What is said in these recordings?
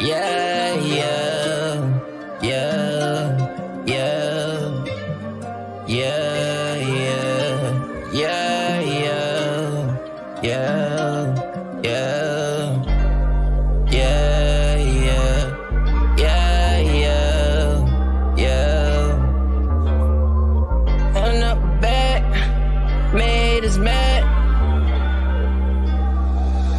Yeah, yeah, yeah, yeah, yeah, yeah, yeah, yeah, yeah, yeah, yeah, yeah, yeah, yeah. On up back, made us mad.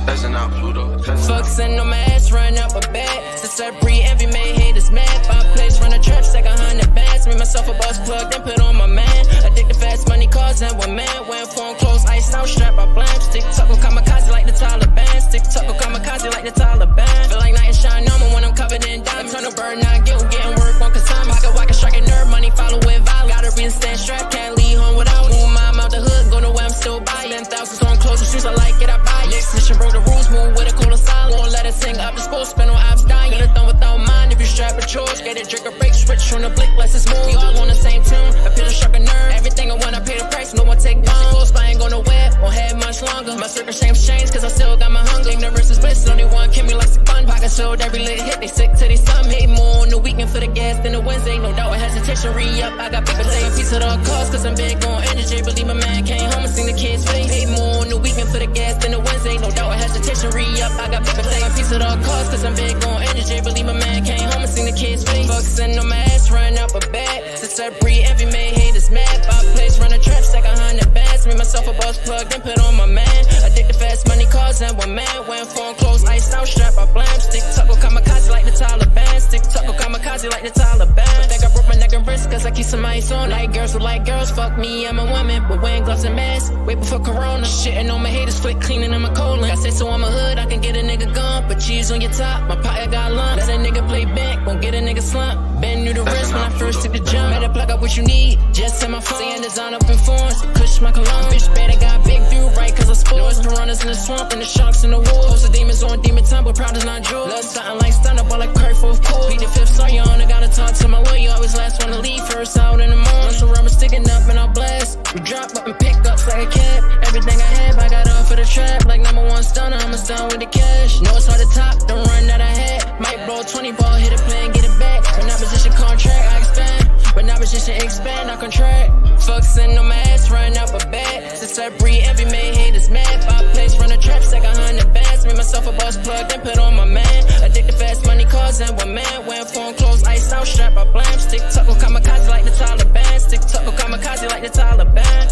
That's enough, Pluto. Fucks on my ass, run up a bag. Since I breathe, envy made haters mad. 5 plays, run a trap, stack 100 bands. Made myself a boss plug, then put on my man. Addicted fast money, cars and one man. Wearing phone clothes, iced out, strap, I blam. Stick tuckle, kamikaze like the Taliban. Stick tuckle, kamikaze like the Taliban. Feel like night and shine on me when I'm covered in diamonds. Turn a bird, not guilt, getting work on consignment. Pocket, strike a nerve, money follow with violence. Got a reason, stand strapped, can't leave home without it. Move mom out the hood, go nowhere, I'm still buying. Spend thousands on clothes and shoes, I like it, I buy it. Next mission, broke the rules, move with a cola silent. Won't let it sing up the school, spin on ops dying. Get it done without mind if you strap a chores. Get it, drink a break, switch from the blick, less it's smooth. We all on the same tune, a pillar struck a nerve. Everything I want, I pay the price, no one take bombs. Close, I ain't going nowhere, won't have much longer. My circumstance changed, cause I still got my hunger. Ignorance is bliss, only one can me like a gun. Pockets filled, every lit hit, they sick to they some. Hate more on the weekend for the gas than the Wednesday. No doubt, hesitation, re-up. I got people taking piece at all costs, cause I'm big on energy. Believe my man came home and seen the kids' face. Hate more on the weekend for the gas than the Wednesday. No doubt, hesitation, re-up. I got people taking piece at all costs, cause I'm big on energy. Believe my man came home and seen the kids' face. Fucking on my ass, run up a bag. Since I breathe, envy made haters mad. 5 plays, run a trap, stack 100 bands. Made myself a boss plug, then put on my man. Addicted fast money, cars and one man. Wearing phone clothes, iced out, strap, I blam. Stick tuckle, kamikaze like the Taliban. Stick tuckle, kamikaze like the Taliban. Think I broke my neck and wrist, cause I keep some ice on. Like girls with like girls, fuck me, I'm a woman. But wearing gloves and masks, wait before Corona. Shitting on my haters, flick cleaning in my colon. I say so I'm a hood, I can get a nigga gone. Put cheese on your top, my pocket got lumps. Let a nigga play back, gon' get a nigga slump. Bend new the wrist when I first took the jump. Better plug up what you need, just send my phone. Saying design up in forms, push my cologne. Bitch better got big view, right, cause I sports. Piranhas in the swamp and the sharks in the wall. Host of demons on demon time, but proud is not jewel. Love something like stunner, ball like Curry full of cool. Be the fifth star, you on, I gotta talk to my lawyer. Always last one to leave, first out in the morning. So rubber sticking up and I'll blast. We drop up and pick ups like a cab. Everything I have, I got on for the trap. Like number one stunner, I'm a stun with the cash. Know it's hard to top, don't run that I had. Might blow a 20 ball, hit a play and get it back. When I position contract, I expand. When I position expand, I contract. Fucking on my ass, run up a bag. Since I breathe, envy made haters mad. 5 plays, run a trap, stack 100 bands. Made myself a boss plug, then put on my man. Addicted fast money, cars and one man. Wearing phone clothes, iced out, strap, I blam. Stick tuckle, kamikaze like the Taliban. Stick tuckle, kamikaze like the Taliban.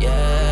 Yeah.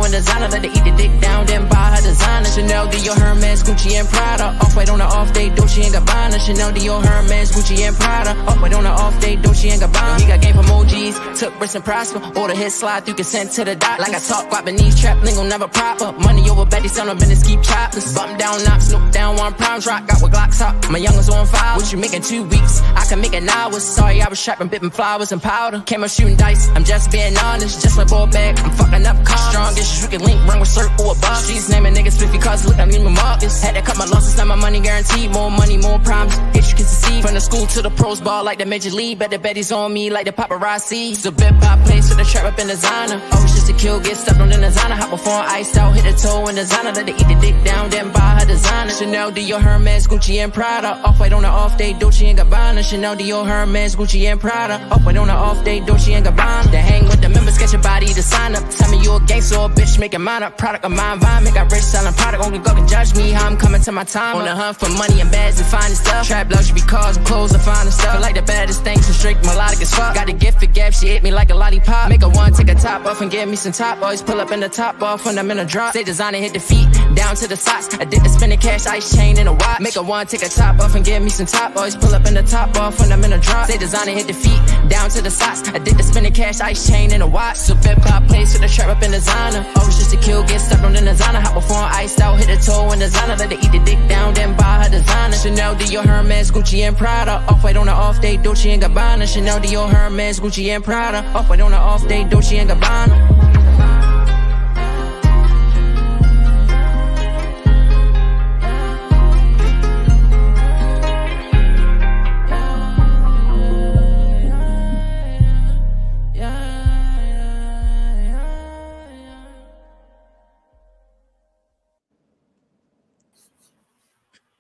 Designer, let her eat the dick down, then buy her designer. Chanel, Dior, Hermes, Gucci, and Prada. Off-white on the off-day, Dolce & Gabbana. Chanel, Dior, Hermes, Gucci, and Prada. Off-white on the off-day, Dolce & Gabbana. He got game emojis, took risks and prosper. Order hit slide through consent to the dot. Like I talk, guap beneath trap, lingo never proper. Money over Betty, son of business, keep choppers. Bump down, knock, snoop down, one prime drop. Got with Glocks up, my youngest on fire. What you make in 2 weeks? I can make it hours. Sorry, I was trapping, bipping flowers and powder. Came up shooting dice, I'm just being honest. Just my ball bag, I'm fucking up cars. Strongest, you can link, run with Sir or above. She's naming niggas 50 cars, look at me, my Marcus. Had to cut my losses, now my money guaranteed. More money, more problems. Get you can see. From the school to the pros ball, like the Major League. Bet the Betty's on me, like the paparazzi. So bet by place to the trap up in designer. Always just to kill, get stuck on the designer. Hop before iced out, hit the toe in designer. Let her eat the dick down, then buy her designer. Chanel, Dior, Hermes, Gucci, and Prada. Off-white on the off-day, Dolce & Gabbana. Chanel, Dior, Hermes, Gucci, and Prada. Off-white on the off-day, Dolce & Gabbana. To hang with the members, get your body to sign up. Tell me you a gangster or a bitch making mine up. Product of my environment. Got rich selling product. Only God can judge me how I'm coming to my time. On the hunt for money and bags and finding stuff. Trap luxury cars and clothes and finding stuff. Feel like the baddest thing, so strict, melodic as fuck. Got a gift for gap, she ate me like a lollipop. Make a one, take a top off and give me some top. Always pull up in the top off when I'm in a drop. Say designer hit the feet, down to the socks. Addicted to spending cash, ice chain and a watch. Make a one, take a top off and give me some top. Always pull up in the top off when I'm in a drop. Say designer hit the feet, down to the socks. Addicted to spending cash, ice chain and a watch. So flip cloud plays to the trap up in designer. Always just to kill, get stuck on the designer. Hop before I'm iced out, hit the toe in designer. Let her eat the dick down, then buy her designer. Chanel, Dior, Hermes, Gucci and Prada. Off-white on the off day, Dolce and Gabbana. Chanel, Dior, Hermes, Gucci and Prada. Off-white on the off day, Dolce and Gabbana.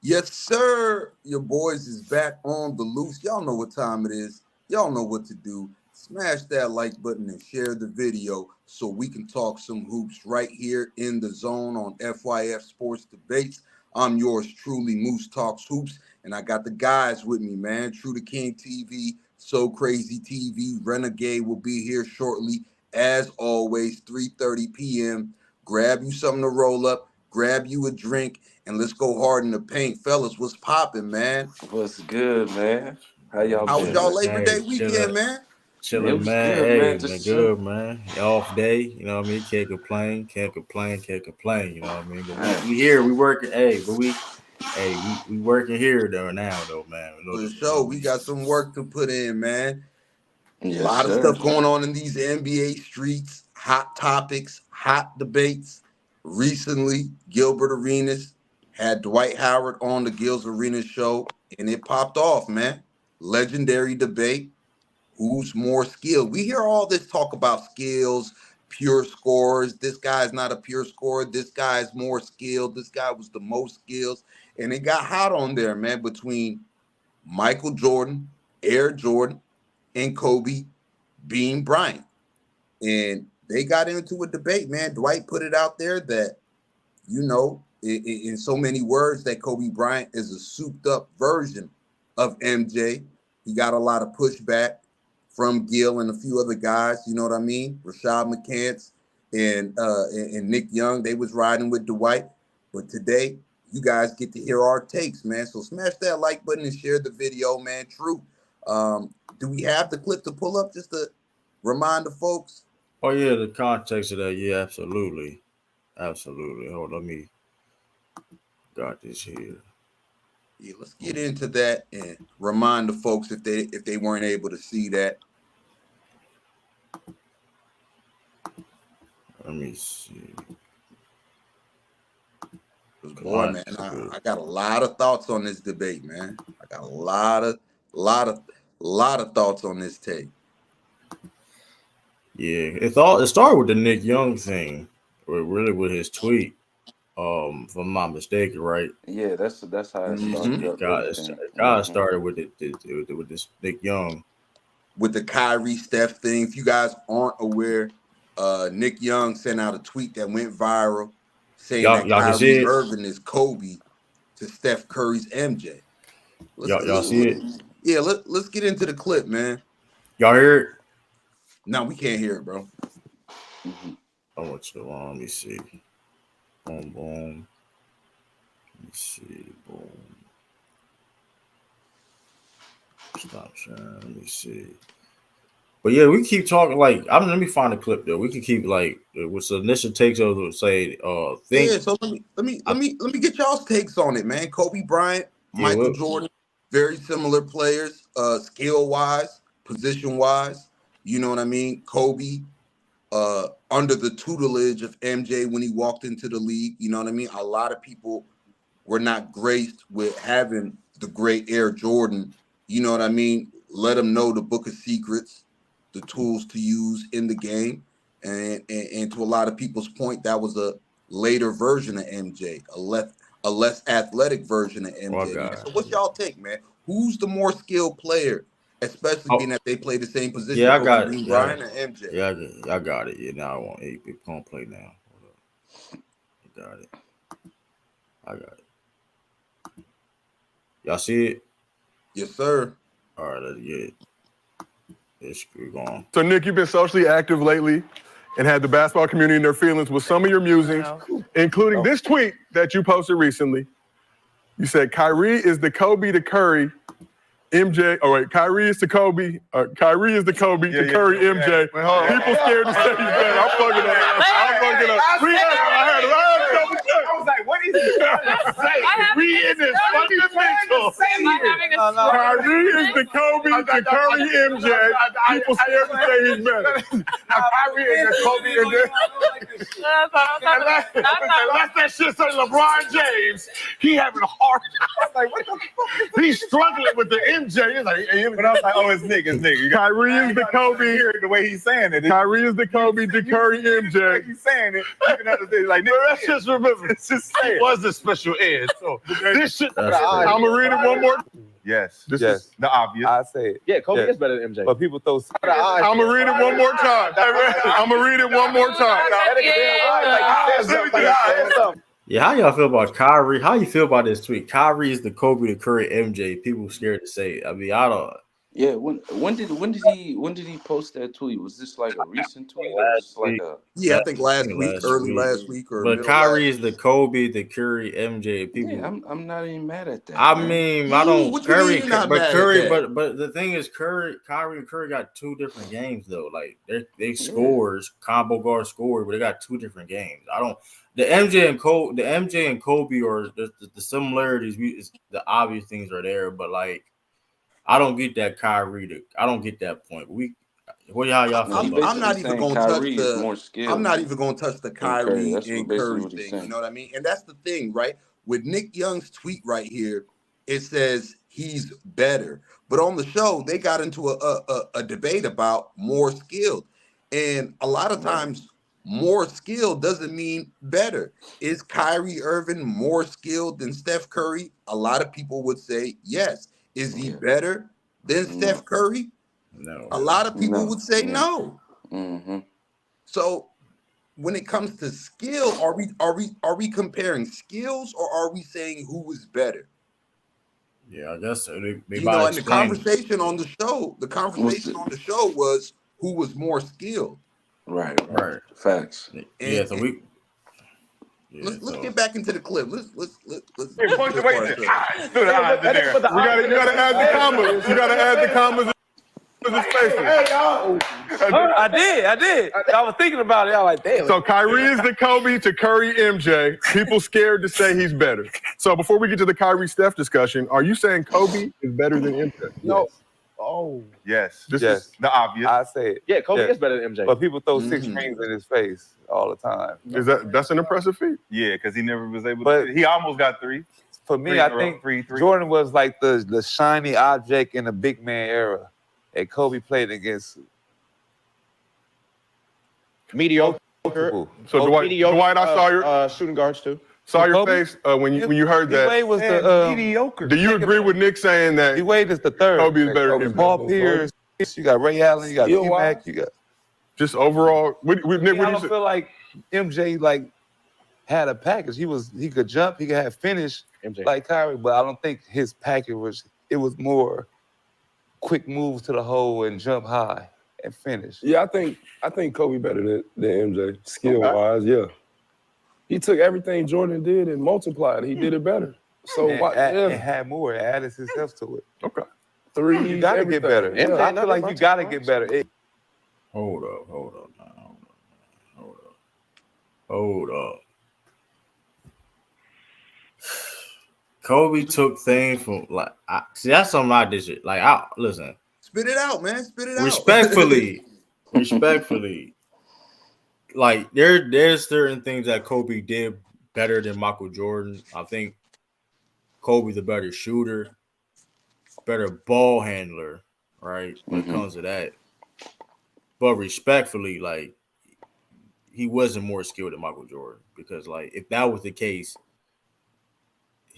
Yes, sir. Your boys is back on the loose. Y'all know what time it is. Y'all know what to do. Smash that like button and share the video so we can talk some hoops right here in the zone on FYF Sports Debates. I'm yours truly, Moose Talks Hoops, and I got the guys with me, man. True to King TV, So Crazy TV, Renegade will be here shortly. As always, 3:30 p.m. Grab you something to roll up, grab you a drink, and let's go hard in the paint. Fellas, what's popping, man? What's good, man? How y'all been? How was y'all Labor Day weekend, man? Chilling, man. Good, hey, man. Been good, man. Off day, you know what I mean? Can't complain, you know what I mean? But we here, we working, we working here though now, man. For sure, we got some work to put in, man. Yes, a lot sir. of stuff going on in these NBA streets, hot topics, hot debates. Recently, Gilbert Arenas had Dwight Howard on the Gil's Arena show, and it popped off, man. Legendary debate. Who's more skilled? We hear all this talk about skills, pure scorers. This guy's not a pure scorer. This guy's more skilled. This guy was the most skills. And it got hot on there, man, between Michael Jordan, Air Jordan, and Kobe being Bryant. And they got into a debate, man. Dwight put it out there that, you know, in so many words, that Kobe Bryant is a souped up version of MJ. He got a lot of pushback from Gil and a few other guys, you know what I mean? Rashad McCants and Nick Young, they was riding with Dwight. But today, you guys get to hear our takes, man. So smash that like button and share the video, man. True. Do we have the clip to pull up just to remind the folks? Oh, yeah, the context of that, yeah, absolutely. Absolutely. Hold on, let me got this here. Yeah, let's get into that and remind the folks if they weren't able to see that. Let me see. Boy, man, I got a lot of thoughts on this debate, man. I got a lot of thoughts on this take. Yeah, it started with the Nick Young thing, or really with his tweet. If I'm not mistaken, right? Yeah, that's how it started. God started with with this Nick Young, with the Kyrie Steph thing. If you guys aren't aware, Nick Young sent out a tweet that went viral saying that Kyrie Irving is Kobe to Steph Curry's MJ. Y'all see it? Yeah, let's get into the clip, man. Y'all hear it? No, we can't hear it, bro. I want you to let me see. Boom, boom. Let me see. Boom. Stop sharing. Let me see. But yeah, we keep talking like let me find a clip though. We can keep like what's the initial takes of say Yeah, so let me get y'all's takes on it, man. Kobe Bryant, Michael Jordan, very similar players, skill wise, position wise. You know what I mean? Kobe under the tutelage of MJ when he walked into the league. You know what I mean? A lot of people were not graced with having the great Air Jordan. You know what I mean? Let them know the book of secrets, the tools to use in the game. And to a lot of people's point, that was a later version of MJ, a less athletic version of MJ. So what's y'all take, man? Who's the more skilled player especially being that they play the same position. Yeah, I got it. Bryant and MJ. Yeah, I got it. Yeah, now I want 8 people gonna play now. Hold up. Got it. I got it. Y'all see it? Yes, sir. All right, let's get it. Let's go on. So, Nick, you've been socially active lately and had the basketball community in their feelings with some of your musings, including this tweet that you posted recently. You said, Kyrie is the Kobe to Curry, MJ. Oh, wait, Kyrie is the Kobe. Kyrie is the Kobe to Curry, MJ. Wait, hold on. People scared to say he's better. I'm fucking up. I was like, what is he trying to say? We in this fundamental. Kyrie is the Kobe to Curry, MJ. People scared to say he's better. Kyrie is the Kobe. Unless that shit say LeBron James, he having a hard time. I was like, what the fuck? He's struggling with the MJ. But I was like, oh, it's Nick. Kyrie is the Kobe. The way he's saying it. Kyrie is the Kobe to Curry, MJ. He's saying it. You can understand. Like, Nick, let's just remember. It's just he was a special ed. So this shit. I'm gonna read it one more. Yes. This is the obvious. I say it. Yeah, Kobe is better than MJ. But people throw. I'm gonna read it one more time. Yeah, how y'all feel about Kyrie? How you feel about this tweet? Kyrie is the Kobe to Curry, MJ. People scared to say it. I mean, I don't. Yeah, when did he post that tweet? Was this like a recent tweet or was this like a? Yeah, I think last week, last week, or. But Kyrie is the Kobe, the Curry, MJ. People, yeah, I'm not even mad at that. I mean, I don't Curry, but Curry, but the thing is, Kyrie and Curry got 2 different games though. Like they scores, combo guard score, but they got 2 different games. I don't. The MJ and Kobe are the similarities. The obvious things are there, but like. I don't get that Kyrie. I don't get that point. What y'all feel? I'm not even going to touch I'm not even going to touch the Kyrie and Curry thing. You know what I mean? And that's the thing, right? With Nick Young's tweet right here, it says he's better. But on the show, they got into a debate about more skilled, and a lot of times, more skilled doesn't mean better. Is Kyrie Irving more skilled than Steph Curry? A lot of people would say yes. Is he better than Steph Curry? No. A lot of people would say no. Mm-hmm. So when it comes to skill, are we comparing skills or are we saying who is better? Yeah, I guess and the conversation on the show, was who was more skilled. Right. Facts. Yeah, so we. Yeah, let's get back into the clip. Let's You gotta add the commas. You gotta add the commas. I did. I was thinking about it. I was like, damn. So Kyrie is the Kobe to Curry, MJ. People scared to say he's better. So before we get to the Kyrie Steph discussion, are you saying Kobe is better than MJ? No. Oh. Yes. This Yes. is the obvious. I say it. Yeah, Kobe is better than MJ. But people throw 6 rings in his face all the time. That's an impressive feat? Yeah, because he never was able But to. He almost got 3. For me, I think Jordan was like the shiny object in the big man era. And Kobe played against mediocre. So Dwight, I saw your shooting guards too. Saw your face when you heard that. D-Wade was the mediocre. Do you agree with Nick saying that D-Wade is the third? Kobe is better than Paul Pierce. You got Ray Allen. You got T-Mac. You got just overall. Nick, what do you I don't feel like MJ had a package. He could jump. He could have finish like Kyrie, but I don't think his package was. It was more quick moves to the hole and jump high and finish. Yeah, I think Kobe better than MJ skill wise. Yeah, he took everything Jordan did and multiplied it. He did it better. So and had more. Added himself to it. Okay. 3. You gotta get better. I feel like you gotta get better. Hold up. Kobe took things from see that's something I did shit. Listen. Spit it out, man. Spit it out. Respectfully. Like there's certain things that Kobe did better than Michael Jordan. I think Kobe's a better shooter, better ball handler, right? When it comes to that. But respectfully, he wasn't more skilled than Michael Jordan because, if that was the case,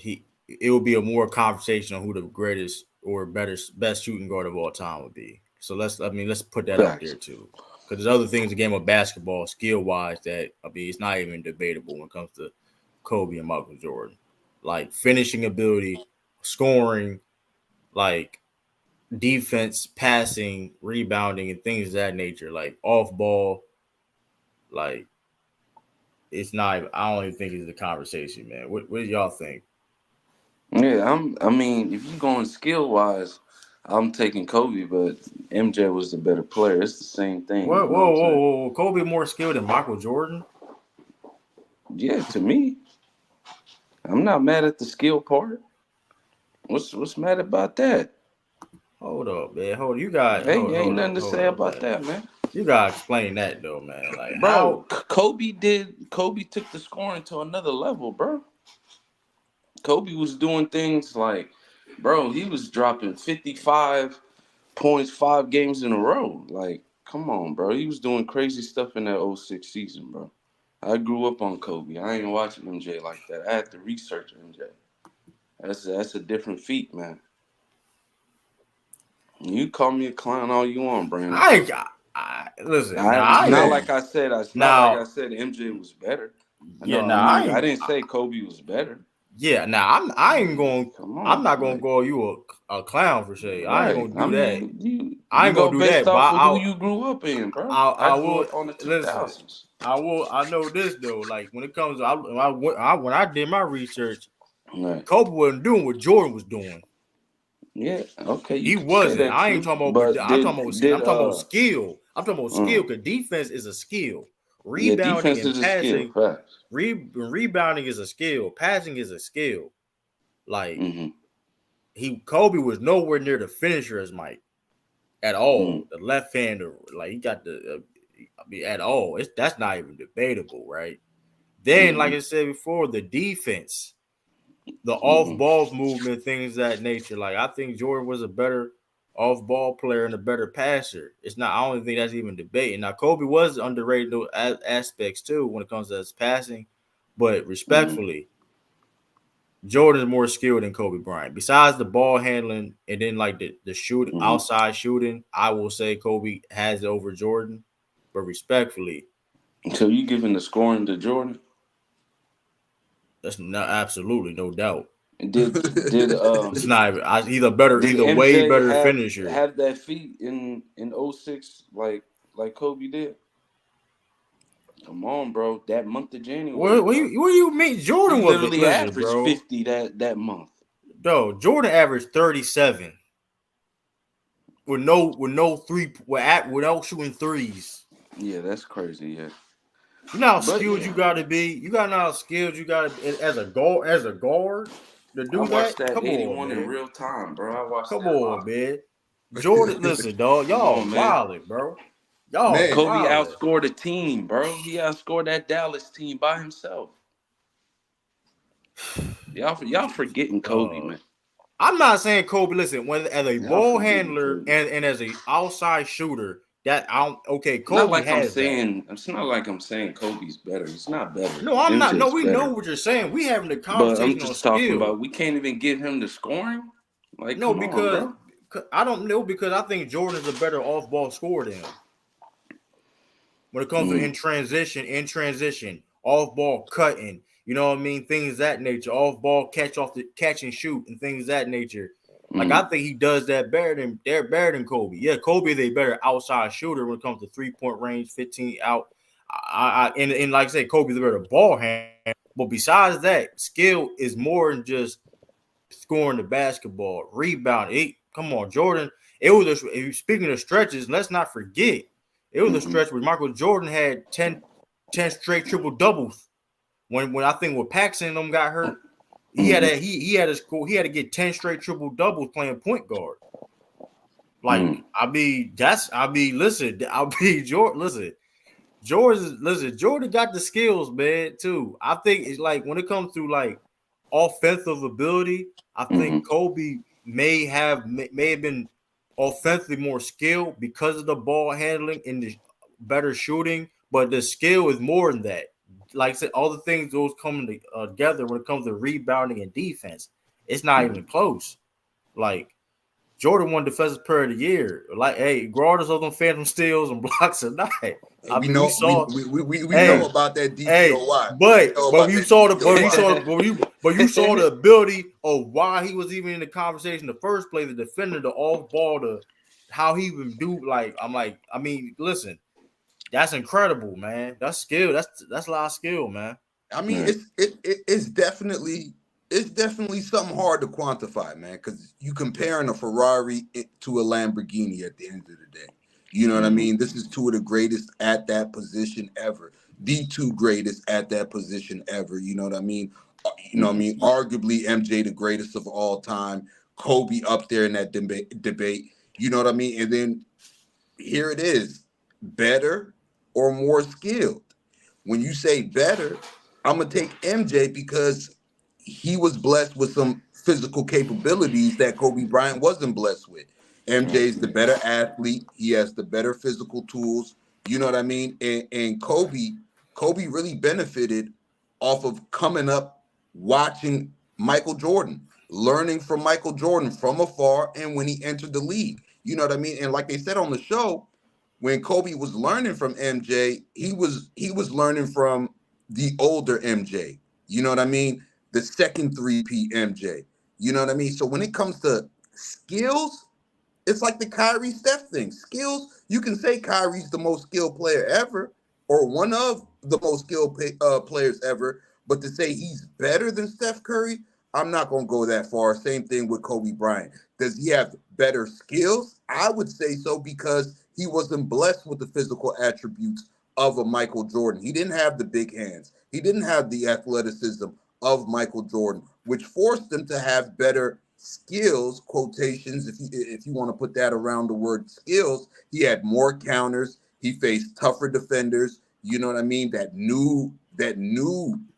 it would be a more conversation on who the greatest or best shooting guard of all time would be. So let's put that up there too. Because there's other things in the game of basketball, skill wise, that it's not even debatable when it comes to Kobe and Michael Jordan. Like finishing ability, scoring, like defense, passing, rebounding, and things of that nature, like off ball, like it's not. I don't even think it's the conversation, man. What do y'all think? Yeah, I mean, if you're going skill wise, I'm taking Kobe, but MJ was the better player. It's the same thing. Whoa. Kobe more skilled than Michael Jordan? Yeah, to me. I'm not mad at the skill part. What's mad about that? Hold up, man. You got ain't nothing to say about that, man. You gotta explain that though, man. Like, bro, Kobe took the scoring to another level, bro. Kobe was doing things like, bro, he was dropping 55 points 5 games in a row. Like, come on, bro. He was doing crazy stuff in that 06 season, bro. I grew up on Kobe. I ain't watching MJ like that. I had to research MJ. That's a different feat, man. You call me a clown all you want, Brandon. Listen. Not like I said MJ was better. I didn't say Kobe was better. Yeah, I'm not gonna call you a clown for saying. Right. I ain't gonna do that. I ain't gonna do that. But who you grew up in, bro? I grew up on the 2000s. I know this though. Like when it comes to when I did my research, right. Kobe wasn't doing what Jordan was doing. Yeah, okay. He wasn't. I ain't talking about. I'm talking about skill. I'm talking about skill because defense is a skill. Rebounding and passing. Rebounding is a skill. Passing is a skill. Like Kobe was nowhere near the finisher as Mike at all. The left hander, like he got the. At all, that's not even debatable, right? Then, like I said before, the defense, the off-ball movement, things of that nature. Like I think Jordan was a better off-ball player and a better passer. It's not. I don't think that's even debating. Now Kobe was underrated those aspects too when it comes to his passing, but respectfully, Jordan is more skilled than Kobe Bryant. Besides the ball handling and then like the shooting, outside shooting, I will say Kobe has it over Jordan. But respectfully, so you giving the scoring to Jordan? That's not absolutely no doubt. Did it's not he's a better, he's a way better finisher. Have that feat in 06 like Kobe did? Come on, bro. That month of January. What do you mean? Jordan was literally averaged 50 that month. No, Jordan averaged 37 without shooting threes. Yeah, that's crazy. Yeah, you know how skilled you got to be. You got to know how skilled you got to be as a guard to do that. Watched that 81 in real time, bro. Come on, man. Jordan, listen, dog. Y'all wildin', bro. Kobe outscored a team, bro. He outscored that Dallas team by himself. Y'all forgetting Kobe, man. I'm not saying Kobe. Listen, as a ball handler and as an outside shooter. Kobe has that. It's not like I'm saying Kobe's better. It's not better. No, I'm not. No, we know what you're saying. We having the conversation. But I'm just talking about we can't even give him the scoring. Like because I don't know because I think Jordan is a better off-ball scorer than him. When it comes to in transition, off-ball cutting, you know what I mean, things of that nature, off-ball catch and shoot, and things of that nature. Like I think he does that better than Kobe. Yeah, Kobe is a better outside shooter when it comes to 3-point range, 15 out. And like I said, Kobe's a better ball handler. But besides that, skill is more than just scoring the basketball, rebounding. Come on, Jordan. It was speaking of stretches. Let's not forget, it was a stretch where Michael Jordan had 10 straight triple doubles. When I think when Paxson and them got hurt. He had to get 10 straight triple doubles playing point guard. Like Jordan got the skills, man, too. I think it's like when it comes to like offensive ability, I think Kobe may have been offensively more skilled because of the ball handling and the better shooting, but the skill is more than that. Like I said, all the things those coming together when it comes to rebounding and defense, it's not even close. Like Jordan won Defensive Player of the Year. Like, hey, regardless of them phantom steals and blocks or not. I mean, we saw. We know about that DPOY. Hey, but you saw the ability of why he was even in the conversation in the first place. The defender, the off ball, the how he even do. Like, I mean, listen, that's incredible, man. That's skill. That's a lot of skill, man. I mean, it's definitely something hard to quantify, man, because you comparing a Ferrari to a Lamborghini at the end of the day. You know what I mean? This is two of the greatest at that position ever. The two greatest at that position ever. You know what I mean? You know what I mean? Arguably MJ the greatest of all time. Kobe up there in that debate. You know what I mean? And then here it is. Better or more skilled? When you say better, I'm going to take MJ because he was blessed with some physical capabilities that Kobe Bryant wasn't blessed with. MJ's the better athlete. He has the better physical tools. You know what I mean? And Kobe really benefited off of coming up, watching Michael Jordan, learning from Michael Jordan from afar and when he entered the league. You know what I mean? And like they said on the show, when Kobe was learning from MJ, he was learning from the older MJ. You know what I mean? The second 3P MJ. You know what I mean? So when it comes to skills, it's like the Kyrie Steph thing. Skills, you can say Kyrie's the most skilled player ever or one of the most skilled players ever, but to say he's better than Steph Curry, I'm not going to go that far. Same thing with Kobe Bryant. Does he have better skills? I would say so because he wasn't blessed with the physical attributes of a Michael Jordan. He didn't have the big hands. He didn't have the athleticism of Michael Jordan, which forced him to have better skills, quotations, if you want to put that around the word skills. He had more counters. He faced tougher defenders, you know what I mean, that knew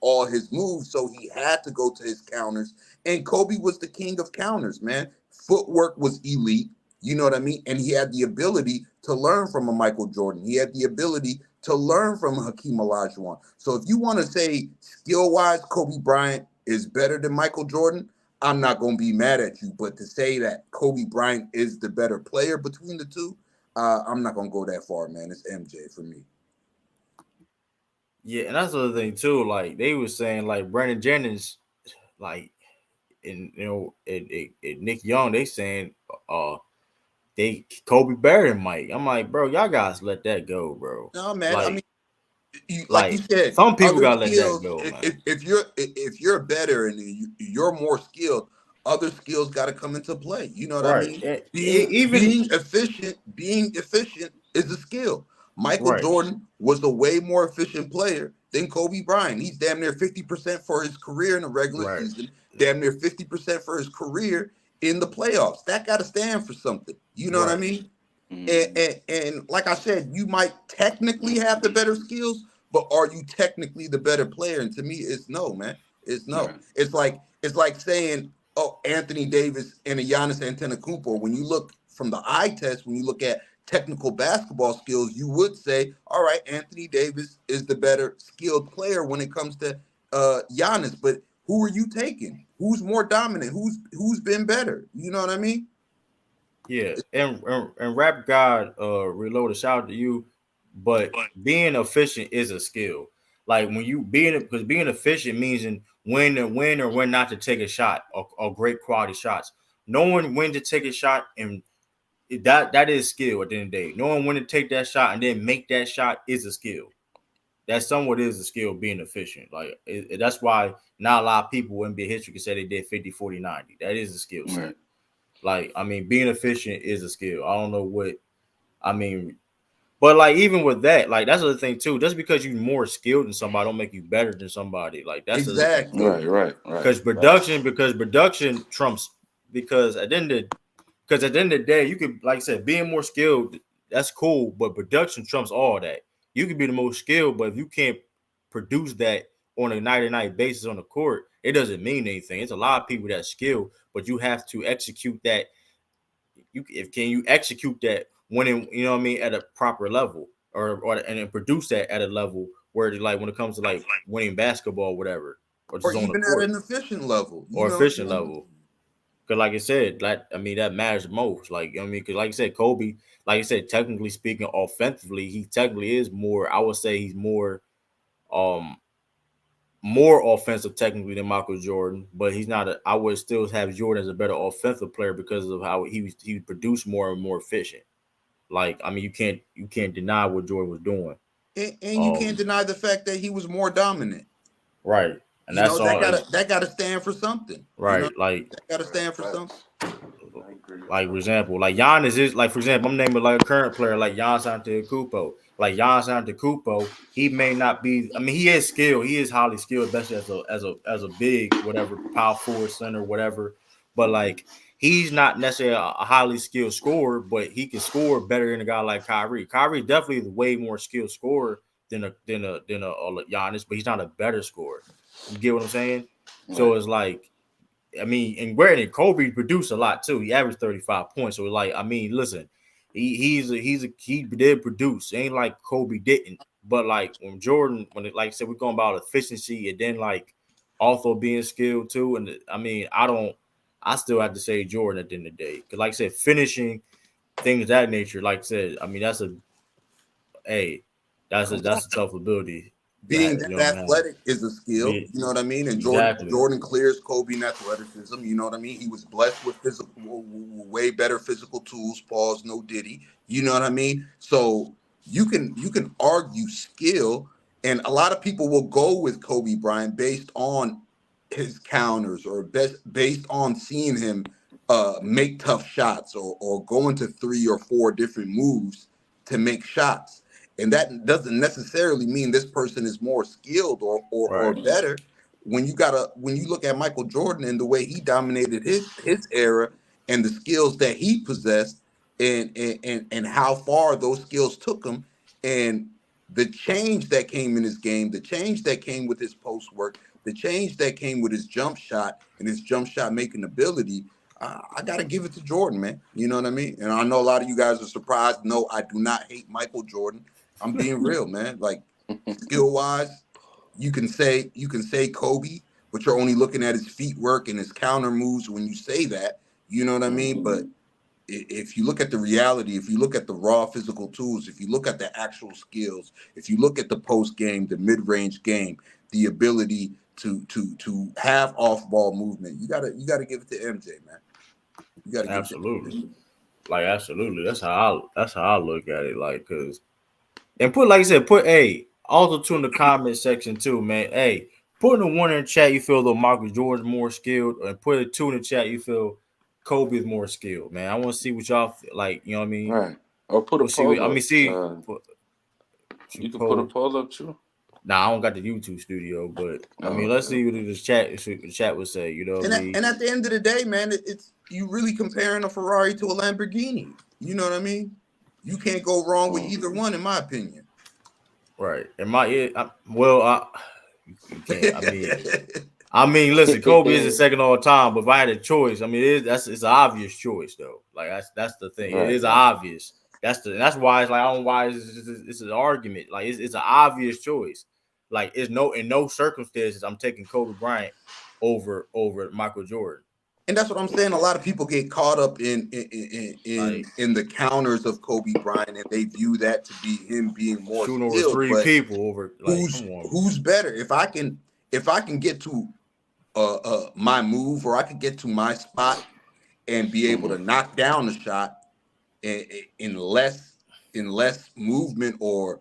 all his moves, so he had to go to his counters. And Kobe was the king of counters, man. Footwork was elite, you know what I mean? And he had the ability to learn from a Michael Jordan. He had the ability to learn from Hakeem Olajuwon. So if you want to say skill-wise, Kobe Bryant is better than Michael Jordan, I'm not going to be mad at you. But to say that Kobe Bryant is the better player between the two, I'm not going to go that far, man. It's MJ for me. Yeah, and that's the other thing too. Like they were saying, like Brandon Jennings, like, and Nick Young, they saying, they Kobe better than Mike. I'm like, bro, y'all guys let that go, bro. No, man. Like, I mean, like you said, some people gotta let that go, man. If you're better and you're more skilled, other skills got to come into play. You know what I mean? Being efficient is a skill. Michael Jordan was a way more efficient player than Kobe Bryant. He's damn near 50% for his career in the regular season, damn near 50% for his career in the playoffs. That got to stand for something. You know what I mean? And like I said, you might technically have the better skills, but are you technically the better player? And to me, it's no, man. It's no. Right. It's like saying, oh, Anthony Davis and a Giannis Antetokounmpo. When you look from the eye test, when you look at technical basketball skills, you would say, all right, Anthony Davis is the better skilled player when it comes to Giannis. But who are you taking? Who's more dominant? Who's been better? You know what I mean? Yeah, and Rap God Reloaded, shout out to you. But being efficient is a skill. Like when you being efficient means when or when not to take a shot or great quality shots. Knowing when to take a shot, and that is skill at the end of the day. Knowing when to take that shot and then make that shot is a skill. That somewhat is a skill, being efficient. Like that's why not a lot of people in NBA history can say they did 50, 40, 90. That is a skill set. Right. Like, I mean, being efficient is a skill. I don't know what, I mean, but like even with that, like that's the thing too. Just because you're more skilled than somebody don't make you better than somebody. Like that's exactly right. Because production trumps. Because at the end of the day, you could, like I said, being more skilled, that's cool. But production trumps all that. You could be the most skilled, but if you can't produce that on a night-to-night basis on the court, it doesn't mean anything. It's a lot of people that skilled, but you have to execute that. Can you execute that when you know what I mean, at a proper level, and produce that at a level where, like, when it comes to like winning basketball, or whatever, or even at an efficient level, level. Because like I said, that matters most. Like, I mean, because like I said, Kobe, like I said, technically speaking, offensively, he technically is more. I would say he's more offensive technically than Michael Jordan, but he's not. I would still have Jordan as a better offensive player because of how he produced more and more efficient. Like, I mean, you can't deny what Jordan was doing, and you can't deny the fact that he was more dominant. Right, and that's all. That gotta stand for something. Right, that gotta stand for something. Like, for example, like Giannis is like, for example, I'm naming like a current player like Giannis Antetokounmpo. Like Giannis Antetokounmpo, he may not be. I mean, he is skilled. He is highly skilled, especially as a big whatever power forward center, whatever. But like, he's not necessarily a highly skilled scorer, but he can score better than a guy like Kyrie. Kyrie definitely is a way more skilled scorer than a Giannis, but he's not a better scorer. You get what I'm saying? Right. So it's like, I mean, and granted, Kobe produced a lot too. He averaged 35 points. So like, I mean, listen, he did produce. It ain't like Kobe didn't. But like when Jordan, like I said, we're going about efficiency and then like also being skilled too. And I mean, I still have to say Jordan at the end of the day. Because like I said, finishing things of that nature, like I said, I mean, that's a tough ability. Being that athletic is a skill, you know what I mean? And Jordan clears Kobe in athleticism, you know what I mean? He was blessed with way better physical tools, pause, no Diddy, you know what I mean? So you can argue skill, and a lot of people will go with Kobe Bryant based on his counters or based on seeing him make tough shots or go into 3 or 4 different moves to make shots. And that doesn't necessarily mean this person is more skilled or better. When you look at Michael Jordan and the way he dominated his era and the skills that he possessed and how far those skills took him and the change that came in his game, the change that came with his post work, the change that came with his jump shot and his jump shot making ability, I got to give it to Jordan, man. You know what I mean? And I know a lot of you guys are surprised. No, I do not hate Michael Jordan. I'm being real, man. Like, skill-wise, you can say Kobe, but you're only looking at his feet work and his counter moves when you say that. You know what I mean? But if you look at the reality, if you look at the raw physical tools, if you look at the actual skills, if you look at the post game, the mid-range game, the ability to have off-ball movement, you gotta give it to MJ, man. You gotta absolutely, like absolutely. That's how I look at it, like because. And put, like I said, also too in the comment section too, man. Hey, put in the 1 in the chat you feel though Michael Jordan's more skilled, and put a 2 in the chat you feel Kobe is more skilled, man. I want to see what y'all feel, like, you know what I mean? Right. Or put a poll up. You can put a poll up too. Nah, I don't got the YouTube studio, but I mean, let's see what the chat would say. You know what I mean? And at the end of the day, man, it's you really comparing a Ferrari to a Lamborghini. You know what I mean? You can't go wrong with either one, in my opinion. Right. You can't. I mean, listen, Kobe is the second all time, but if I had a choice, I mean, it's an obvious choice though. Like that's the thing. Right. It is obvious. That's why it's like I don't know why it's an argument. Like it's an obvious choice. Like in no circumstances I'm taking Kobe Bryant over Michael Jordan. And that's what I'm saying. A lot of people get caught up in the counters of Kobe Bryant, and they view that to be him being more shooting over skilled, 3 people over. Like, who's better? If I can get to my move, or I can get to my spot and be able to knock down the shot in less movement or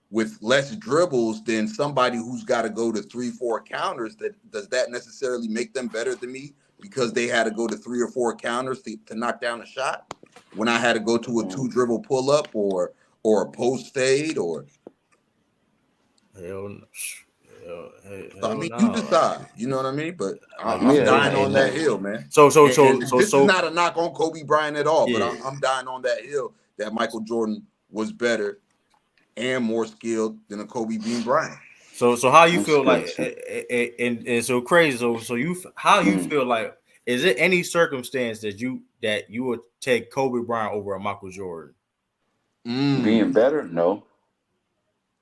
with less dribbles than somebody who's got to go to 3-4 counters, does that necessarily make them better than me? Because they had to go to 3 or 4 counters to knock down a shot when I had to go to a 2-dribble pull up or a post fade or. Hell I mean, you decide. You know what I mean? But I'm dying on that hill, man. So this is not a knock on Kobe Bryant at all, but I'm dying on that hill that Michael Jordan was better and more skilled than a Kobe Bean Bryant. So how you feel like, and so crazy. So how you feel like? Is there any circumstance that you would take Kobe Bryant over a Michael Jordan? Being better, no.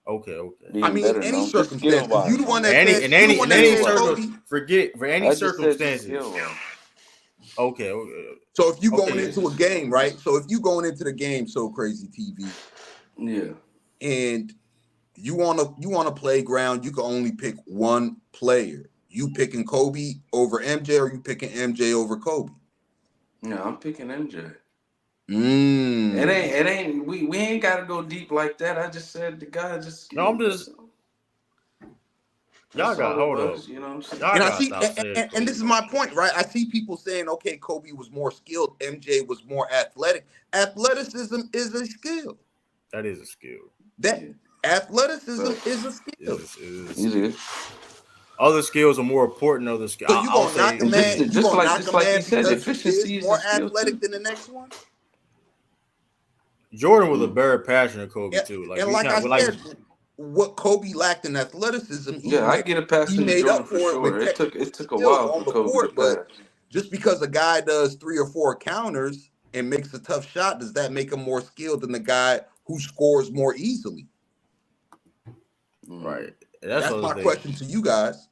Okay. I mean, any circumstance. You the one that any circumstances. Okay. So if you going into a game, right? So if you going into the game, So Crazy TV, Yeah. and you want a playground, you can only pick one player. You picking Kobe over MJ, or you picking MJ over Kobe? Yeah, I'm picking MJ. Mm. It ain't. We ain't got to go deep like that. I just said the guy just. No, I'm just. Y'all got hold up. You know what I'm saying? And I see, and this is my point, right? I see people saying, okay, Kobe was more skilled, MJ was more athletic. Athleticism is a skill. That is a skill. That athleticism is a skill. It is. Other skills are more important. Other skills. So you gonna knock a man? You gonna knock a man because efficiency he is more athletic than the next one? Jordan was a better passer than Kobe too. And like I said, what Kobe lacked in athleticism, I get a pass. He made up for it with it took a while on the court, but just because a guy does 3 or 4 counters and makes a tough shot, does that make him more skilled than the guy who scores more easily? Right. That's my question to you guys.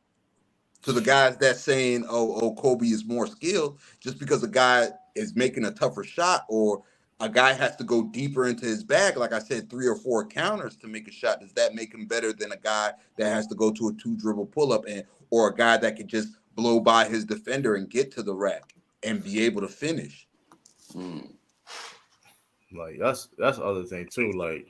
To the guys that's saying, oh, Kobe is more skilled, just because a guy is making a tougher shot, or a guy has to go deeper into his bag, like I said, 3 or 4 counters to make a shot, does that make him better than a guy that has to go to a 2-dribble pull-up, or a guy that could just blow by his defender and get to the rack and be able to finish? Like that's the other thing too. Like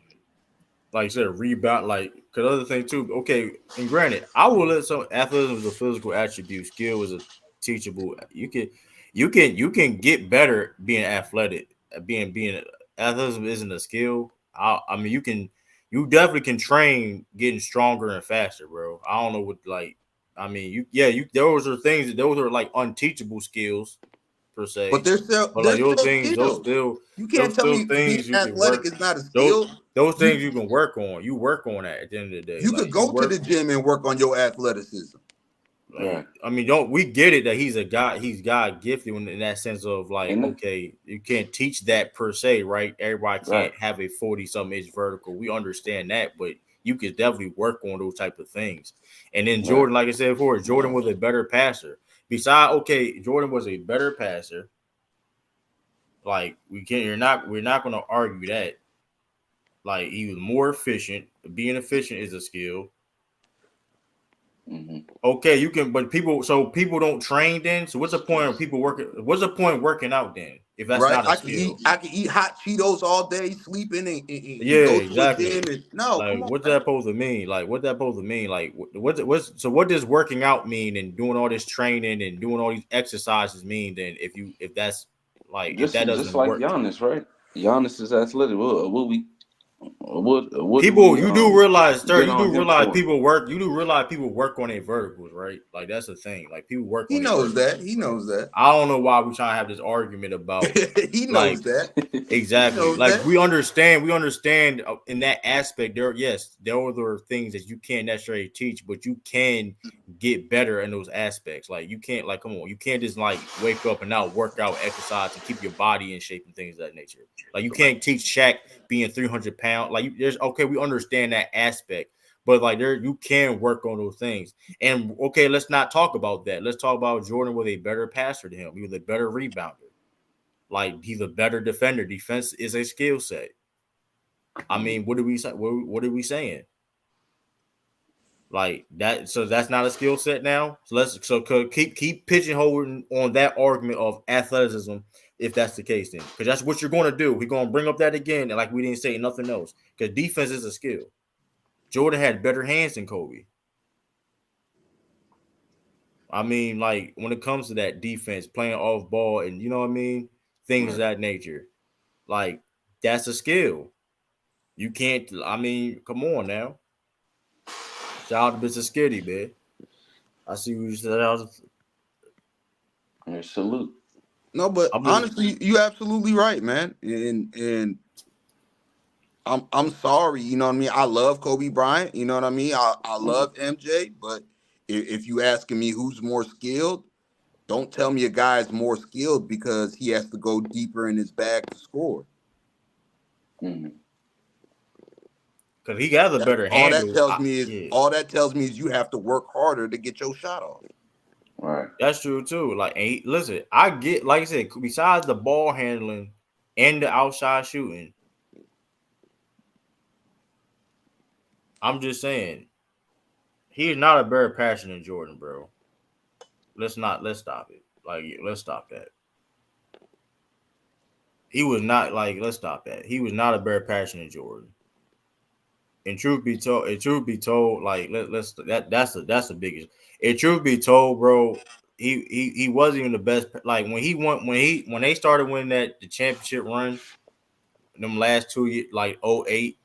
you said, rebound. Like, cause other thing too. Okay, and granted, I will let some athleticism is a physical attribute. Skill is a teachable. You can get better being athletic. Being athleticism isn't a skill. I mean, you definitely can train getting stronger and faster, bro. I don't know what like. I mean, those are things. Those are like unteachable skills per se. But those things, those still. You can't tell me being athletic is not a skill. Those things you can work on. You work on that at the end of the day. You could go to the gym and work on your athleticism. Like, I mean, we get it that he's a guy. He's God gifted in that sense of like, okay, you can't teach that per se, right? Everybody can't have a 40-something inch vertical. We understand that, but you could definitely work on those type of things. And then Jordan, like I said before, Jordan was a better passer. Jordan was a better passer. Like we're not going to argue that. Like he was more efficient. Being efficient is a skill. Mm-hmm. Okay, you can, but people don't train then. So what's the point of people working? What's the point of working out then if that's not a skill? I can eat hot Cheetos all day, sleeping and exactly. No, like, what's that supposed to mean? Like, what's that supposed to mean? Like, what does working out mean and doing all this training and doing all these exercises mean? Then if that's like if that doesn't just like work. Giannis, right? Giannis is athletic. You do realize people work on their verticals, right? Like that's the thing. Like people work. He knows that. I don't know why we trying to have this argument about. He knows that exactly. Like we understand in that aspect. There are things that you can't necessarily teach, but you can get better in those aspects. Like you can't, like, come on, you can't just like wake up and now work out, exercise, and keep your body in shape and things of that nature. Like you can't teach Shaq being 300 pounds. Like we understand that aspect, but like you can work on those things. And okay, let's not talk about that. Let's talk about Jordan was a better passer than him. He was a better rebounder. Like he's a better defender. Defense is a skill set. I mean, what are we saying? Like that. So that's not a skill set now. So keep pigeonholing on that argument of athleticism. If that's the case, then because that's what you're going to do. We're going to bring up that again, and like we didn't say nothing else, because defense is a skill. Jordan had better hands than Kobe. I mean, like when it comes to that defense, playing off ball, and you know what I mean, things of that nature, like that's a skill. You can't. I mean, come on now. Shout out to Mr. Skitty, man. I see what you said. Salute. No, but honestly, you're absolutely right, man. And I'm sorry, you know what I mean? I love Kobe Bryant, you know what I mean? I love MJ, but if you asking me who's more skilled, don't tell me a guy is more skilled because he has to go deeper in his bag to score. Because he got a better handle. All that tells me is you have to work harder to get your shot off. Right. That's true too. Like, listen, I get, like I said, besides the ball handling and the outside shooting, I'm just saying he's not a better passer than Jordan, bro. Let's stop it. Like, let's stop that. He was not like, let's stop that. He was not a better passer than Jordan. And truth be told, like that's the biggest. And truth be told, bro, he wasn't even the best. Like when they started winning the championship run, them last 2 years, like 08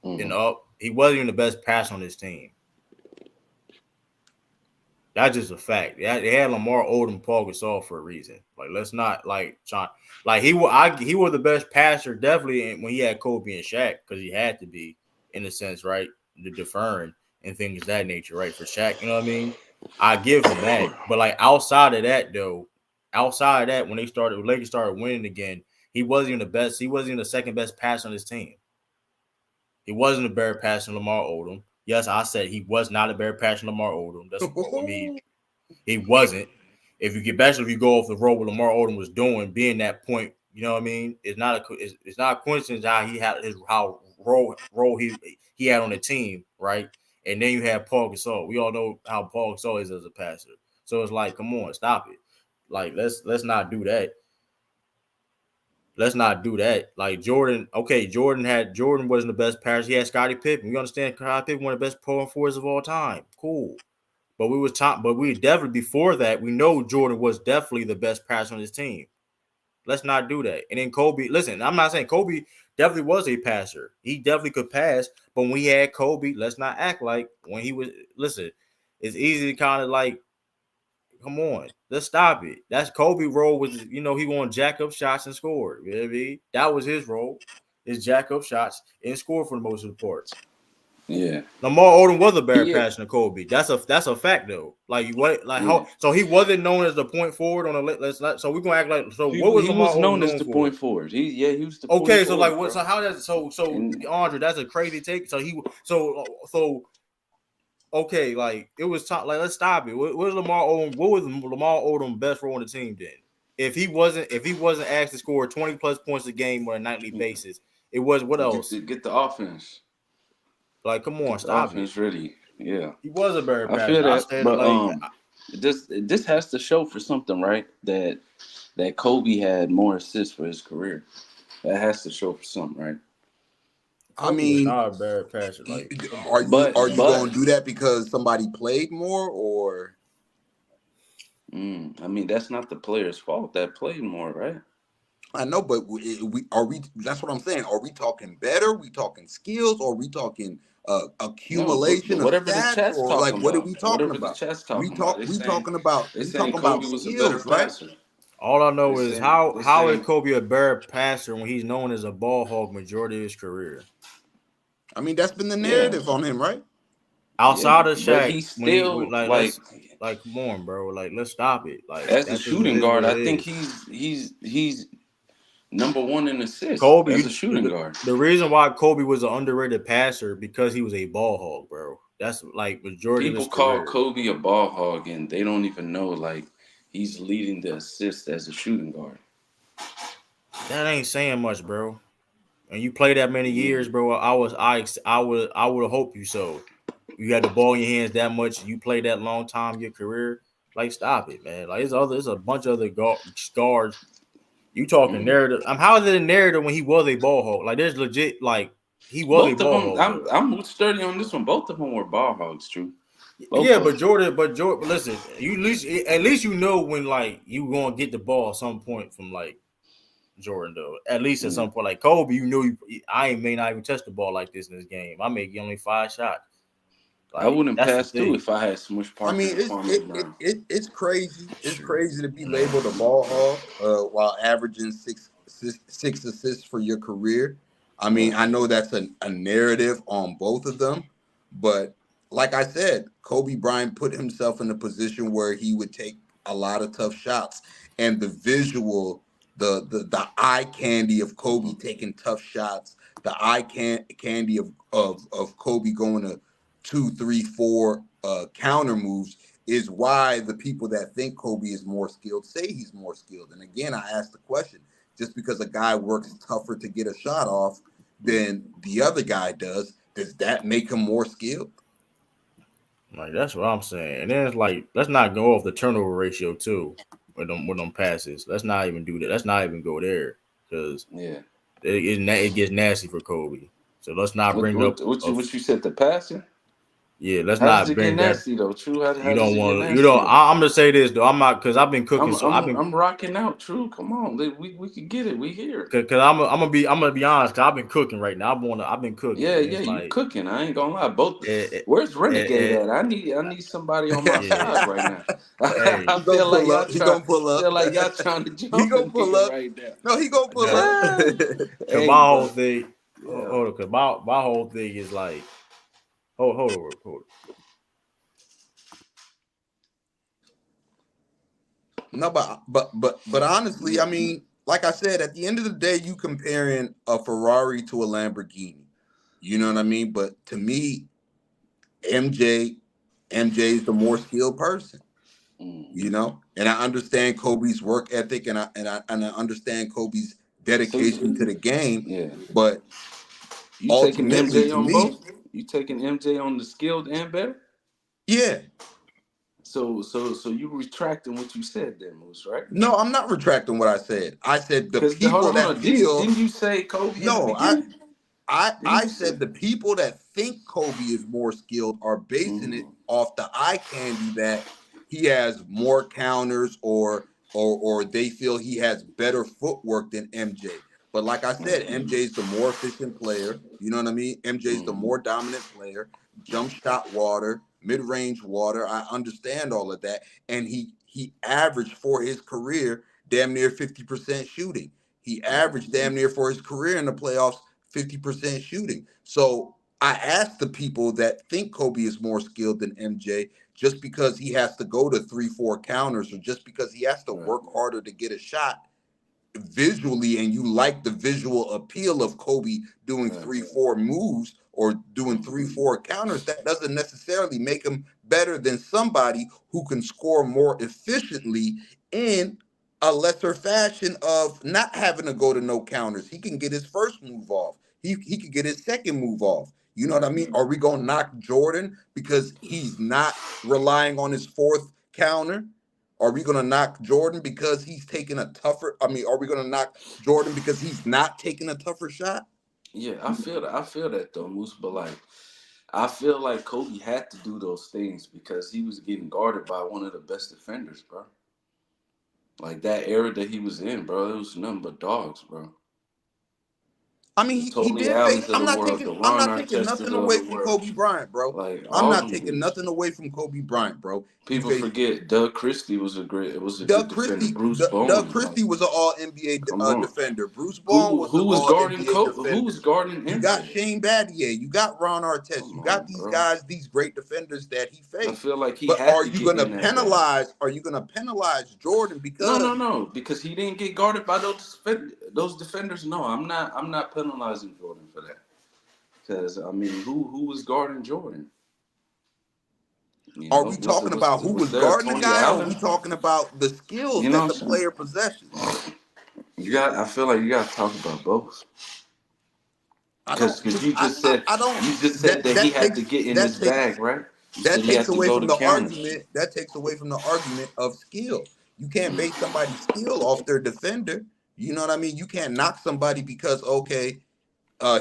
and up, he wasn't even the best passer on his team. That's just a fact. They had Lamar Odom, Paul Gasol for a reason. Like, let's not he was the best passer definitely when he had Kobe and Shaq, because he had to be, in a sense, right? The deferring and things of that nature, right? For Shaq, you know what I mean? I give him that. But like outside of that, when Lakers started winning again, he wasn't even the best. He wasn't even the second best passer on his team. He wasn't a better passer than Lamar Odom. Yes, I said he was not a better passer than Lamar Odom. That's what I mean. He wasn't. Especially if you go off the road what Lamar Odom was doing, being that point, you know what I mean? It's not a coincidence how he had how role he had on the team, right? And then you have Paul Gasol. We all know how Paul Gasol is as a passer. So it's like, come on, stop it. Like, let's not do that. Let's not do that. Like Jordan wasn't the best passer. He had Scottie Pippen. We understand Scottie Pippen, one of the best power forwards of all time. Cool. But we definitely before that, we know Jordan was definitely the best passer on his team. Let's not do that. And then Kobe, listen, I'm not saying Kobe definitely was a passer. He definitely could pass, but when he had Kobe, let's not act like when he was, listen, it's easy to kind of like, come on, let's stop it. That's Kobe role was, he going to jack up shots and score. You know what I mean? That was his role, is jack up shots and score for the most of the part. Yeah. Lamar Odom was a better passer than Kobe. That's a fact though. Like what? Like how? So he wasn't known as the point forward on the. So we're gonna act like. So what was Lamar Odom known as the for? Point forward. He was the okay. Point So forward, like what? bro. So how does Andre? That's a crazy take. So okay. Like it was like let's stop it. What was Lamar Odom best role on the team then? If he wasn't asked to score 20 plus points a game on a nightly basis, it was what else? Get the offense. Like, come on, stop it. Ready. Yeah. He was a better passer. I feel that, but this has to show for something, right? That Kobe had more assists for his career. That has to show for something, right? I mean, not a better passer. Like, are you going to do that because somebody played more, or? I mean, that's not the player's fault that played more, right? I know, but that's what I'm saying. Are we talking better? We talking skills, or are we talking accumulation of stats, or like what are we talking about? We talking about skills, right? All I know is how is Kobe a better passer when he's known as a ball hog majority of his career? I mean, that's been the narrative on him, right? Outside of Shaq, he's still like come on, bro. Like, let's stop it. Like, as a shooting guard, I think he's number one in assists. Kobe as a shooting guard. The reason why Kobe was an underrated passer because he was a ball hog, bro. That's like majority people of his call career. Kobe a ball hog, and they don't even know like he's leading the assists as a shooting guard. That ain't saying much, bro. And you play that many years, bro. I would have hoped you so. You had the ball in your hands that much. You played that long time in your career. Like, stop it, man. Like, there's a bunch of other guards. You talking narrative? How is it a narrative when he was a ball hog? Like, there's legit like he was both a ball hog. I'm sturdy on this one. Both of them were ball hogs, true. But Jordan, listen, at least you know when like you gonna get the ball at some point from like Jordan though. At least at some point, like Kobe, you knew I may not even touch the ball like this in this game. I make only 5 shots. Like, I wouldn't pass too if I had Smush Parker. I mean, it's crazy. It's crazy to be labeled a ball hog while averaging six assists for your career. I mean, I know that's a narrative on both of them, but like I said, Kobe Bryant put himself in a position where he would take a lot of tough shots, and the visual, the eye candy of Kobe taking tough shots, the eye candy of Kobe going to 2, 3, 4 counter moves is why the people that think Kobe is more skilled say he's more skilled. And again, I ask the question, just because a guy works tougher to get a shot off than the other guy does that make him more skilled? Like, that's what I'm saying. And then it's like, let's not go off the turnover ratio too with them passes. Let's not even do that. Let's not even go there because it gets nasty for Kobe. So let's not bring up what you said, the passing. Yeah, let's how not does it bring get that. Nasty though, True. You don't want to. You know, I'm gonna say this though. I'm not because I've been cooking. I'm rocking out, True. Come on, we can get it. We here. Because I'm gonna be honest. Cause I've been cooking right now. I've been cooking. Yeah, you cooking. I ain't gonna lie. Both. Where's Renegade at? I need somebody on my side right now. Hey, I feel like y'all gonna pull up. Feel like y'all trying to jump. He gonna pull up right now. No, he gonna pull up. Cause my whole thing. Hold on, cause my whole thing is like, hold on. No, but honestly, I mean, like I said, at the end of the day, you comparing a Ferrari to a Lamborghini. You know what I mean? But to me, MJ is the more skilled person. You know, and I understand Kobe's work ethic, and I understand Kobe's dedication to the game. Yeah, but you taking MJ on both? You taking MJ on the skilled and better? Yeah. So you retracting what you said then, Moose, right? No, I'm not retracting what I said. I said the people that feel. Didn't you say Kobe? No, I said the people that think Kobe is more skilled are basing it off the eye candy that he has more counters or they feel he has better footwork than MJ. But like I said, MJ is the more efficient player. You know what I mean? MJ is the more dominant player. Jump shot water, mid-range water. I understand all of that. And he averaged for his career damn near 50% shooting. He averaged damn near for his career in the playoffs 50% shooting. So I asked the people that think Kobe is more skilled than MJ just because he has to go to 3-4 counters or just because he has to work harder to get a shot visually, and you like the visual appeal of Kobe doing 3-4 moves or doing 3-4 counters, that doesn't necessarily make him better than somebody who can score more efficiently in a lesser fashion of not having to go to no counters. He can get his first move off. He can get his second move off. You know what I mean? Are we going to knock Jordan because he's not relying on his fourth counter? Are we going to knock Jordan because he's taking a tougher? I mean, are we going to knock Jordan because he's not taking a tougher shot? Yeah, I feel that though, Moose. But like, I feel like Kobe had to do those things because he was getting guarded by one of the best defenders, bro. Like that era that he was in, bro, it was nothing but dogs, bro. I mean, he did face. I'm not taking nothing away from Kobe Bryant, bro. Like, I'm not taking nothing away from Kobe Bryant, bro. People forget Doug Christie was a good defender. Bruce Bowen. Doug Christie was an All NBA defender. Bruce Bowen was who was guarding Kobe? Who was guarding MJ? You got Shane Battier. You got Ron Artest. You got these guys, these great defenders that he faced. I feel like he. But are you going to penalize? Are you going to penalize Jordan because? No, because he didn't get guarded by those defenders. No, I'm not penalizing Jordan for that. Because I mean, who was guarding Jordan? Are we talking about who was guarding the guy, or are we talking about the skills that the player possesses? I feel like you got to talk about both. Because you just said that he had to get in his bag, right? That takes away from the argument. That takes away from the argument of skill. You can't base somebody's skill off their defender. You know what I mean? You can't knock somebody because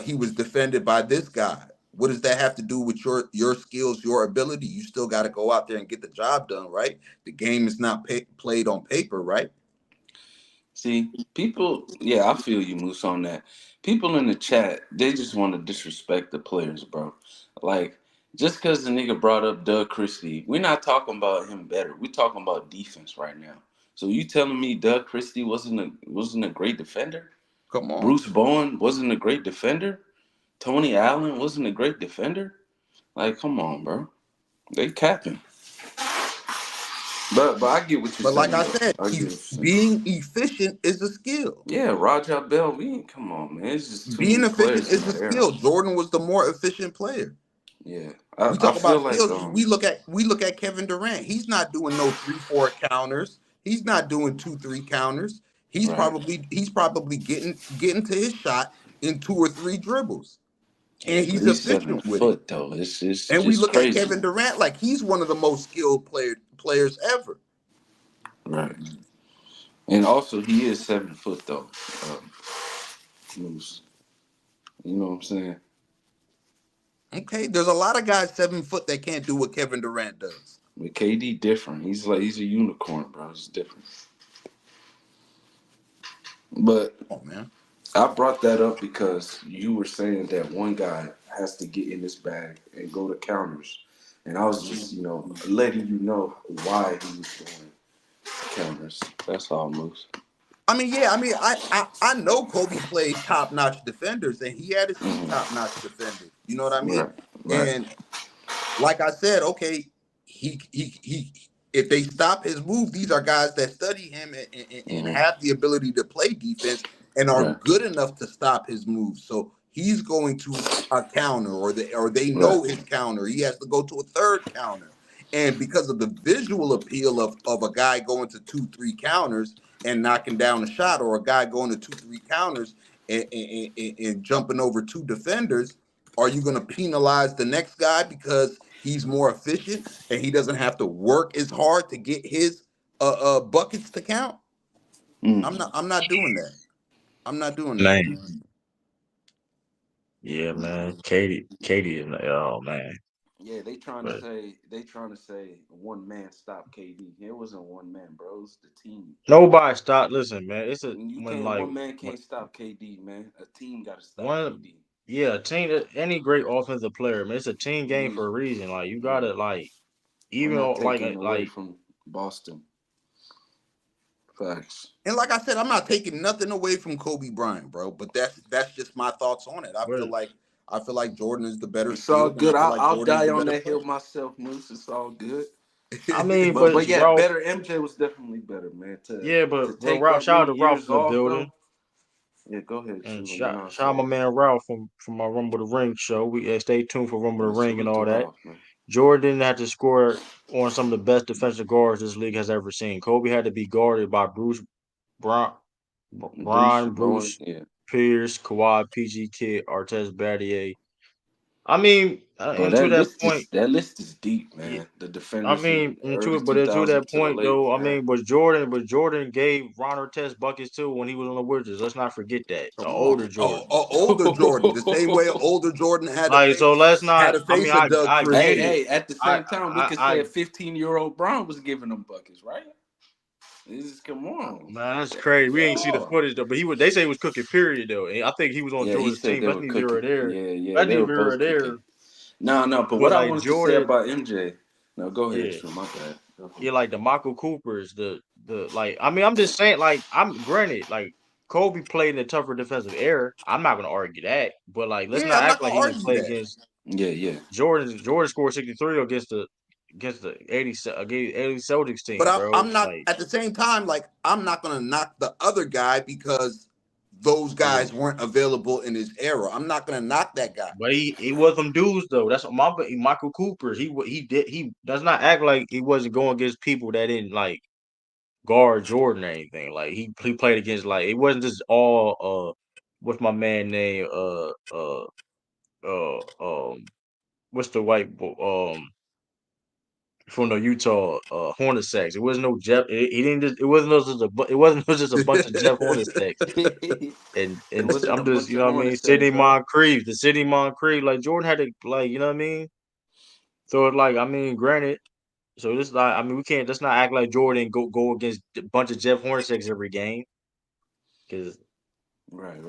he was defended by this guy. What does that have to do with your skills, your ability? You still got to go out there and get the job done, right? The game is not played on paper, right? See, people, I feel you, Moose, on that. People in the chat, they just want to disrespect the players, bro. Like, just because the nigga brought up Doug Christie, we're not talking about him better. We're talking about defense right now. So you telling me Doug Christie wasn't a great defender? Come on. Bruce Bowen wasn't a great defender? Tony Allen wasn't a great defender? Like, come on, bro. They capping. But I get what you're saying. But like I said, being efficient is a skill. Yeah, Raja Bell, come on, man. It's just being efficient is a skill. Jordan was the more efficient player. Yeah, We I talk feel about like skills. We look at Kevin Durant. He's not doing no 3-4 counters. He's not doing 2-3 counters. He's right. probably getting to his shot in 2 or 3 dribbles, Yeah, and but he's he's 7 efficient with it. foot though. It's And we just look at crazy. Kevin Durant like he's one of the most skilled players ever. Right. And also, he is 7 foot though. Moose. You know what I'm saying? Okay, there's a lot of guys 7 foot that can't do what Kevin Durant does. But KD different. He's a unicorn, bro. He's different. But Oh man. I brought that up because you were saying that one guy has to get in this bag and go to counters. And I was just, letting you know why he was doing counters. That's all, Moose. I mean, yeah, I know Kobe played top-notch defenders, and he had to see top-notch defenders. You know what I mean? Right. And like I said, okay, he if they stop his move, these are guys that study him and have the ability to play defense and are good enough to stop his move. So he's going to a counter, or they know his counter. He has to go to a third counter. And because of the visual appeal of a guy going to 2-3 counters and knocking down a shot, or a guy going to 2-3 counters and jumping over 2 defenders, are you going to penalize the next guy because he's more efficient and he doesn't have to work as hard to get his buckets to count? I'm not doing that. I'm not doing that. Man. Yeah, man. Katie is like, oh man. Yeah, they trying to say one man stopped KD. It wasn't one man, bro. It's the team. Nobody stop. Listen, man. It's One man can't stop KD, man. A team got to stop KD. Yeah, a team. Any great offensive player, man. It's a team game for a reason. Like you gotta even We're not like taking away from Boston. Facts. And like I said, I'm not taking nothing away from Kobe Bryant, bro. But that's just my thoughts on it. I feel like Jordan is the better. It's all good. I'll die on that player. hill myself, Moose. It's all good. I mean, but yeah, Ralph, better. MJ was definitely better, man. But Ralph, shout out to Ralph in the building. Yeah, go ahead. And shout out my man Ralph from our Rumble the Ring show. We stay tuned for Rumble the Ring and all that. Jordan didn't have to score on some of the best defensive guards this league has ever seen. Kobe had to be guarded by Bruce Pierce, Kawhi, PG Kid, Artez Battier. I mean, until that point, that list is deep, man. Yeah. The defenders. I mean, until that point, though, but Jordan gave Ron Artest buckets too when he was on the Wizards. Let's not forget that. Older Jordan. Older Jordan. The same way older Jordan had At the same time, we could say a 15-year-old Brown was giving them buckets, right? Come on, man, that's crazy. We ain't see the footage though, but they say he was cooking. Period though, and I think he was on Jordan's team. That's neither here or there. Yeah, they were both there. No, but what I wanted to say about MJ. No, go ahead, Drew, my bad. Yeah, like the Michael Coopers, the I mean, I'm just saying, like, I'm granted, like Kobe played in a tougher defensive era. I'm not gonna argue that, but like, let's not act like he didn't play against. Yeah. Jordan scored 63 against the 80 Celtics team. But I'm not like, at the same time, like, I'm not gonna knock the other guy because those guys weren't available in his era. I'm not gonna knock that guy. But he was some dudes though. That's Michael Cooper. He does not act like he wasn't going against people that didn't like guard Jordan or anything. Like he played against, like, it wasn't just all what's my man name? What's the white from the Utah Hornaceks. It wasn't no Jeff. It wasn't just a bunch of Jeff Hornaceks. and I'm just, you know what I mean, Sidney Moncrief, the Sidney Moncrief. Like Jordan had to, like, you know what I mean. So it's like, I mean, granted. So this, like, I mean, we can't. Let's not act like Jordan go against a bunch of Jeff Hornaceks every game. Right.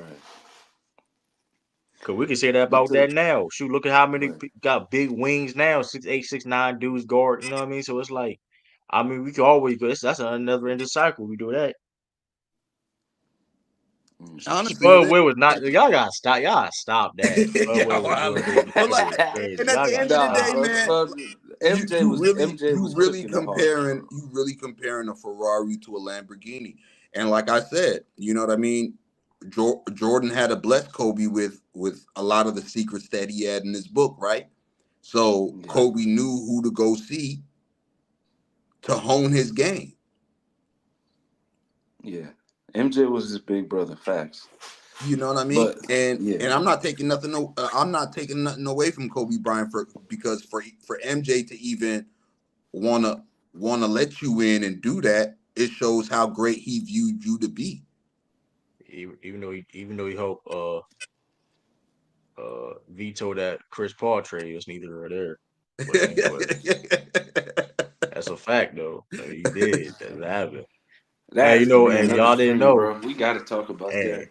Cause we can say that about that now. Shoot, look at how many got big wings now. 6'8", 6'9" dudes guard. You know what I mean? So it's like, I mean, we can always go. That's another end of cycle. We do that. Honestly, Spud Webb was not. Y'all gotta stop. Y'all stop that. And at the end of the day, man, you really comparing a Ferrari to a Lamborghini. And like I said, you know what I mean. Jordan had to bless Kobe with a lot of the secrets that he had in his book, right? So Kobe knew who to go see to hone his game. Yeah. MJ was his big brother. Facts. You know what I mean? But, and I'm not taking nothing. I'm not taking nothing away from Kobe Bryant because for MJ to even wanna let you in and do that, it shows how great he viewed you to be. Even though he helped veto that Chris Paul trade, was neither here or there. But anyway, that's a fact though. He did. That happened. Hey, and y'all didn't know. Bro. We got to talk about that.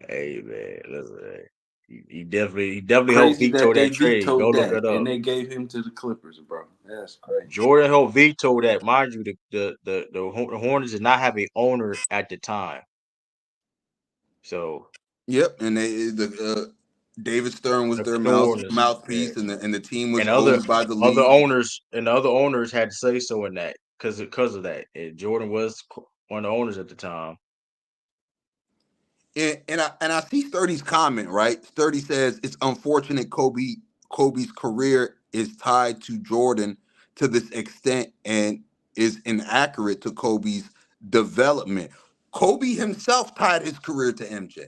Hey man, listen. He definitely helped veto that trade. Go look it up. And they gave him to the Clippers, bro. That's crazy. Jordan helped veto that. Mind you, the Hornets did not have an owner at the time. So yep, and David Stern was their mouthpiece, and the team was owned by the league. Other owners had to say so in that because of that. And Jordan was one of the owners at the time. And I see Sturdy's comment, right? Sturdy says it's unfortunate Kobe's career is tied to Jordan to this extent and is inaccurate to Kobe's development. Kobe himself tied his career to MJ.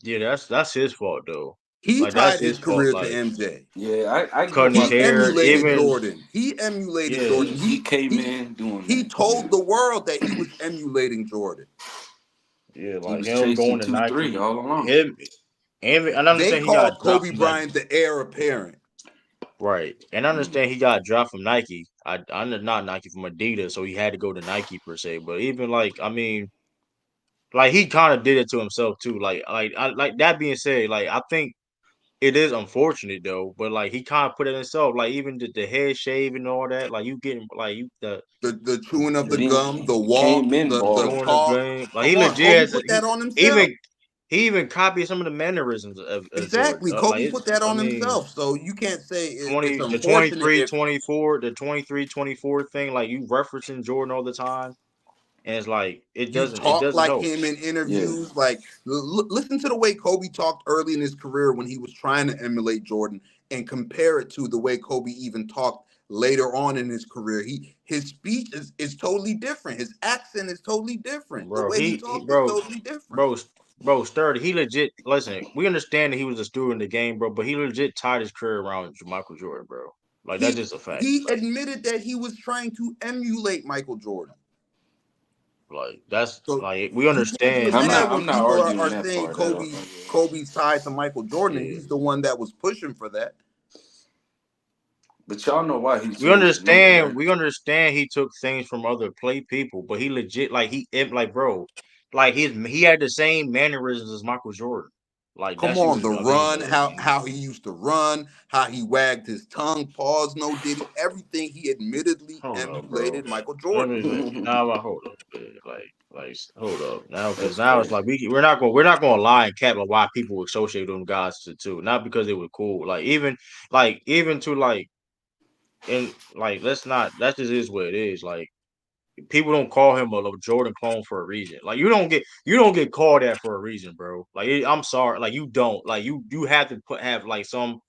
Yeah, that's his fault though. He tied his career to MJ. Yeah, I he emulated Jordan. He emulated Jordan. He came in doing. He told the world that he was emulating Jordan. Yeah, like him going to Nike 2-3 all along. They called Kobe Bryant the heir apparent. Right, and I understand he got dropped from Nike. I'm not Nike, from Adidas, so he had to go to Nike per se. But even he kind of did it to himself too. Like that being said, I think it is unfortunate though. But he kind of put it himself. Even the head shave and all that. You getting the chewing of the gum, the walk, the talk. He legit put that on himself. He even copied some of the mannerisms of exactly. Jordan. Kobe put that on himself, so you can't say it's the 23-24 thing. You referencing Jordan all the time, and it's it doesn't talk him in interviews. Yeah. Listen to the way Kobe talked early in his career when he was trying to emulate Jordan, and compare it to the way Kobe even talked later on in his career. His speech is totally different. His accent is totally different. Bro, the way he talks is totally different. Bro, Sturdy, he legit. Listen, we understand that he was a student of the game, bro, but he legit tied his career around Michael Jordan, bro. That's just a fact. He admitted that he was trying to emulate Michael Jordan. We understand. I'm not arguing are that saying part. Kobe's tied to Michael Jordan, and he's the one that was pushing for that. But y'all know why he's. We understand. We understand he took things from other people, but he legit he had the same mannerisms as Michael Jordan. Come on, the run, how he used to run, how he wagged his tongue, pause, no diddy, everything. He admittedly emulated Michael Jordan. Hold up, hold up now, because now it's we're not gonna lie and cap why people associate them guys too, not because they were cool, even to and that just is what it is. People don't call him a Jordan clone for a reason. You don't get called that for a reason, bro. I'm sorry, you don't. You have to have some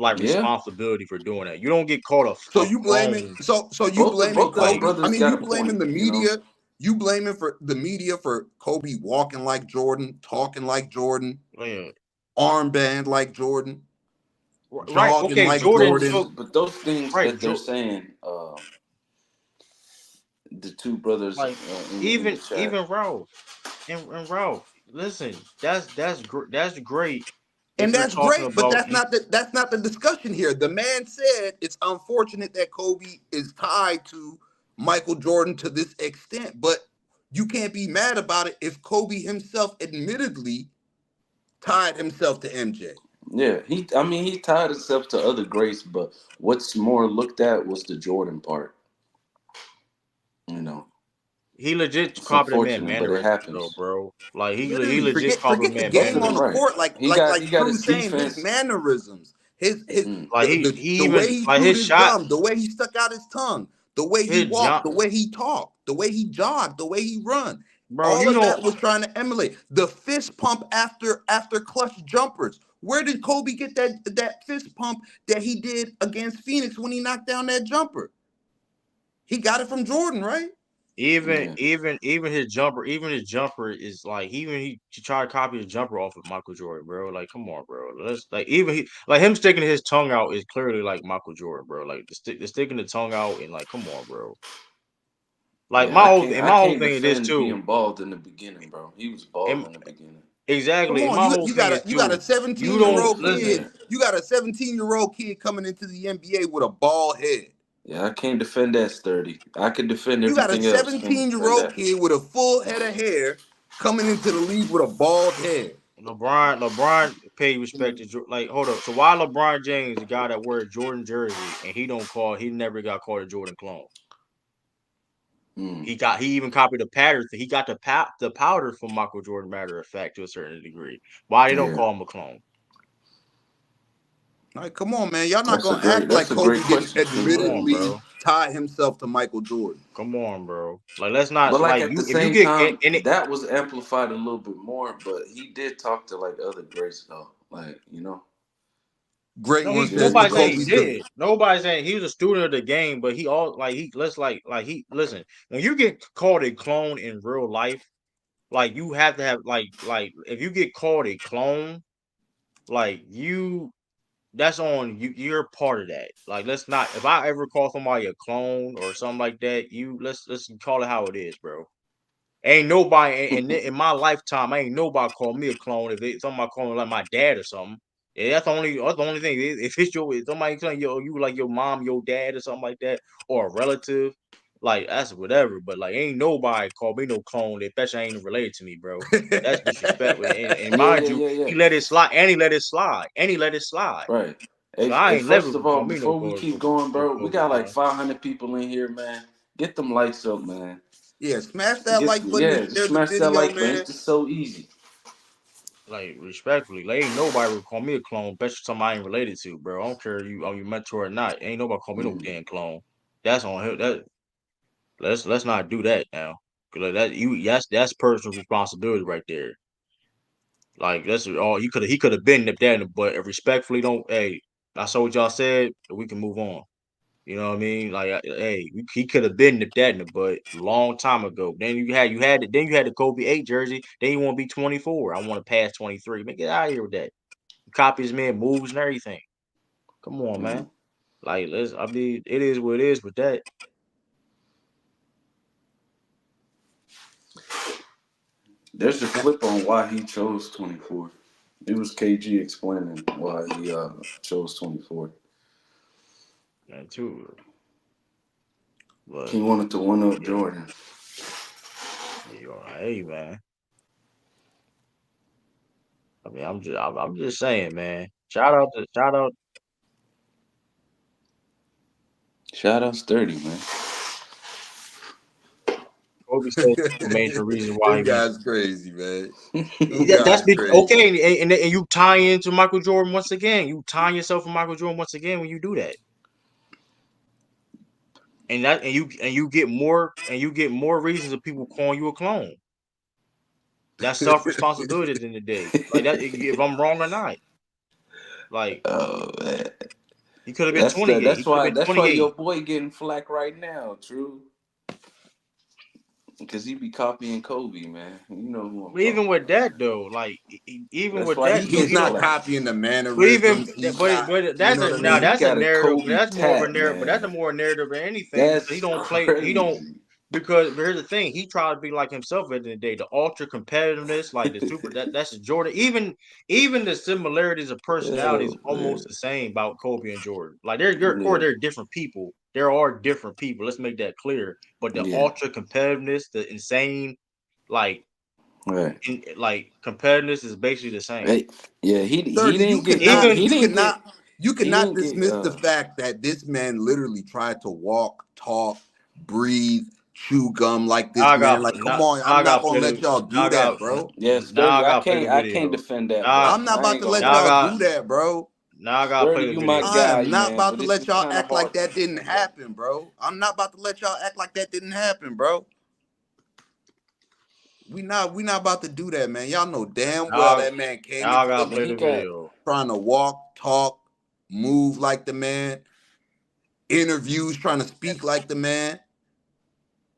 responsibility for doing that. You don't get called a. So you blaming? So you blaming Kobe? I mean, you blaming the media. You blaming for the media for Kobe walking like Jordan, talking like Jordan, armband like Jordan. Right, okay, like Jordan. But those things that they're saying, the two brothers, even Ralph and Ralph. Listen, that's great, and that's great, but that's not the discussion here. The man said it's unfortunate that Kobe is tied to Michael Jordan to this extent, but you can't be mad about it if Kobe himself admittedly tied himself to MJ. Yeah, he tied himself to other greats, but what's more looked at was the Jordan part. He legit copied man, though, bro. He legit copied man. Game on the court, like Cruz saying, his mannerisms, the way he threw his gum, the way he stuck out his tongue, the way he walked, the way he talked, the way he jogged, the way he run. Bro, all of that was trying to emulate. The fist pump after clutch jumpers Where did Kobe get that fist pump that he did against Phoenix when he knocked down that jumper? He got it from Jordan, right? Even his jumper is like he tried to copy his jumper off of Michael Jordan, bro. Like, come on, bro. Let's like him sticking his tongue out is clearly like Michael Jordan, bro. Like the sticking the tongue out and like, come on, bro. Like my whole thing is this too. Being bald in the beginning, bro. He was bald in the beginning. Exactly. Come And on, my whole you thing got is a 17-year-old kid. You got a 17-year-old kid coming into the NBA with a bald head. Yeah, I can't defend that sturdy. I can defend You got a everything else. 17-year-old kid with a full head of hair coming into the league with a bald head. LeBron paid respect to like. Hold up. So why LeBron James, the guy that wears Jordan jersey, and he never got called a Jordan clone? He even copied the pattern. He got the powder from Michael Jordan. Matter of fact, to a certain degree. Why they don't call him a clone? Like, come on, man. Y'all not gonna act like Kobe didn't admittedly tie himself to Michael Jordan. Come on, bro. Like, let's not. But like at the if same you get time, that was amplified a little bit more. But he did talk to like other greats though. Like, you know. Great No, ones. nobody's saying he did. Nobody's saying he was a student of the game, but he listen. When you get called a clone in real life, like you have to have like if you get called a clone, like that's on you. You're part of that. Like, let's not. If I ever call somebody a clone or something like that, let's call it how it is, bro. Ain't nobody in my lifetime. Ain't nobody call me a clone. If somebody call me like my dad or something, yeah, that's the only thing. If somebody telling you like your mom, your dad, or something like that, or a relative, like that's whatever. But like, ain't nobody call me no clone, especially ain't related to me, bro. That's disrespectful. And mind you, he let it slide, and he let it slide, Right. So Hey, I ain't first never of all, call me no before we keep going, bro, we got like 500 people in here, man. Get them lights up, man. Yeah, smash that like button and share the smash that video, like button. man. It's just so easy. Like, respectfully, like, ain't nobody would call me a clone, especially somebody I ain't related to, bro. I don't care you your mentor or not. Ain't nobody call me no damn clone. That's on him. Let's not do that now. Cause that's personal responsibility right there. Like, that's all he could have been nipped that in the butt. And respectfully, don't. Hey, I saw what y'all said. We can move on. You know what I mean? Like, hey, he could have been nipped that in the butt a long time ago. Then you had the Kobe 8 jersey. Then you want to be 24. I want to pass 23. Man, get out of here with that. Copy his man moves and everything. Come on, man. Like, it is what it is with that. There's a clip on why he chose 24. It was KG explaining why he chose 24. That too. But he wanted to one up Jordan. Hey, man. I mean, I'm just saying, man. Shout out Sturdy, man. Kobe said the major reason why This guy's crazy, man. That's okay, and you tie into Michael Jordan once again. You tie yourself to Michael Jordan once again when you do that, and you get more reasons of people calling you a clone. That's self responsibility at the end of the day. Like that, if I'm wrong or not. Like, oh man, he could have been 28. That's why your boy getting flack right now, True. Because he be copying Kobe, man. You know who I'm even with that though, like he's not copying the mannerisms. But that's a narrative. That's more of a narrative. But that's a more narrative than anything. He don't play. He don't. Because here's the thing, he tried to be like himself at the end of the day. The ultra competitiveness, like the super, that's Jordan. Even the similarities of personalities almost the same about Kobe and Jordan. Like they're different people. There are different people. Let's make that clear. But the ultra competitiveness, the insane, like competitiveness is basically the same. He didn't get you cannot dismiss the fact that this man literally tried to walk, talk, breathe, chew gum like this man. Like, come on, I'm not gonna let y'all do that, bro. Yes, I can't defend that. I'm not about to let y'all do that, bro. Now I gotta play the video. I am not about to let y'all act like that didn't happen, bro. I'm not about to let y'all act like that didn't happen, bro. We not about to do that, man. Y'all know damn well that man came Y'all into the gotta play the league video. trying to walk, talk, move like the man. Interviews trying to speak like the man.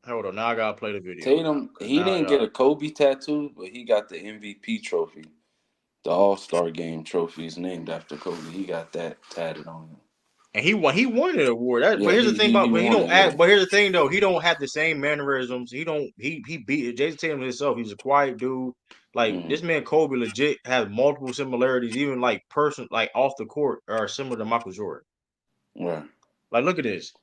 Hold on, now I gotta play the video. Tatum, he didn't get a Kobe tattoo, but he got the MVP trophy. The All-Star Game trophy is named after Kobe. He got that tatted on him. And he won an award. But here's the thing but here's the thing though, he don't have the same mannerisms. He beat Jason Tatum himself. He's a quiet dude. Like this man Kobe legit has multiple similarities, even like off the court are similar to Michael Jordan. Right. Like look at this.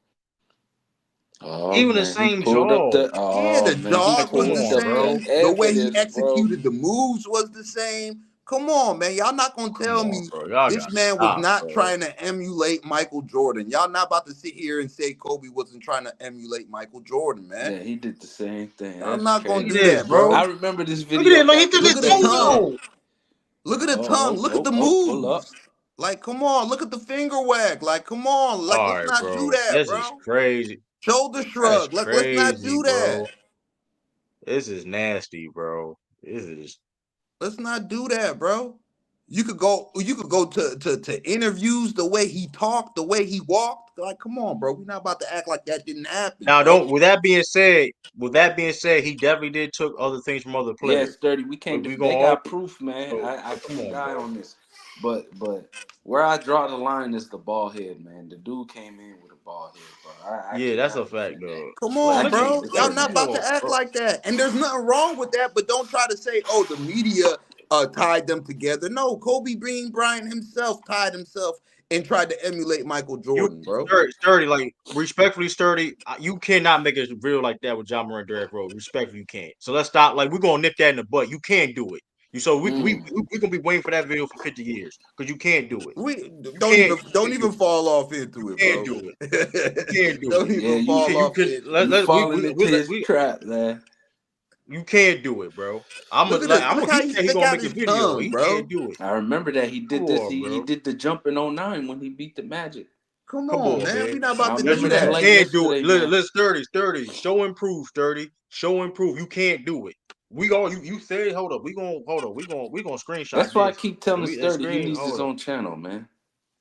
Oh, even man, the same jaw. The jog was the same. bro. The way he executed the moves was the same. Come on, man. Y'all not going to tell me this man was not trying to emulate Michael Jordan. Y'all not about to sit here and say Kobe wasn't trying to emulate Michael Jordan, man. Yeah, he did the same thing. I'm not going to do that, bro. I remember this video. Look at the tongue. Look at the tongue. Look at the Pull up. moves. Like, come on. Look at the finger wag. Like, come on. Like, let's not do that, this bro. This is crazy. Shoulder shrug. Like, let's not do that. Bro. This is nasty, bro. Let's not do that, bro. You could go to interviews, the way he talked, the way he walked. Like, come on, bro. We're not about to act like that didn't happen. Now, with that being said, he definitely did took other things from other players. Yeah, Sturdy. We can't. They got proof, man. I can't die on this. But where I draw the line is the ball head, man. The dude came in with a ball head, bro. Yeah, that's a fact, though. Come on, bro. Y'all not about to act like that. And there's nothing wrong with that, but don't try to say, oh, the media tied them together. No, Kobe Bryant himself tied himself and tried to emulate Michael Jordan, bro. Sturdy, like, respectfully, Sturdy, you cannot make a video like that with John Moran, Derrick Rose. Respectfully, you can't. So let's stop. Like, we're going to nip that in the butt. You can't do it. So we going to be waiting for that video for 50 years because you can't do it. We don't even fall off into it, bro. Can't do it. You can't do it. Don't even fall off into it. You fall into his trap, man. You can't do it, bro. I'm gonna keep saying he's gonna make a video. He can't do it. I remember that he did this. He did the jump in 09 when he beat the Magic. Come on, man. We not about to do that. You can't do it. Let's Sturdy. Show and prove, Sturdy. Show and prove. You can't do it. You said, hold up. We gonna screenshot. That's why I keep telling Sturdy he needs his own channel, man.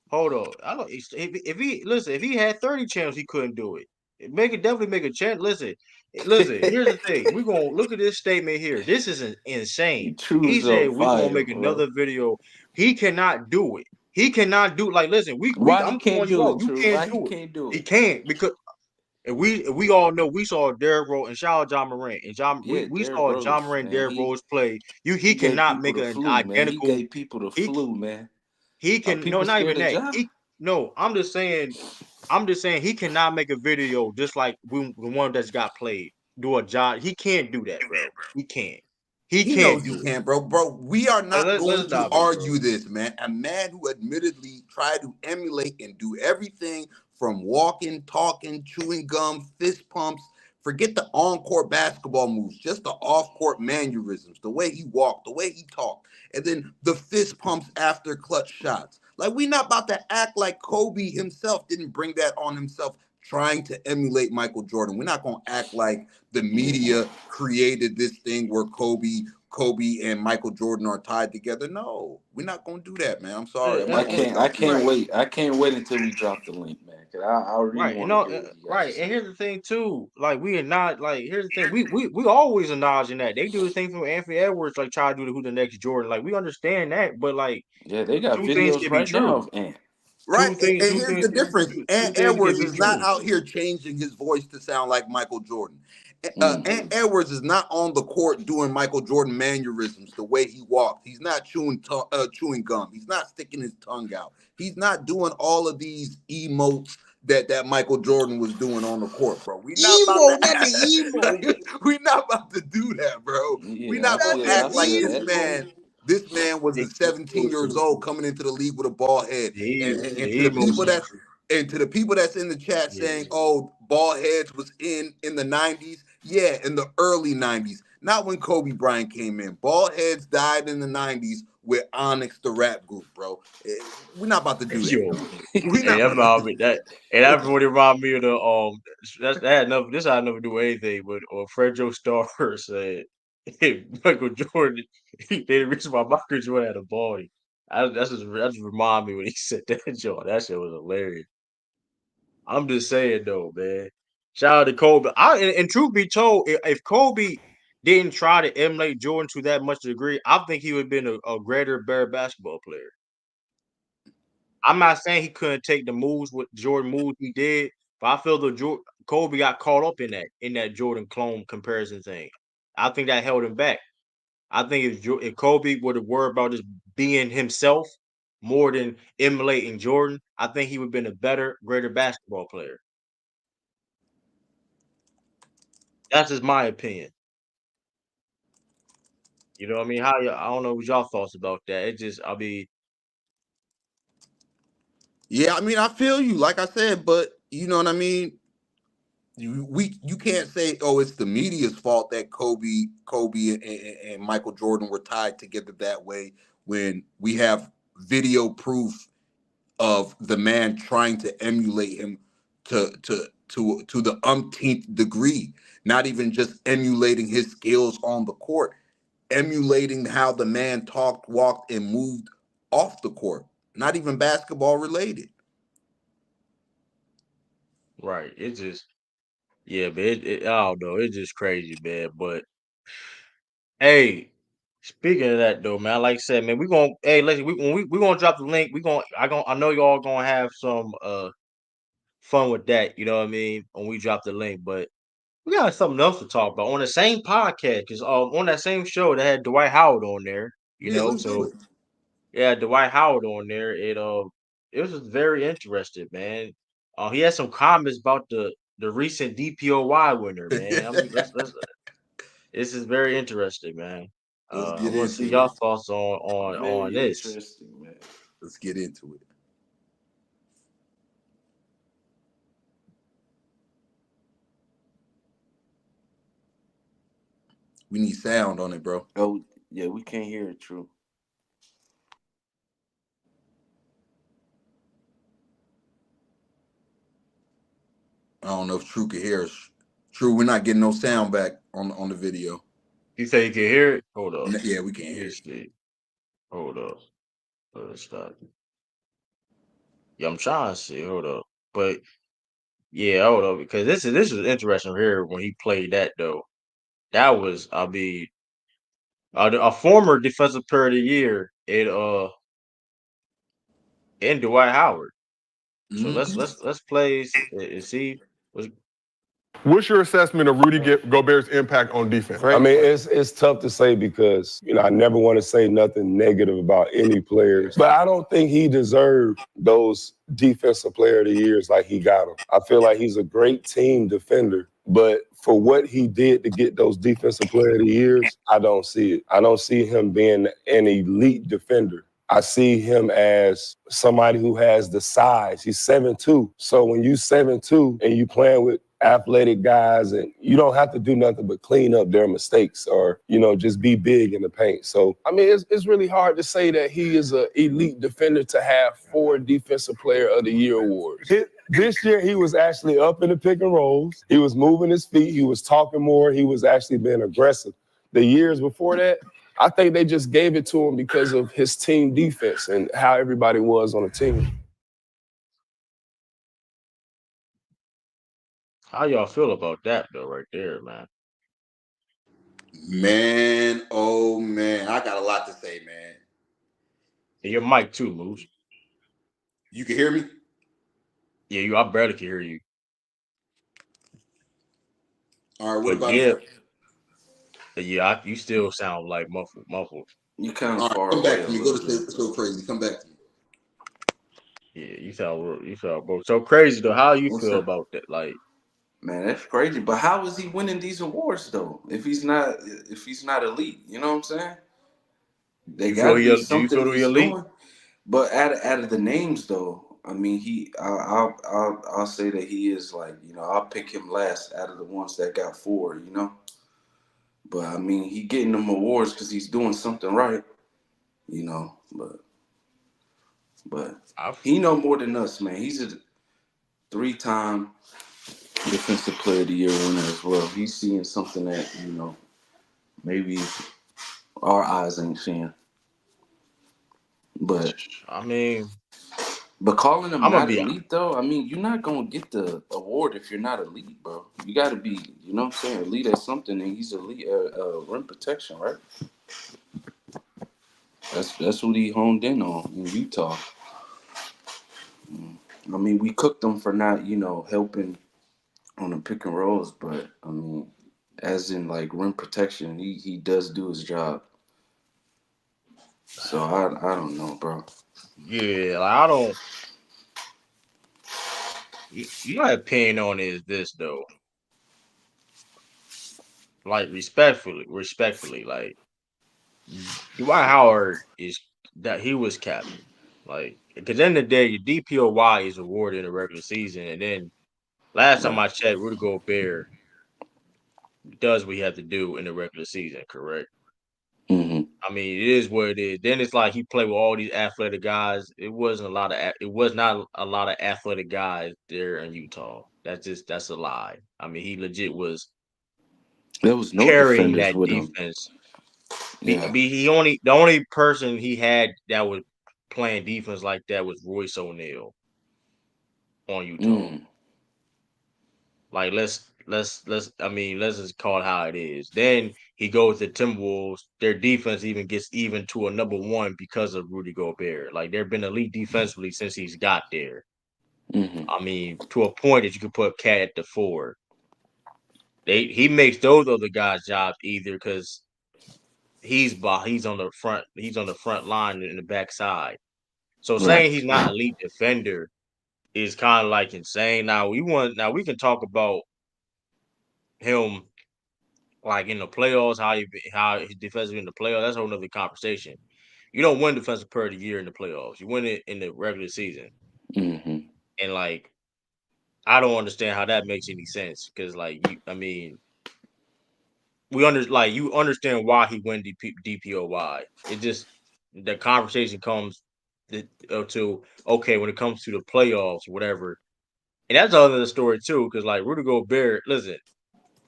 Hold up. I don't. If he had 30 channels, he couldn't do it. Definitely make a channel. Listen. Here's the thing. We're gonna look at this statement here. This is insane. He said we're gonna make another video. He cannot do it. He cannot do listen. I'm calling you out. You can't do it. He can't because. And we all know we saw Derrick Rose and shout out John Moran and we saw John Moran and Derrick Rose play. He cannot make an identical. Man. He gave people the flu, man. He can not even that. I'm just saying he cannot make a video just like the one that's got played. Do a job. He can't do that, bro. He can't. He can't. He can't, bro. Bro, we are not going to argue this, man. A man who admittedly tried to emulate and do everything from walking, talking, chewing gum, fist pumps. Forget the on-court basketball moves, just the off-court mannerisms, the way he walked, the way he talked, and then the fist pumps after clutch shots. Like, we not about to act like Kobe himself didn't bring that on himself trying to emulate Michael Jordan. We're not going to act like the media created this thing where Kobe and Michael Jordan are tied together. No, we're not going to do that, man. I'm sorry. I can't wait. I can't wait until we drop the link, man. Cause I really want to right. And here's the thing too. Like we are not like. Here's the thing. We always acknowledging that they do the thing from Anthony Edwards, like try to do who the next Jordan. Like we understand that, but like they got videos right now of Ant. Right, and here's the difference. Ant Edwards is not out here changing his voice to sound like Michael Jordan. Ant Edwards is not on the court doing Michael Jordan mannerisms, the way he walks. He's not chewing gum. He's not sticking his tongue out. He's not doing all of these emotes that Michael Jordan was doing on the court, bro. We're not about to do that, bro. We're not going to act like this man was 17 years old coming into the league with a bald head. And to the people that's in the chat saying, oh, bald heads was in the 90s. Yeah, in the early 90s. Not when Kobe Bryant came in. Bald heads died in the 90s with Onyx, the rap group, bro. We're not about to do that. That's what reminded me of the this had nothing to do with anything, but Fred Joe Starr said Michael Jordan, the reason why Michael Jordan had a ball. That just remind me when he said that joke. That shit was hilarious. I'm just saying though, man. Shout out to Kobe. And truth be told, if Kobe didn't try to emulate Jordan to that much degree, I think he would have been a greater, better basketball player. I'm not saying he couldn't take the moves with Jordan moves he did, but I feel Kobe got caught up in that Jordan clone comparison thing. I think that held him back. I think if Kobe would have worried about just being himself more than emulating Jordan, I think he would have been a better, greater basketball player. That's just my opinion. You know what I mean? I don't know what y'all thoughts about that. Yeah, I mean, I feel you, like I said, but you know what I mean? You can't say, oh, it's the media's fault that Kobe and Michael Jordan were tied together that way when we have video proof of the man trying to emulate him to the umpteenth degree. Not even just emulating his skills on the court, emulating how the man talked, walked, and moved off the court. Not even basketball related. Right. Yeah, but I don't know. It's just crazy, man. But hey, speaking of that though, man, like I said, man, we gonna drop the link. I know y'all gonna have some fun with that. You know what I mean? When we drop the link, but we got something else to talk about on the same podcast because on that same show that had Dwight Howard on there. You Yeah, know, let's do so it. yeah, Dwight Howard on there. It was just very interesting, man. He had some comments about the recent DPOY winner, man. I mean, let's this is very interesting, man. Let's I get want to see into y'all it. thoughts on Very this. interesting, man. Let's get into it. We need sound on it, bro. Oh, yeah, we can't hear it, true. I don't know if True can hear us. True, we're not getting no sound back on the video. You say you can hear it? Hold up. Yeah, we can't Let hear me it. see. Hold up. Let's stop. Yeah, I'm trying to see. Hold up. But yeah, hold up because this is interesting here when he played that though. That was a former defensive player of the year in Dwight Howard. So let's play and see. What's your assessment of Rudy Gobert's impact on defense? I mean, it's tough to say because, I never want to say nothing negative about any players. But I don't think he deserved those defensive player of the years like he got them. I feel like he's a great team defender. But for what he did to get those defensive player of the years, I don't see it. I don't see him being an elite defender. I see him as somebody who has the size. He's 7'2". So when you 7'2" and you playing with athletic guys and you don't have to do nothing but clean up their mistakes or, just be big in the paint. So, I mean, it's really hard to say that he is an elite defender to have 4 Defensive Player of the Year awards. This year, he was actually up in the pick and rolls. He was moving his feet. He was talking more. He was actually being aggressive. The years before that, I think they just gave it to him because of his team defense and how everybody was on the team. How y'all feel about that though, right there, man? Man, oh man, I got a lot to say, man. And your mic too, Moose. You can hear me? Yeah, I barely can hear you. All right, what about you still sound like muffled. You kind of far come away back to me. a Go little to bit. so crazy. Come back to me. Yeah, you sound bro. So crazy though. How you feel about that? Like, man, that's crazy. But how is he winning these awards though? If he's not elite, you know what I'm saying? They got to be something he's doing. But out of the names though, I mean, I'll say that he is like, I'll pick him last out of the ones that got 4, But I mean, he getting them awards because he's doing something right, But he know more than us, man. He's a 3-time Defensive Player of the Year winner as well. He's seeing something that maybe our eyes ain't seeing. But I mean, but calling him I'm gonna not be. elite though, I mean, you're not gonna get the award if you're not elite, bro. You got to be, you know what I'm saying, elite at something, and he's elite at rim protection, right? That's what he honed in on in Utah. I mean, we cooked him for not, helping on the pick and rolls, but I mean, as in like rim protection, he does do his job. So I don't know, bro. Yeah, like I don't. My opinion on it is this though. Like respectfully, like Dwight Howard is that he was captain. Like, because at the end of the day, your DPOY is awarded in the regular season, and then last time Right. I checked, Rudy Gobert does what he had to do in the regular season. Correct. Mm-hmm. I mean, it is what it is. Then it's like he played with all these athletic guys. It was not a lot of athletic guys there in Utah. That's a lie. I mean, he legit was There was no carrying defenders that with him. defense. Yeah. The only person he had that was playing defense like that was Royce O'Neal on Utah. Mm. Like let's just call it how it is. Then he goes to Timberwolves. Their defense even gets even to a number one because of Rudy Gobert. Like they've been elite defensively since he's got there. Mm-hmm. I mean, to a point that you could put Cat at the 4. He makes those other guys' jobs either because he's on the front line in the backside. So Right. saying he's not an elite defender is kind of like insane. Now we can talk about him like in the playoffs, how his defensive in the playoffs. That's a whole nother conversation. You don't win defensive player of the year in the playoffs. You win it in the regular season. Mm-hmm. And like I don't understand how that makes any sense because like I mean you understand why he won DPOY. It just the conversation comes to okay when it comes to the playoffs, whatever. And that's another story too, because like Rudy Gobert, listen,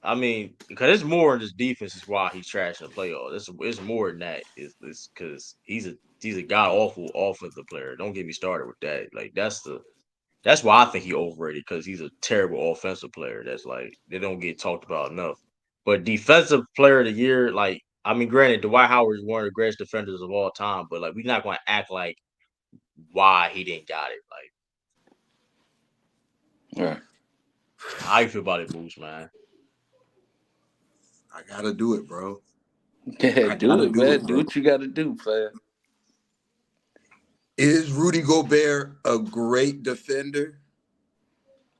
I mean, because it's more than just defense is why he's trash in the playoffs. It's more than that. It's because he's a god awful offensive player. Don't get me started with that. Like that's why I think he overrated because he's a terrible offensive player. That's like they don't get talked about enough. But defensive player of the year, like I mean, granted, Dwight Howard is one of the greatest defenders of all time, but like we're not going to act like why he didn't got it. Like, Right. how you feel about it, Moose, man? I gotta do it, bro. Yeah, I do gotta it, do it, man. Do bro. what you got to do, player. Is Rudy Gobert a great defender?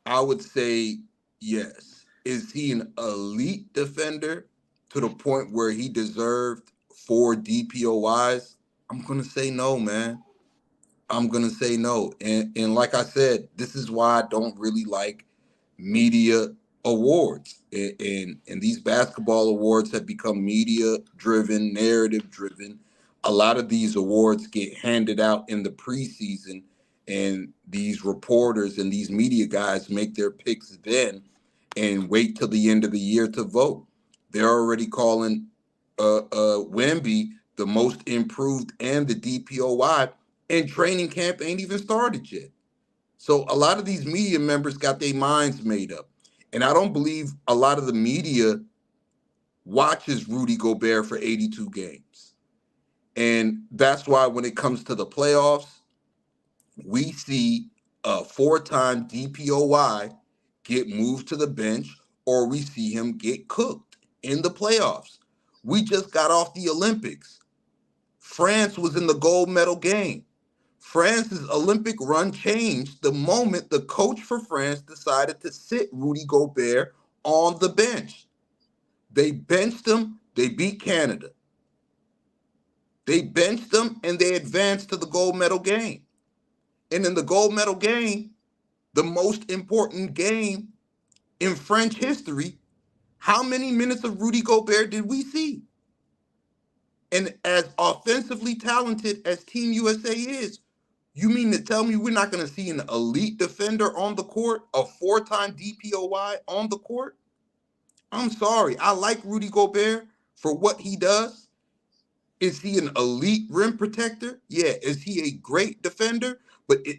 I would say yes. Is he an elite defender to the point where he deserved 4 DPOYs? I'm gonna say no, man. I'm gonna say no. And like I said, this is why I don't really like media awards. And these basketball awards have become media driven, narrative driven. A lot of these awards get handed out in the preseason, and these reporters and these media guys make their picks then and wait till the end of the year to vote. They're already calling Wemby the most improved and the DPOY, and training camp ain't even started yet. So a lot of these media members got their minds made up. And I don't believe a lot of the media watches Rudy Gobert for 82 games. And that's why when it comes to the playoffs, we see a 4-time DPOY get moved to the bench, or we see him get cooked in the playoffs. We just got off the Olympics. France was in the gold medal game. France's Olympic run changed the moment the coach for France decided to sit Rudy Gobert on the bench. They benched him. They beat Canada. They benched him and they advanced to the gold medal game. And in the gold medal game, the most important game in French history, how many minutes of Rudy Gobert did we see? And as offensively talented as Team USA is, you mean to tell me we're not going to see an elite defender on the court, a 4-time DPOY on the court? I'm sorry. I like Rudy Gobert, for what he does? Is he an elite rim protector? Yeah. Is he a great defender?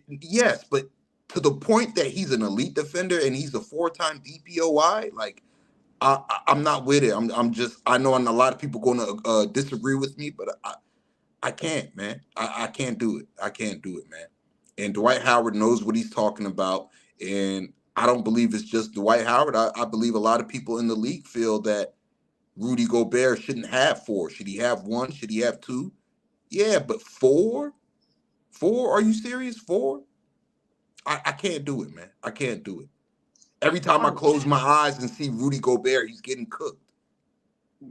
Yes, but to the point that he's an elite defender and he's a 4-time DPOY, like I'm not with it. I know a lot of people going to disagree with me, but I can't, man. I can't do it. I can't do it, man. And Dwight Howard knows what he's talking about. And I don't believe it's just Dwight Howard. I believe a lot of people in the league feel that Rudy Gobert shouldn't have 4. Should he have 1? Should he have 2? Yeah, but 4? 4? Are you serious? 4? I can't do it, man. I can't do it. Every time I close my eyes and see Rudy Gobert, he's getting cooked.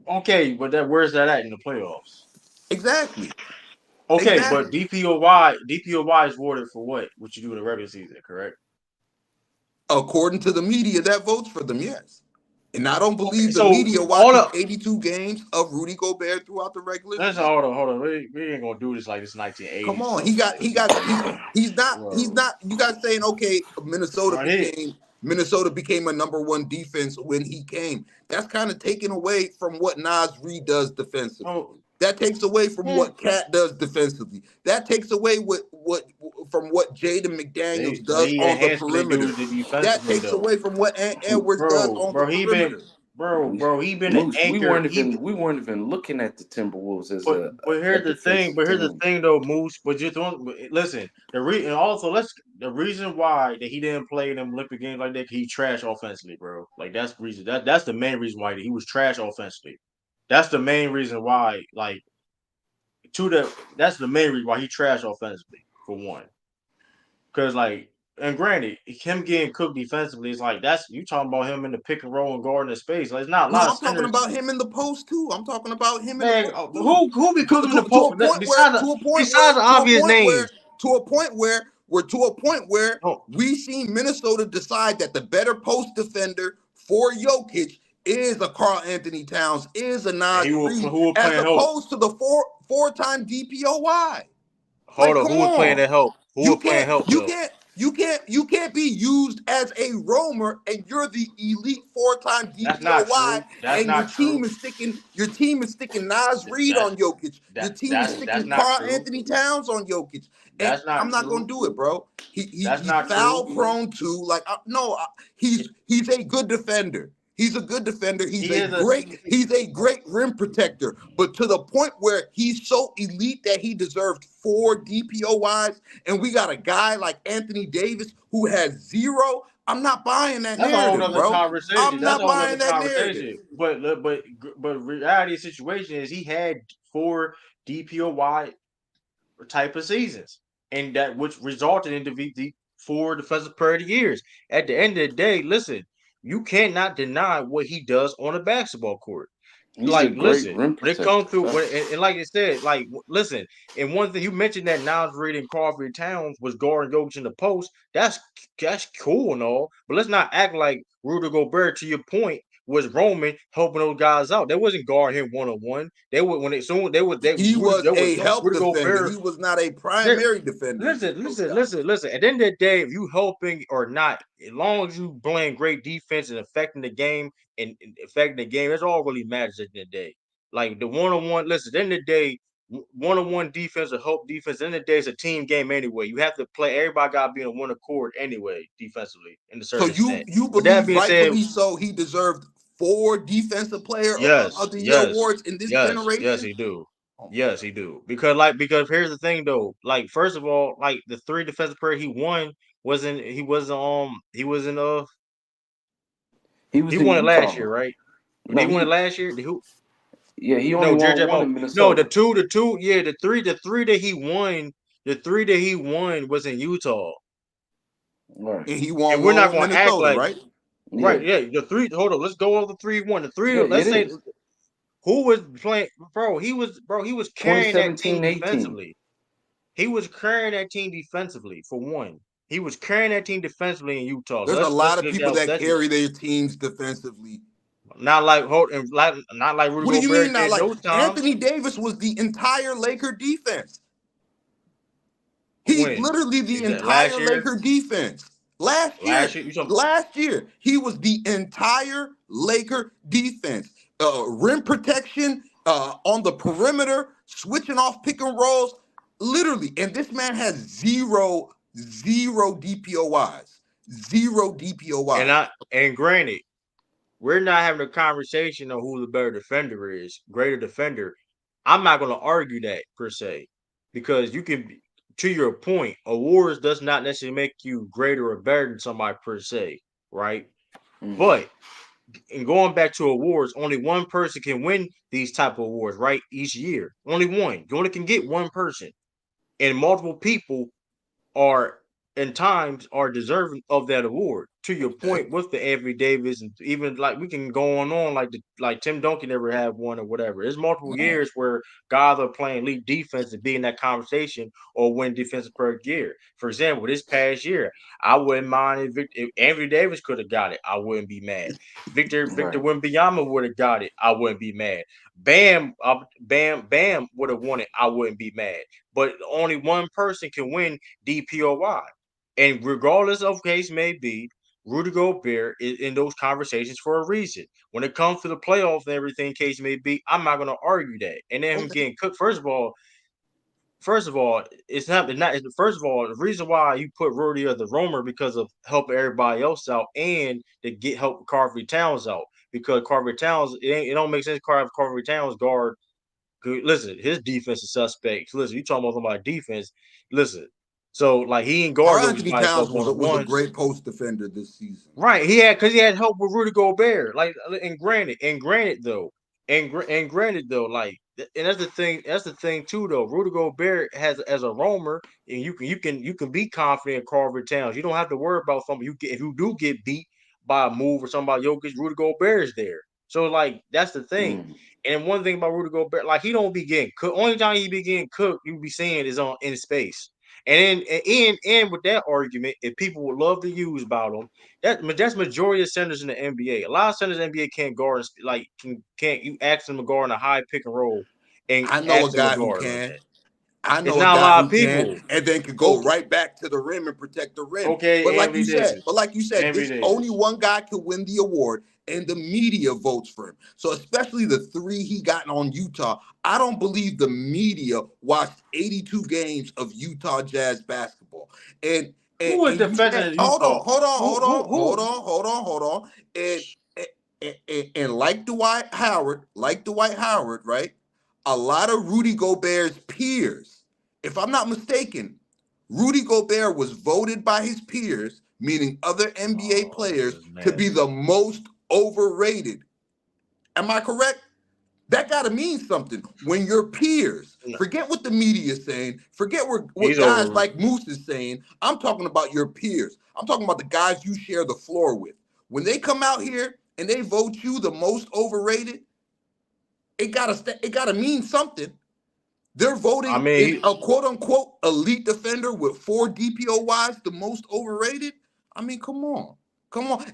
Okay, but where's that at in the playoffs? Exactly. Okay, exactly. But DPOY is awarded for what you do in the regular season, correct? According to the media that votes for them, yes. And I don't believe the media watches 82 games of Rudy Gobert throughout the regular season. Hold on. We ain't gonna do this like this 1980s. Come on, he's not. You guys saying okay? Minnesota became a number 1 defense when he came. That's kind of taken away from what Naz Reid does defensively. That takes away from what Cat does defensively. That takes away from what Jaden McDaniels does on the perimeter. That takes away from what Edwards does on the perimeter. He been an anchor. We weren't even looking at the Timberwolves as But here's the thing, though, Moose. But just listen. The reason why that he didn't play in them Olympic games like that, he trashed offensively, bro. Like that's the reason. That's the main reason why he was trash offensively. That's the main reason why. That's the main reason why he trashed offensively for one. Because and granted, him getting cooked defensively is you talking about him in the pick and roll and guarding the space. It's not a lot of I'm talking about him in the post too. I'm talking about him in the post too. Who be cooking the post? Besides the obvious names. To a point where we seen Minnesota decide that the better post defender for Jokic is a Karl Anthony Towns, is a Naz Reid, as opposed to the 4-time DPOY. Hold on, who was playing to help? You can't be used as a roamer and you're the elite 4-time DPOY and your team is sticking Naz Reid on Jokic. Your team is sticking Karl Anthony Towns on Jokic. And I'm not gonna do it, bro. He's foul prone too. He's a good defender. He's a good defender. He's a great rim protector. But to the point where he's so elite that he deserved 4 DPOYs, and we got a guy like Anthony Davis who has 0. I'm not buying that narrative, bro. I'm not buying that narrative. But reality of the situation is he had 4 DPOY type of seasons, and that which resulted in the 4 defensive player of the years. At the end of the day, listen. You cannot deny what he does on a basketball court. Listen, when it comes through, and like I said, listen, and one thing you mentioned that Naz Reid and Karl Towns was guarding Jokic in the post. That's cool and all, but let's not act like Rudy Gobert, to your point, was roaming, helping those guys out. They wasn't guarding him 1-on-1. He was a help defender. He was not a primary defender. Listen. At the end of the day, if you helping or not, as long as you playing great defense and affecting the game, that's all really matters at the end of the day. Like the 1-on-1, listen, at the end of the day, 1-on-1 defense or help defense, at the end of the day, it's a team game anyway. You have to play. Everybody got to be in one accord anyway, defensively. In the certain extent. You believe rightfully so he deserved 4 defensive player of the year awards in this generation? Yes, he do. Yes, he do. Because here's the thing though. First of all, the 3 defensive player he won he won it last year, right? He won it last year. Yeah, he only won one in Minnesota. No, the 3 that he won. The 3 that he won was in Utah. Right. And he won. And we're not going to act like right. Right, yeah. The 3. Hold on, let's go over the 3-1. The 3. Let's say who was playing, bro. He was carrying that team defensively. He was carrying that team defensively for one. He was carrying that team defensively in Utah. There's a lot of people that carry their teams defensively. Not like Rudy Gobert. What do you mean not like Anthony Davis was the entire Laker defense? He's literally the entire Laker defense. Last year, he was the entire Laker defense. rim protection, on the perimeter, switching off pick and rolls, literally. And this man has zero DPOYs, zero DPOYs. And granted, we're not having a conversation on who the better defender is, greater defender. I'm not going to argue that per se, because you can, to your point, awards does not necessarily make you greater or better than somebody per se, right? But and going back to awards, only one person can win these type of awards, right? Each year, only one. You only can get one person, and multiple people are in times are deserving of that award. To your point with the Anthony Davis, and even like we can go on like Tim Duncan never had one or whatever. There's multiple years where guys are playing elite defense and be in that conversation or win defensive player of the year. For example, this past year, I wouldn't mind if Anthony Davis could have got it. I wouldn't be mad. Victor Wembanyama would have got it. I wouldn't be mad. Bam would have won it. I wouldn't be mad. But only one person can win DPOY. And regardless of case may be, Rudy Gobert is in those conversations for a reason. When it comes to the playoffs and everything, case may be, I'm not going to argue that. And then him getting cooked. First of all, it's not. First of all, the reason why you put Rudy as the roamer because of helping everybody else out and to help Carvey Towns out, because Carvey Towns it don't make sense. Carvey Towns guard. Listen, his defense is suspect. Listen, you talking about somebody defense. Listen. So like he ain't guard those Anthony guys Towns was a one-on-ones. great post defender this season. Right, he had help with Rudy Gobert. Like, and granted though, like, and that's the thing. That's the thing too, though. Rudy Gobert has as a roamer, and you can be confident in Carver Towns. You don't have to worry about something. If you do get beat by a move or somebody Jokic, Rudy Gobert is there. So like that's the thing. And one thing about Rudy Gobert, like he don't be getting cooked. Only time he be getting cooked, you be seeing is in space. And then with that argument, if people would love to use about him, that's majority of centers in the NBA. A lot of centers in the NBA can't guard, like can't you ask them to guard in a high pick and roll and I know a ask them to guy who guard like can. that. I It's know a not a guy lot who of people. can, and then could go right back to the rim and protect the rim. Okay, but like Anthony you said, Anthony this Davis. only one guy could win the award, and the media votes for him. So especially the 3 he got on Utah, I don't believe the media watched 82 games of Utah Jazz basketball. And Who is defending Utah? Hold on. And like Dwight Howard, right? A lot of Rudy Gobert's peers, if I'm not mistaken, Rudy Gobert was voted by his peers, meaning other NBA players, to be the most overrated. Am I correct? That got to mean something. When your peers, forget what the media is saying, forget what guys like Moose is saying. I'm talking about your peers. I'm talking about the guys you share the floor with. When they come out here and they vote you the most overrated, it gotta mean something. They're voting a quote unquote elite defender with 4 DPOYs, the most overrated. I mean, come on.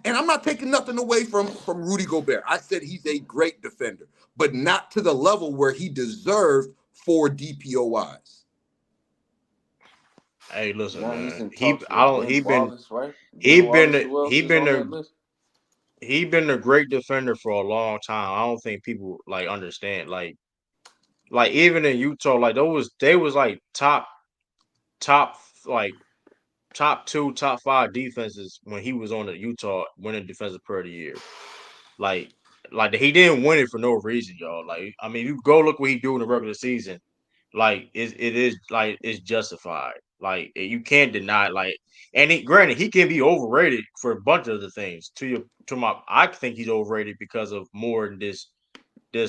And I'm not taking nothing away from Rudy Gobert. I said he's a great defender, but not to the level where he deserved 4 DPOYs. Hey, listen, man. He been a great defender for a long time. I don't think people like understand. Like even in Utah, like they was like top 2, top 5 defenses when he was on the Utah winning defensive player of the year. Like he didn't win it for no reason, y'all. Like, I mean, you go look what he do in the regular season. Like it's justified. Like you can't deny. Like, and granted, he can be overrated for a bunch of other things. I think he's overrated because of more than this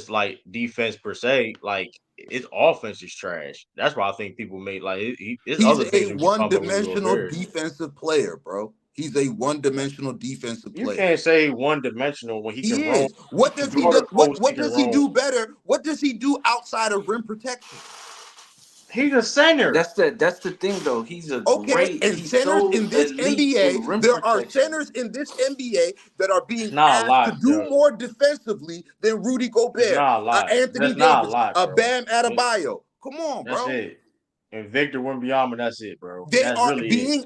like defense per se. Like his offense is trash. That's why I think people make like he's other things. A one-dimensional defensive player, bro. He's a one-dimensional defensive player. You can't say one-dimensional when he can roam. What does he do? What does he do better? What does he do outside of rim protection? He's a center. That's the thing, though. He's a great. And centers in this NBA, there are centers in this NBA that are being asked to do more defensively than Rudy Gobert, Anthony Davis, Bam Adebayo. Come on, bro. That's it. And Victor Wembanyama, that's it, bro. They are being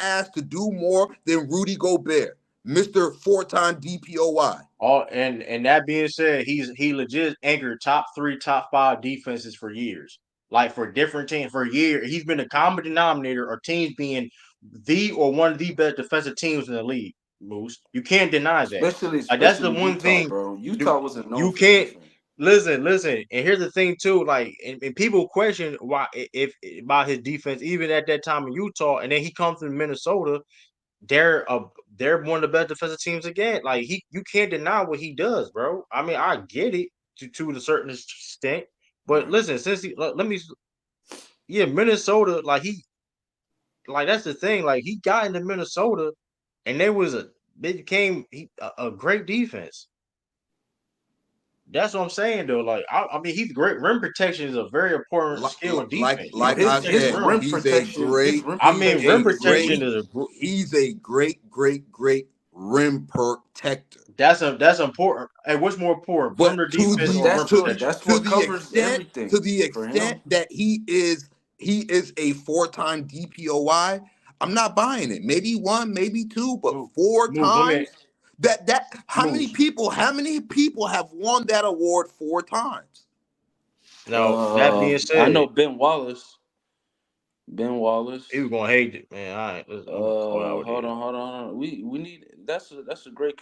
asked to do more than Rudy Gobert. Mr. 4-time DPOY. And that being said, he legit anchored top 3, top 5 defenses for years. Like for different teams for years. He's been a common denominator of teams being the or one of the best defensive teams in the league. Moose, you can't deny that. Especially Like that's the one Utah, thing, bro. Utah wasn't known you for can't defense. listen. And here's the thing too, like, and people question why if about his defense, even at that time in Utah, and then he comes to Minnesota. They're one of the best defensive teams again. Like you can't deny what he does, bro. I mean, I get it to a certain extent, but listen, since Minnesota, that's the thing. Like he got into Minnesota, and they became a great defense. That's what I'm saying, though. Like, I mean, he's great. Rim protection is a very important skill in defense. Like I said, rim he's protection. Rim protection is he's a great rim protector. That's important. And what's more important, perimeter defense or rim protection? That's what covers everything. To the extent that he is a 4-time DPOY, I'm not buying it. Maybe 1, maybe 2, but 4 times. How many people have won that award 4 times? No, that being said, I know Ben Wallace. He was gonna hate it, man. All right, hold on. We need that's a great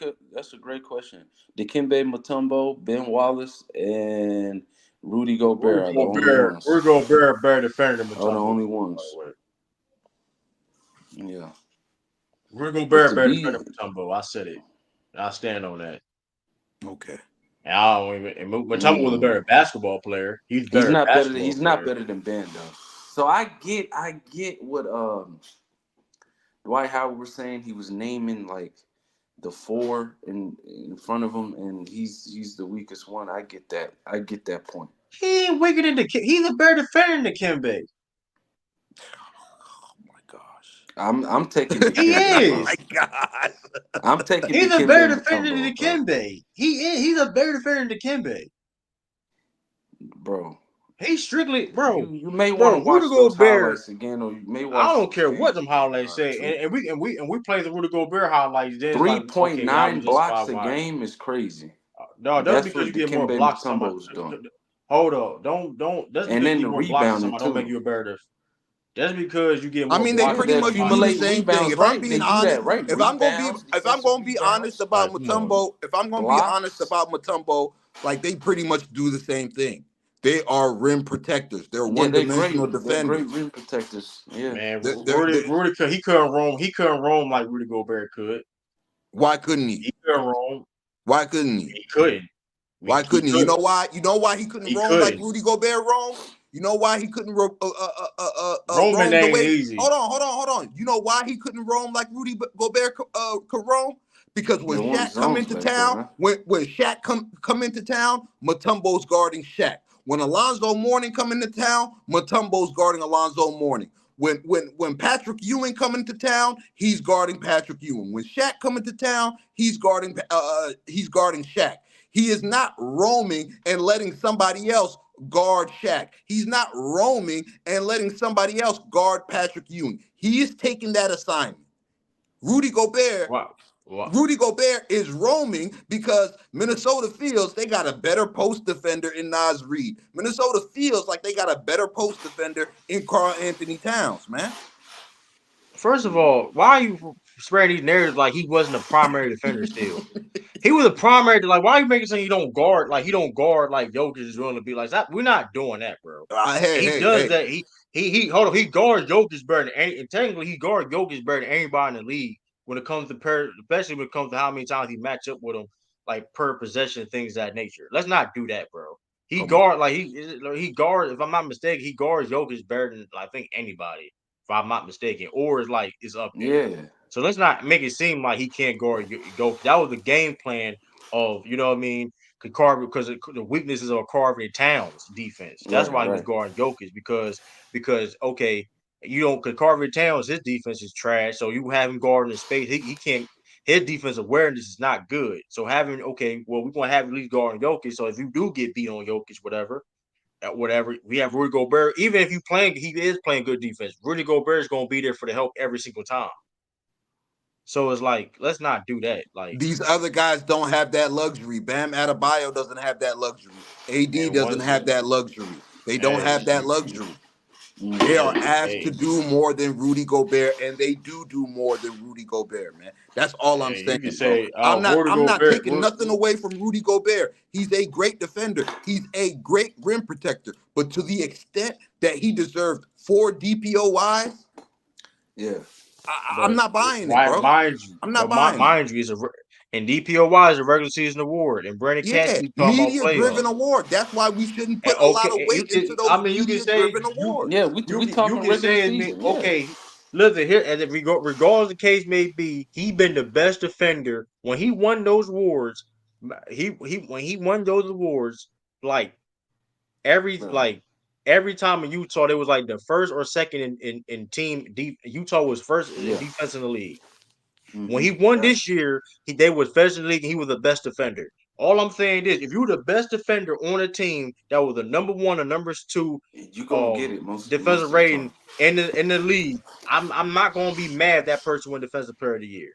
question. Dikembe Mutombo, Ben Wallace, and Rudy Gobert are the only ones. Rudy Gobert better defender than Mutombo. Are the only ones. Yeah. Rudy Gobert better defender than Mutombo. I said it. I stand on that. Okay. And I don't even. Mutombo was a better basketball player. He's not better than Ben though. So I get what Dwight Howard was saying. He was naming like the 4 in front of him, and he's the weakest one. I get that point. He ain't weaker than he's a better defender than Dikembe. Oh my gosh. I'm taking Dikembe. He is. Oh my gosh. I'm taking He's Dikembe a better defender than Mutombo, Dikembe. He is. He's a better defender than Dikembe. Bro. He's strictly, bro. You may want to watch those highlights again, or you may watch. I don't care what them highlights say, and we play the Rudy Gobert highlights. 3.9 blocks a game is crazy. No, that's because you get more blocks. Hold up, don't. That's and then the rebounding too. Don't make you a better. That's because you get more. I mean, they pretty much do the same thing. If I'm being honest, if I'm gonna be honest about Mutombo, like they pretty much do the same thing. They are rim protectors. They're one-dimensional defenders. They're great rim protectors. Yeah, man. Rudy, he couldn't roam. He couldn't roam like Rudy Gobert could. Why couldn't he? He couldn't roam. Why couldn't he? He couldn't. Why couldn't he? You know why? You know why he couldn't roam like Rudy Gobert roam? You know why he couldn't roam the way? Easy. Hold on. You know why he couldn't roam like Rudy Gobert could roam? Because when Shaq come into town, when Shaq come into town, Mutombo's guarding Shaq. When Alonzo Mourning come into town, Mutombo's guarding Alonzo Mourning. When Patrick Ewing come into town, he's guarding Patrick Ewing. When Shaq come into town, he's guarding Shaq. He is not roaming and letting somebody else guard Shaq. He's not roaming and letting somebody else guard Patrick Ewing. He is taking that assignment. Rudy Gobert. Wow. Rudy Gobert is roaming because Minnesota feels they got a better post defender in Naz Reid. Minnesota feels like they got a better post defender in Karl Anthony Towns, man. First of all, why are you spreading these narratives like he wasn't a primary defender still? He was a primary. Like, why are you making saying he don't guard like Jokic is willing to be like that? We're not doing that, bro. He does that. He hold on. He guards Jokic better than technically he guards Jokic better than anybody in the league. When it comes to especially when it comes to how many times he match up with him, like per possession, things of that nature. Let's not do that, bro. He guards, if I'm not mistaken, he guards Jokic better than I think anybody, if I'm not mistaken, or it's up there. Yeah. So let's not make it seem like he can't guard Jokic. That was the game plan of, you know what I mean, because the weaknesses of Carvey Towns defense. That's why he was guarding Jokic because okay. You don't, because Carvey Towns, his defense is trash. So you have him guarding the space. He can't. His defensive awareness is not good. So we're going to have at least guarding Jokic. So if you do get beat on Jokic, whatever, we have Rudy Gobert. Even if he is playing good defense, Rudy Gobert is going to be there for the help every single time. So it's like, let's not do that. Like these other guys don't have that luxury. Bam Adebayo doesn't have that luxury. AD doesn't have that luxury. They don't have that luxury. They are asked to do more than Rudy Gobert, and they do more than Rudy Gobert, man. That's all I'm saying, you can bro. say, I'm not Gobert, taking nothing away from Rudy Gobert. He's a great defender. He's a great rim protector. But to the extent that he deserved 4 DPOYs, I'm not buying it, bro. I'm not buying it. Mind you, and DPOY is a regular season award, and Brandon Cassidy media-driven award. That's why we shouldn't put a lot of weight into those media-driven awards. Yeah, we talking regular season. Okay, listen here, as regardless of the case may be, he been the best defender when he won those awards. When he won those awards, like every time in Utah, they was like the first or second in team. Utah was first in defense in the league. Mm-hmm. When he won this year, they was first in the league and he was the best defender. All I'm saying is, if you're the best defender on a team that was the number 1 or number 2, you gonna get it most defensive rating in the league, I'm not gonna be mad if that person won Defensive Player of the Year.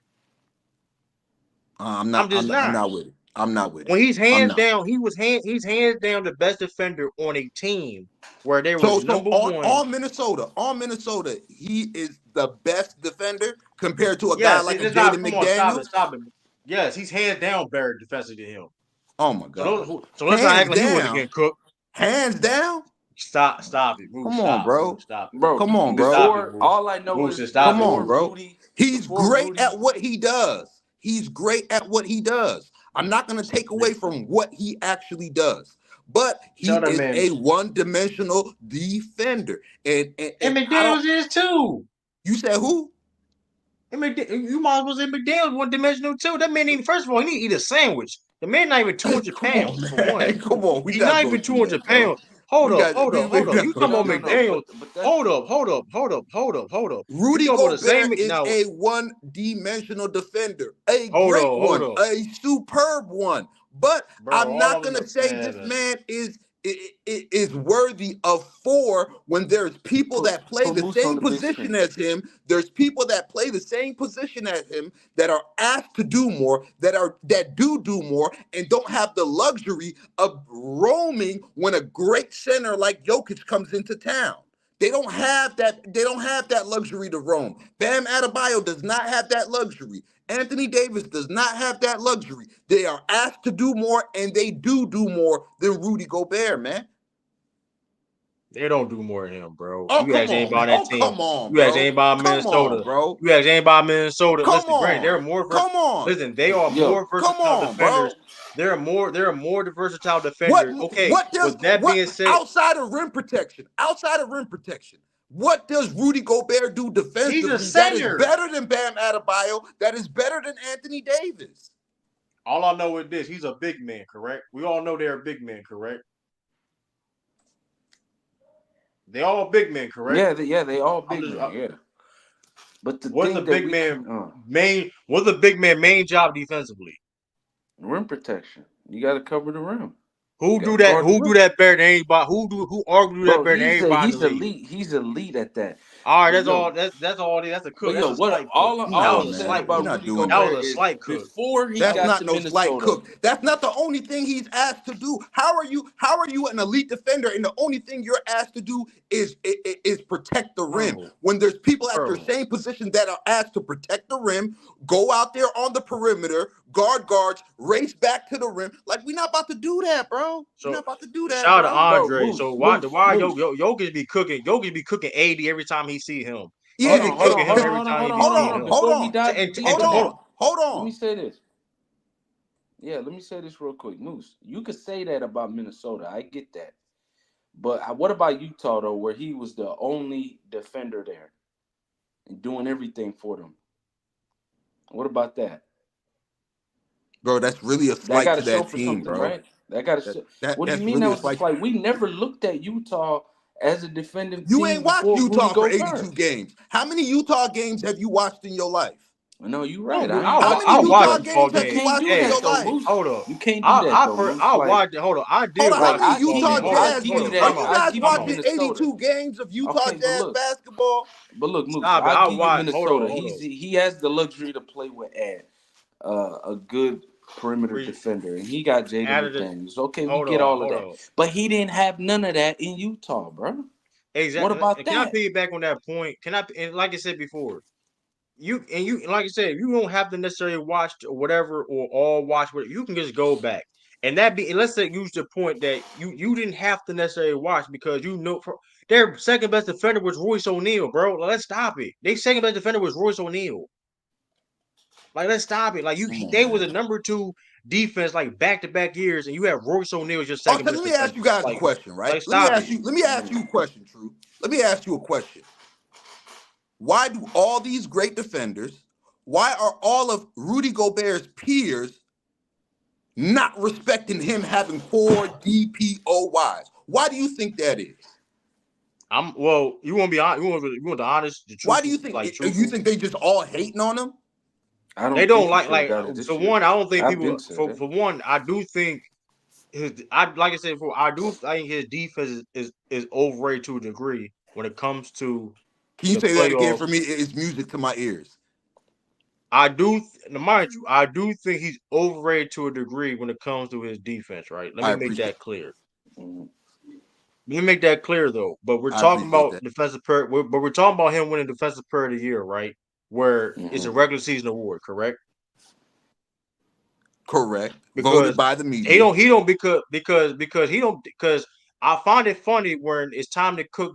I'm not with it. I'm not with it. When he's hands down, he's hands down the best defender on a team where they were number 1. On Minnesota, he is the best defender compared to a guy like a Jaden McDaniels. Stop it. Yes, he's hands down better defensive than him. Oh my God! So let's not act like he wasn't getting cooked. Hands down. Stop it. Come on, bro. Come on, bro. All I know is come on, bro. He's great at what he does. I'm not going to take away from what he actually does, but he is a one-dimensional defender. And McDaniels is too. You said who? You might as well say McDaniels one-dimensional too. That man even, first of all, he need to eat a sandwich. The man not even 200 pounds. Come on, he's not even 200 pounds. Hold up. You come on McDaniels. Hold up. Rudy Gobert is a one-dimensional defender, a great one, a superb one. But I'm not gonna say this man is worthy of 4 when there's people that play the same position as him. There's people that play the same position as him that are asked to do more, that do more, and don't have the luxury of roaming when a great center like Jokic comes into town. They don't have that luxury to roam. Bam Adebayo does not have that luxury. Anthony Davis does not have that luxury. They are asked to do more, and they do more than Rudy Gobert, man. They don't do more than him, bro. Oh, you ask anybody on that team. Come on, you ask anybody in Minnesota, bro. You ask anybody in Minnesota. Come listen, on. Brandon, they're more. Listen, they are more versatile defenders. They're a more versatile defender. With that being said, outside of rim protection, what does Rudy Gobert do defensively He's a center. that is better than Bam Adebayo, that is better than Anthony Davis? All I know is this: he's a big man, correct? We all know they're a big man, correct? They all big men, correct? They all big men. Yeah. But what's the big man main job defensively? Rim protection. You got to cover the rim. Who do that? Who do that better than anybody? Who argue that better than anybody? He's elite. He's elite at that. All right, that's all. That's all. That's a cook. That was a slight cook. Before he that's got not to no Minnesota. Slight cook. That's not the only thing he's asked to do. How are you an elite defender and the only thing you're asked to do is protect the rim? When there's people at their same position that are asked to protect the rim, go out there on the perimeter, guards, race back to the rim. Like, we're not about to do that, bro. We're not about to do that. Shout out to Andre. So why Jokic be cooking? Jokic be cooking 80 every time he see him. Yeah, hold on. Let me say this. Yeah, let me say this real quick. Moose, you could say that about Minnesota. I get that. But what about Utah, though, where he was the only defender there and doing everything for them? What about that? Bro, that's really a slight to that team, bro. Right? That got to. What do you mean that was a slight? We never looked at Utah as a defending team. You ain't watched Utah for 82 games. How many Utah games have you watched in your life? No, you're right. How many Utah games have you watched in your life? Hold up. You can't do that though, Moose. I watched it. Hold on. I did Hold on, how watch many I give Utah you- I Jazz give you games? that. Are you I guys give you watching Minnesota. 82 games of Utah Okay, but Jazz look. basketball? But look, Moose, Stop it. I'll I give you watched- Minnesota. hold on. He has the luxury to play with a good perimeter defender, and he got Jaden McDaniels. Okay, we get all of that. But he didn't have none of that in Utah, bro. Exactly. What about Can I that? piggyback on that point? And like I said before, you like I said, you don't have to necessarily watch or whatever or all watch what you can just go back. And let's say use the point that you didn't have to necessarily watch because you know their second best defender was Royce O'Neal, bro. Let's stop it. Their second best defender was Royce O'Neal. Like, let's stop it. Like they was a number 2 defense like back-to-back years, and you have Royce O'Neal as your second best Let me defender. ask you guys a question, right? Let me ask you a question, True. Let me ask you a question. Why do all these great defenders, why are all of Rudy Gobert's peers not respecting him having 4 DPOYs? Why do you think that is? You want to be honest? You want the honest? The truth? Why do you think? You think they just all hating on him? They don't like for one. I don't think people. For one, I do think like I said before, I do think his defense is overrated to a degree when it comes to. Can you say that again for me? It's music to my ears. Mind you, I do think he's overrated to a degree when it comes to his defense. Right? Let me make that clear. Let me make that clear though. But we're talking about defensive player. But we're talking about him winning defensive player of the year, right? Where it's a regular season award, correct? Correct. Voted by the media. He don't because I find it funny when it's time to cook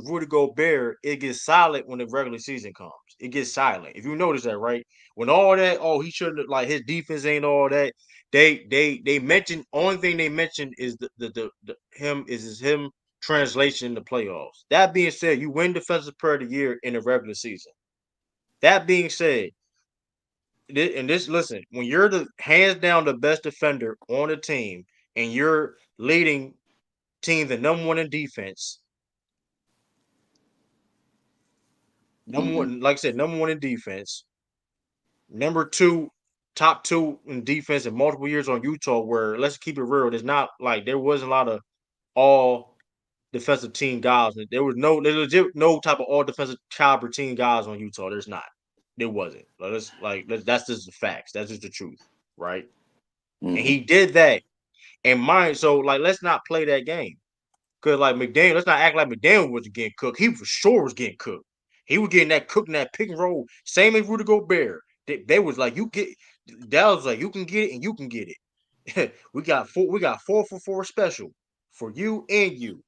Rudy Gobert, it gets silent when the regular season comes. It gets silent. If you notice that, right? When all that, he shouldn't like his defense ain't all that. They mention only thing they mention is him translation in the playoffs. That being said, you win defensive player of the year in the regular season. That being said, listen, when you're the hands down the best defender on the team and you're leading team the number 1 in defense, number 1, like I said, number 1 in defense, number 2, top 2 in defense in multiple years on Utah, where let's keep it real, there's not like there wasn't a lot of all defensive team guys. There's legit no type of all defensive caliber team guys on Utah. There's not. There wasn't. That's just the facts. That's just the truth, right? And he did that. And so let's not play that game. Because McDaniel, let's not act like McDaniel was getting cooked. He for sure was getting cooked. He was getting that cooked in that pick and roll. Same as Rudy Gobert. They was like, you can get it and you can get it. we got 4 for 4 special for you and you.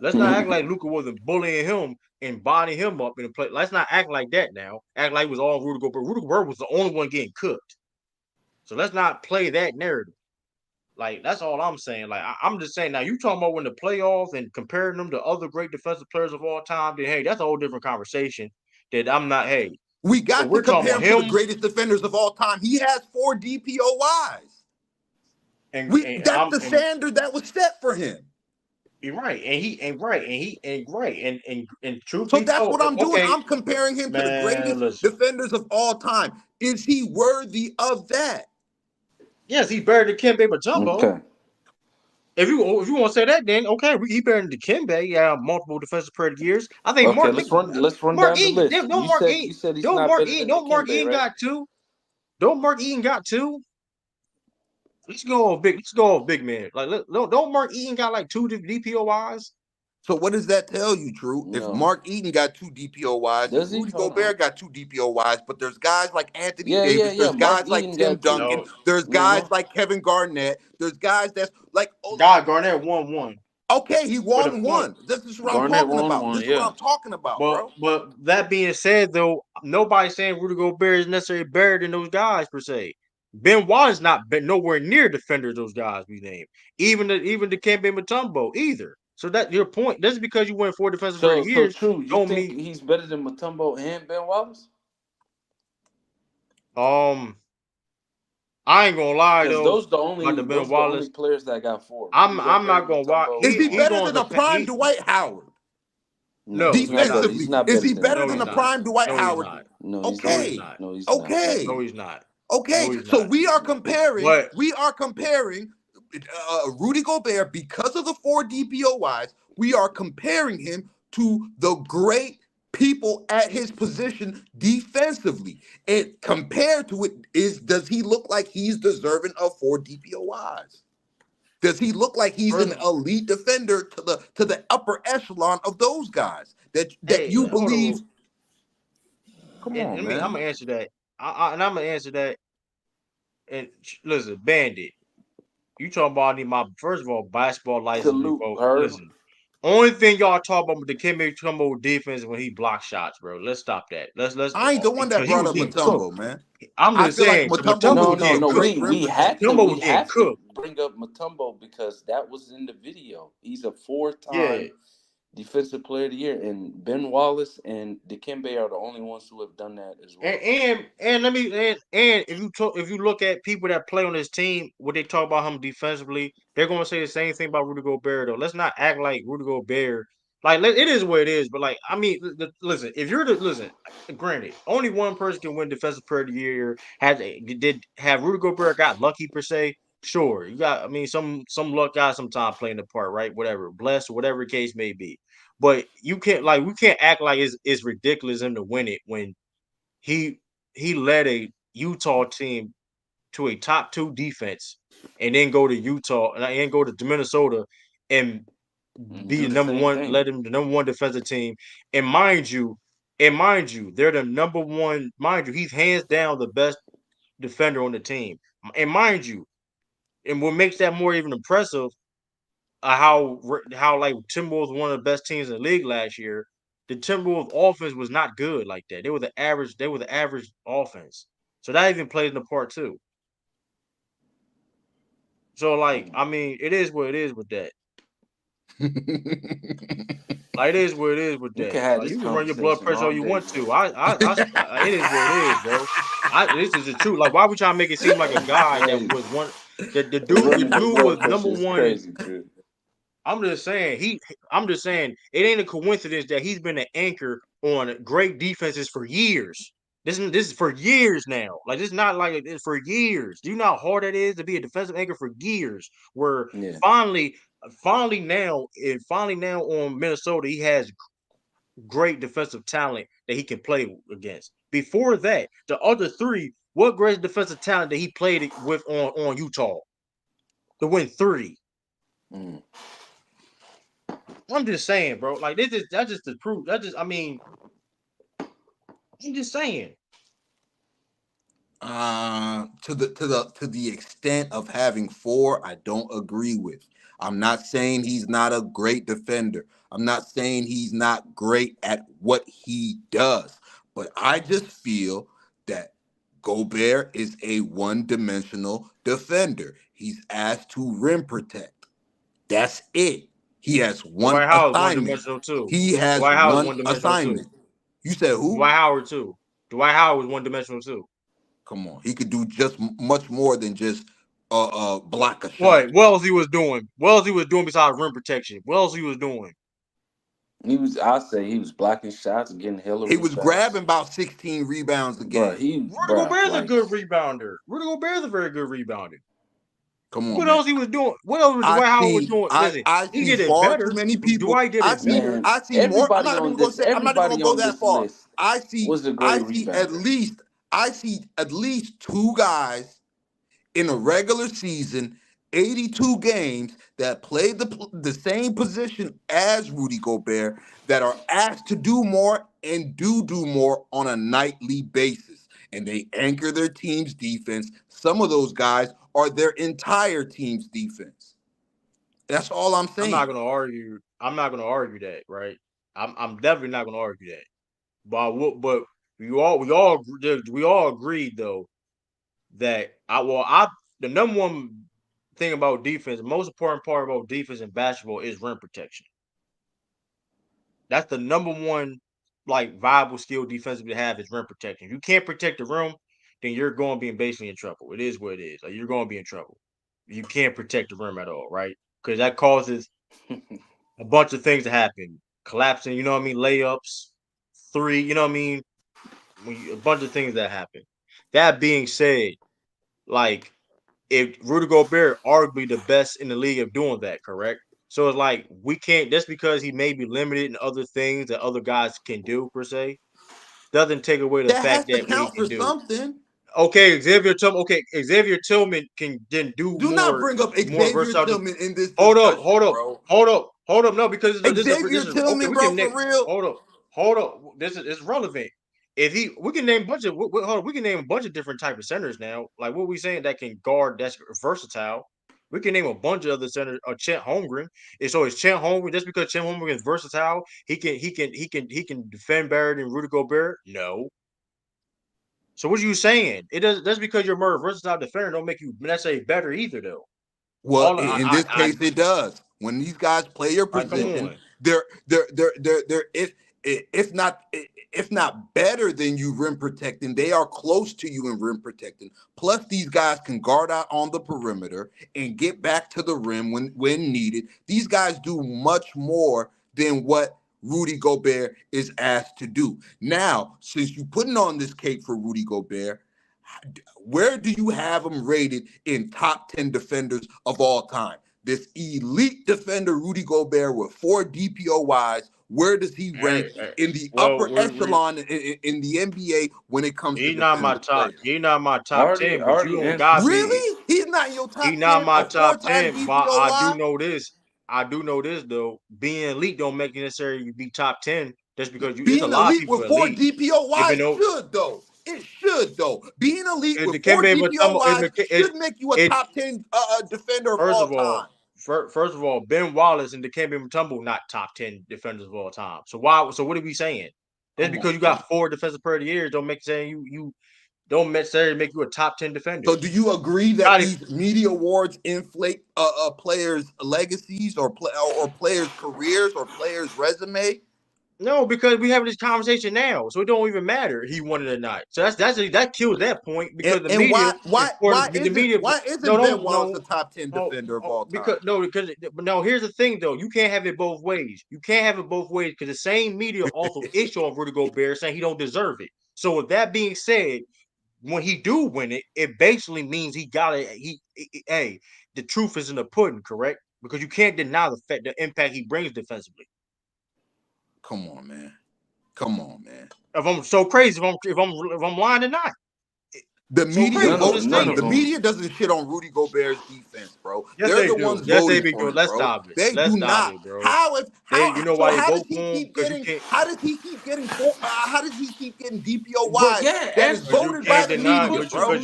Let's not act like Luka wasn't bullying him and bodying him up in the play. Let's not act like that now. Act like it was all Rudy Gobert. Rudy Gobert was the only one getting cooked. So let's not play that narrative. That's all I'm saying. I'm just saying now you talking about when the playoffs and comparing them to other great defensive players of all time, then hey, that's a whole different conversation. That I'm not, hey. We got to compare him to the greatest defenders of all time. He has 4 DPOYs. That's the standard that was set for him. You're right. And truth. So that's what I'm doing. I'm comparing him to the greatest defenders of all time. Is he worthy of that? Yes, he's better than Kembe Mutombo. Okay. If you want to say that, then okay, he better than Kembe. Yeah, multiple defensive player of the years. I think let's run down the list. You said he's not better than Kembe, right? Got 2. Don't Mark Eaton got 2. Let's go big man. Don't Mark Eaton got 2 DPOYs? So what does that tell you, True? No. If Mark Eaton got 2 DPOYs, Rudy Gobert got 2 DPOYs, but there's guys like Anthony Davis, there's guys like Tim Duncan, there's guys like Kevin Garnett, there's guys that's like Garnett won 1. Okay, he won 1. This is what I'm talking about. This is what I'm talking about, bro. But that being said, though, nobody's saying Rudy Gobert is necessarily better than those guys per se. Ben Wallace not been nowhere near defenders those guys we named. Even the Kembe Mutombo either. So that your point. That's because you went 4 defensive player years. So true. You think he's better than Mutombo and Ben Wallace? I ain't gonna lie though. Those the only players that got 4. I'm not gonna lie. Is he better than a prime Dwight Howard? No, defensively, he's not is he better better than the prime Dwight Howard? No, he's Okay, not. No, he's okay, No, he's not. okay. No, he's So not. we are comparing. But Rudy Gobert because of the 4 DPOYs. We are comparing him to the great people at his position defensively, and compared to it does he look like he's deserving of 4 DPOYs? Does he look like he's an elite defender to the upper echelon of those guys that you believe? Come on, man. I'm gonna answer that. I'm gonna answer that. And listen, Bandit, you talking about I need my first of all basketball license. Listen, only thing y'all talk about with the Dikembe Mutombo defense when he blocks shots, bro. Let's stop that. Let's. I ain't the one that brought up Mutombo, man. I'm just saying. No. We have to bring up Mutombo because that was in the video. He's a 4-time Defensive Player of the Year, and Ben Wallace and Dikembe are the only ones who have done that as well. And if you look at people that play on this team, what they talk about him defensively, they're gonna say the same thing about Rudy Gobert though. Let's not act like Rudy Gobert. It is what it is, but listen. If you're granted, only one person can win Defensive Player of the Year. Did have Rudy Gobert got lucky per se? Sure, you got. I mean, some luck got sometimes playing the part, right? Whatever, blessed, whatever the case may be. But we can't act like it's ridiculous him to win it when he led a Utah team to a top 2 defense and then go to Utah and go to Minnesota and be the number one, led him the number 1 defensive team. And mind you, they're the number 1. Mind you, he's hands down the best defender on the team. And mind you, and what makes that more even impressive, how like Timberwolves were one of the best teams in the league last year. The Timberwolves offense was not good like that. They were the average offense. So that even plays in the part too. So I mean, it is what it is with that. It is what it is with that. You can run your blood pressure all you want to. It is what it is, bro. This is the truth. Why we trying to make it seem like a guy that was one that the dude was number 1. Crazy, I'm just saying it ain't a coincidence that he's been an anchor on great defenses for years. This is for years now. It's not like it's for years. Do you know how hard it is to be a defensive anchor for years? Where finally now on Minnesota, he has great defensive talent that he can play against. Before that, the other 3, what great defensive talent that he played with on Utah to win 3? I'm just saying, bro. That's just the proof. I'm just saying. To the extent of having 4, I don't agree with. I'm not saying he's not a great defender. I'm not saying he's not great at what he does. But I just feel that Gobert is a one-dimensional defender. He's asked to rim protect. That's it. He has one assignment. He has one assignment. You said who? Dwight Howard too. Dwight Howard was one-dimensional too. Come on, he could do just much more than just block a shot. What else he was doing? What else he was doing besides rim protection? What else he was doing? I'd say he was blocking shots and getting hella. He was grabbing about 16 rebounds a game. Rudy Gobert's a good rebounder. Rudy Gobert's a very good rebounder. Come on. What else he was doing? What else was Dwight Howard was doing? I see far too many people. Dwight did it better. I see more. I'm not even going to go that far. I see at least 2 guys in a regular season, 82 games, that played the same position as Rudy Gobert, that are asked to do more and do more on a nightly basis. And they anchor their team's defense. Some of those guys are their entire team's defense. That's all I'm saying. I'm not going to argue that, right? I'm definitely not going to argue that. But we all agreed though that the number 1 thing about defense, the most important part about defense in basketball is rim protection. That's the number 1 viable skill defensively to have is rim protection. If you can't protect the rim, then you're going to be basically in trouble. It is what it is. You're going to be in trouble. You can't protect the rim at all, right? Because that causes a bunch of things to happen. collapsing, layups, three, a bunch of things that happen. That being said, like if Rudy Gobert arguably the best in the league of doing that, correct? So it's like we can't just because he may be limited in other things that other guys can do per se, doesn't take away the That has fact to that what he count for can do. something. Okay, Xavier Tillman can then do Do not bring up more Xavier versatile. Tillman in this Hold discussion, bro. up. No, because this Xavier is okay. Tillman, We bro, can name. for real. Hold up. This is relevant. We can name a bunch of we can name a bunch of different type of centers now. Like what we saying that can guard, that's versatile. We can name a bunch of other centers. Chet Holmgren. And so it's Chet Holmgren. Just because Chet Holmgren is versatile, he can defend better than Rudy Gobert. No. So what are you saying? It does. That's because you're more versatile defender. Don't make you necessarily better either, though. Well, in this case, it does. When these guys play your position, they're if not better than you rim protecting, they are close to you in rim protecting. Plus, these guys can guard out on the perimeter and get back to the rim when needed. These guys do much more than what Rudy Gobert is asked to do. Now, since you're putting on this cake for Rudy Gobert, where do you have him rated in top 10 defenders of all time? This elite defender, Rudy Gobert, with 4 DPOYs, where does he rank in the upper echelon in the NBA when it comes to defensive players? He's not my top 10, but you don't got really? He's not in your top 10. He's not my top 10, DPOY? but I do know this though. Being elite don't make you necessarily be top 10. Just because being a lot elite of people with 4 elite. DPOYs should though. It should though. Being elite with 4 DPOYs should make you a top 10 defender of all time. First of all, Ben Wallace and Dikembe Mutombo not top 10 defenders of all time. So what are we saying? Just because you got 4 defensive player of the year don't make saying you don't necessarily make you a top 10 defender. So do you agree that these media awards inflate players' legacies or players' careers or players' resume? No, because we have this conversation now, so it don't even matter he won it or not. So that kills that point because the media. Why isn't Ben Wallace the top 10 defender of all time? Because here's the thing though, you can't have it both ways. You can't have it both ways because the same media also issue on Rudy Gobert saying he don't deserve it. So with that being said, when he do win it, it basically means he got it. The truth is in the pudding, correct? Because you can't deny the impact he brings defensively. Come on, man. If I'm so crazy, if I'm lying or not. The media doesn't shit on Rudy Gobert's defense, bro. Yes, They're the ones voting for it, bro. They do not. How does he keep getting DPOY that is voted by the media, bro?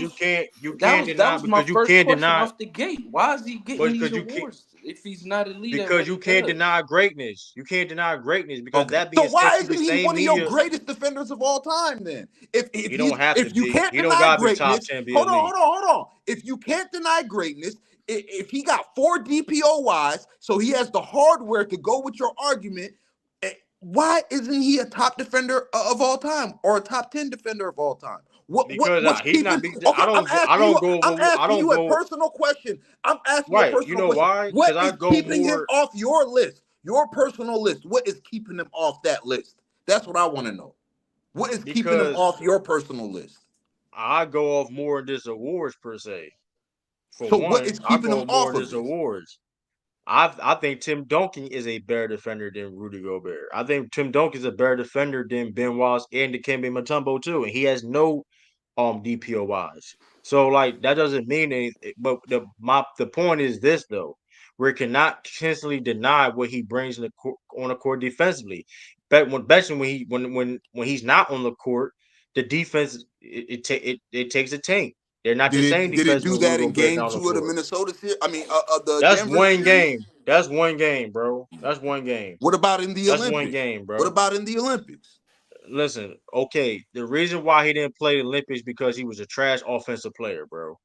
That was my first question off the gate. Why is he getting these awards if he's not elite? Because you can't deny greatness. You can't deny greatness because that being so why isn't he one of your greatest defenders of all time then? If you can't deny greatness, hold on. If you can't deny greatness, if he got 4 DPOYs, so he has the hardware to go with your argument, why isn't he a top defender of all time or a top 10 defender of all time? What's keeping? I'm asking you a personal question. Why? What is keeping him off your list? Your personal list. What is keeping him off that list? That's what I want to know. What is keeping him off your personal list? I go off more in this awards per se. What is keeping him off of this awards? I think Tim Duncan is a better defender than Rudy Gobert. I think Tim Duncan is a better defender than Ben Wallace and Dikembe Mutombo too, and he has no DPOYs. So like that doesn't mean anything. But the point is this though, we cannot consistently deny what he brings on the court defensively. But especially when he's not on the court, the defense it takes a tank. They're not the same defense. Did it do that in Game 2 of the Minnesota series? I mean, the that's Denver one series? game. That's one game, bro. That's one game. What about in the Olympics? That's one game, bro. What about in the Olympics? Listen, okay. The reason why he didn't play the Olympics because he was a trash offensive player, bro.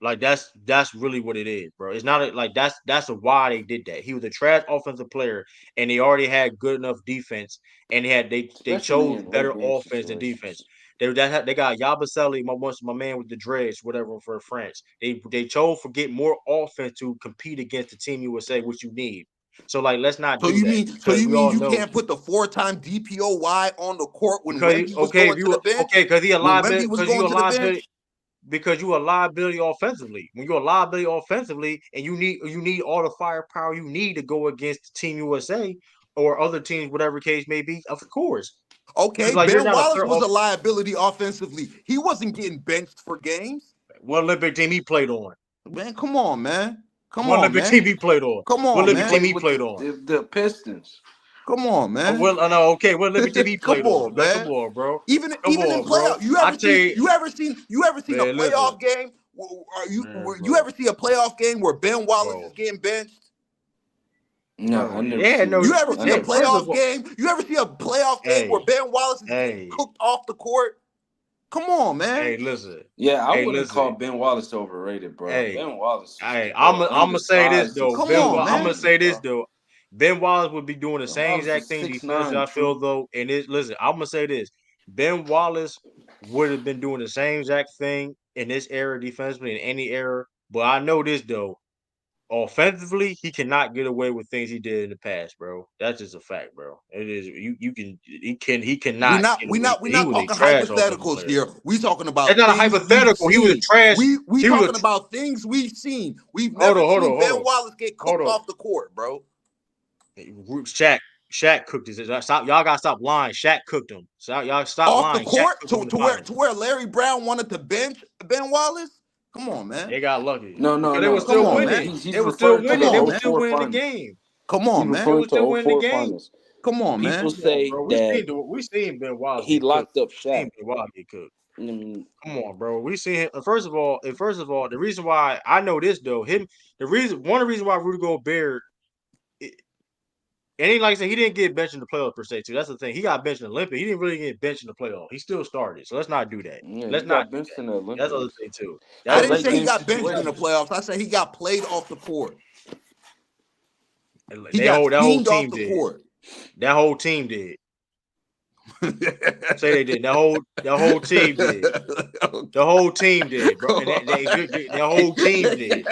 Like that's really what it is, bro. It's not that's why they did that. He was a trash offensive player, and they already had good enough defense, and they chose better offense than defense. They got Yabusele, my man with the dreads, whatever for France. They chose to get more offense to compete against the Team USA, which you need. So like, let's not So do you that mean because we all you know can't put the 4-time DPOY on the court when because Wemby was going to the bench? because he a When liability Wemby was going to the bench? because you a liability offensively. When you're a liability offensively, and you need all the firepower you need to go against Team USA or other teams, whatever case may be, of course. Okay, Like, you're Ben not a Wallace player was a liability offensively. He wasn't getting benched for games. What Olympic team he played on? Man, come on, man. Come What on, Olympic man. team he played on? Come What on, Olympic man. team he played on? The Pistons. Come on, man. Well, no, okay. What Olympic team he played Come on? on, Like, man. come on, bro. Even in playoffs, you ever seen a playoff game? You ever see a playoff game where Ben Wallace is getting benched? No, I never. You ever see a playoff game? You ever see a playoff game where Ben Wallace is getting cooked off the court? Come on, man. Hey, listen. Yeah, I wouldn't call Ben Wallace overrated, bro. Hey, Ben Wallace. Hey, I'm gonna say this though. I'm gonna say this bro. though. Ben Wallace would be doing the same exact thing defensively. I feel though, and listen, I'm gonna say this: Ben Wallace would have been doing the same exact thing in this era defensively in any era. But I know this though. Offensively, he cannot get away with things he did in the past, bro. That's just a fact, bro. It is he cannot. We're not talking hypotheticals here. We talking about it's not a hypothetical. He was a trash. We talking about things we've seen. We've never seen Ben Wallace get cooked off the court, bro. Shaq cooked his. Y'all gotta stop lying. Shaq cooked him. So y'all stop off lying. The court to where Larry Brown wanted to bench Ben Wallace. Come on, man. They got lucky. No. They were still winning. They were still winning. They were still winning the game. Come on, man. They were still winning the game. Come on, man. People say that we seen Ben Wallace. He locked up Shaq. Ben Wallace get cooked. Come on, bro. We seen him. First of all, the reason why I know this though, one of the reasons why Rudy Gobert. And like I said, he didn't get benched in the playoffs per se, too. That's the thing. He got benched in the Olympics. He didn't really get benched in the playoffs. He still started. So let's not do that. Yeah, let's not benched in the Olympics. That's the other thing, too. I didn't say he got benched in the playoffs. I said he got played off the court. That whole team did. That whole team did. Say they did. The whole team did. The whole team did, bro. The whole team did.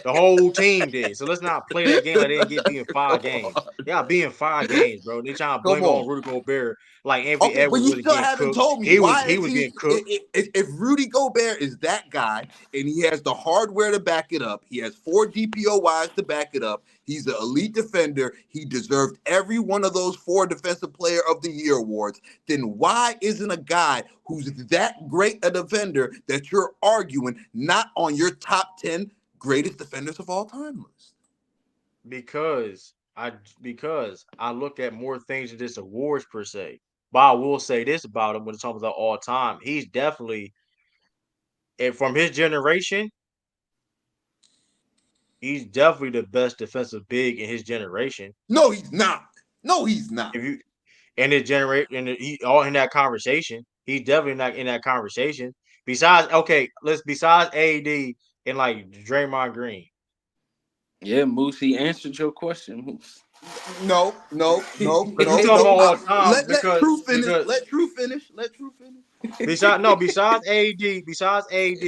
The whole team did. So let's not play that game like they didn't get beat in 5 games. They got beat in 5 games, bro. They trying to blame on Rudy Gobert like Anthony Edwards. But you still haven't told me he was getting cooked. If Rudy Gobert is that guy and he has the hardware to back it up, he has 4 DPOYs to back it up. He's an elite defender. He deserved every one of those 4 Defensive Player of the Year awards. Then why isn't a guy who's that great a defender that you're arguing not on your top 10 greatest defenders of all time list? Because I look at more things than just awards per se. But I will say this about him when it's talking about all time. He's definitely, and from his generation, he's definitely the best defensive big in his generation. No, he's not. No, he's not. If you in his generation, he all in that conversation. He's definitely not in that conversation. Besides AD and like Draymond Green. Yeah, Moose, he answered your question, Moose. No. Let True finish. Besides AD, besides AD.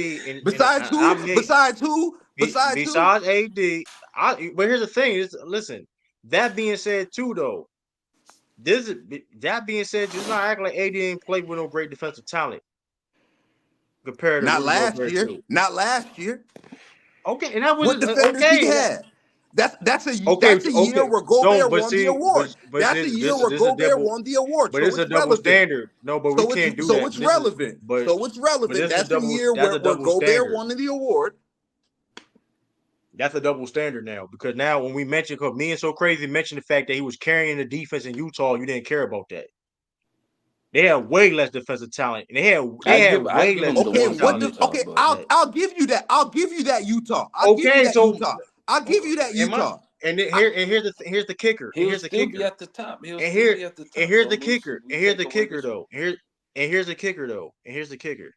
But here's the thing: listen. That being said, too, though, just not acting like AD ain't played with no great defensive talent compared to not last year. Okay, and that was what defenders he had. That's a year where Gobert won the award. That's a year where Gobert won the award. But it's a double standard. No, but we can't do that. So it's relevant. That's a year where Gobert won the award. That's a double standard now, because now when we mentioned, because me and So Crazy mentioned the fact that he was carrying the defense in Utah, you didn't care about that. They had way less defensive talent. And they had way less defensive talent. Okay, I'll give you that. I'll give you that, Utah. I'll give you that, Utah. And here's the kicker. Here's the kicker. At the top. And here's the kicker. And here's the kicker though. And here's the kicker.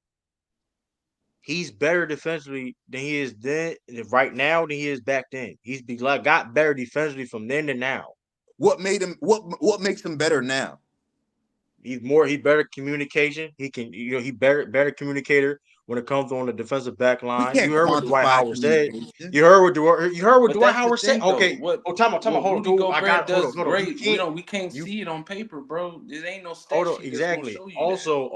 He's better defensively than he is then right now than he is back then. He's got better defensively from then to now. What makes him better now? He's better communication. He can, he better communicator. when it comes on the defensive back We line. can't You heard what Dwight quantify Howard said. communication. You heard what Dwight that's the Howard said. thing, though. Okay. Time out. What Hold Rudy on. Gobert does hold on. great. We can't You see it on paper, bro. There ain't no stat hold on. sheet that's gonna Exactly. show you Also,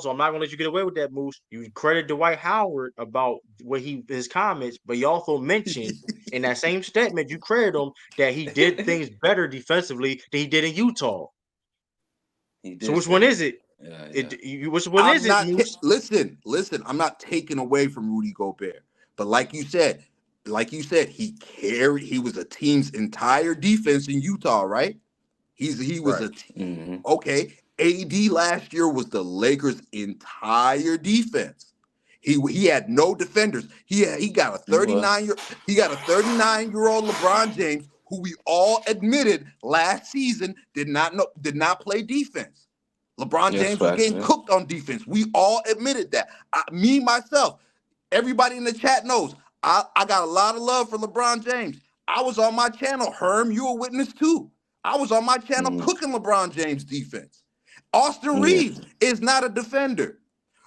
I'm not gonna let you get away with that, Moose. You credit Dwight Howard about what his comments, but you also mentioned in that same statement you credit him that he did things better defensively than he did in Utah. So which one is it? Which one is it, Moose? Listen. I'm not taking away from Rudy Gobert, but like you said, he was a team's entire defense in Utah, right? He was that. okay. AD last year was the Lakers' entire defense. He had no defenders. He got a 39-year-old LeBron James, who we all admitted last season did not play defense. LeBron James was getting cooked on defense. We all admitted that. Myself, everybody in the chat knows I got a lot of love for LeBron James. I was on my channel, Herm, you a witness too. I was on my channel cooking LeBron James defense. Austin Reeves is not a defender.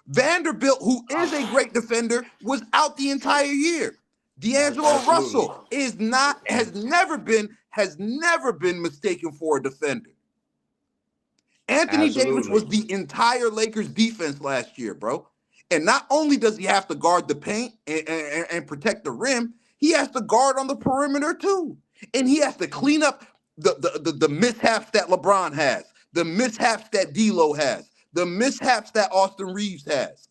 Vanderbilt, who is a great defender, was out the entire year. D'Angelo Russell has never been mistaken for a defender. Anthony Davis was the entire Lakers defense last year, bro. And not only does he have to guard the paint and protect the rim, he has to guard on the perimeter too. And he has to clean up the mishaps that LeBron has, the mishaps that D'Lo has, the mishaps that Austin Reeves has.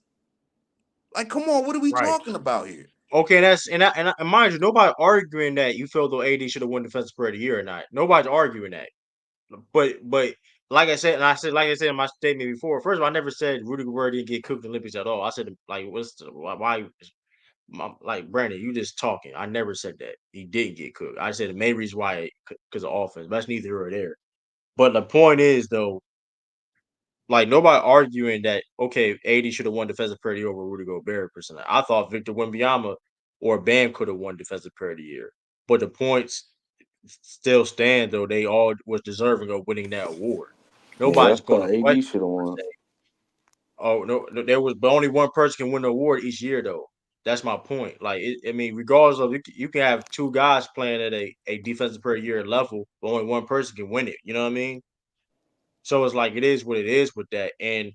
Like, come on, what are we talking about here? Okay, and mind you, nobody arguing that you feel though AD should have won Defensive Player of the Year or not. Nobody's arguing that. But like I said in my statement before, first of all, I never said Rudy Gobert didn't get cooked in the Olympics at all. I said why like Brandon, you just talking. I never said that he didn't get cooked. I said the main reason why because of offense. But that's neither here or there. But the point is though, like nobody arguing that okay, AD should have won Defensive Player of the Year over Rudy Gobert personally. I thought Victor Wembanyama or Bam could have won Defensive Player of the Year. But the points still stand though. They all was deserving of winning that award. Nobody's going to AD should have won. Oh no, there was but only one person can win the award each year though. That's my point. Like regardless of you can have two guys playing at a defensive player of the year level, but only one person can win it. You know what I mean? So it's like it is what it is with that. And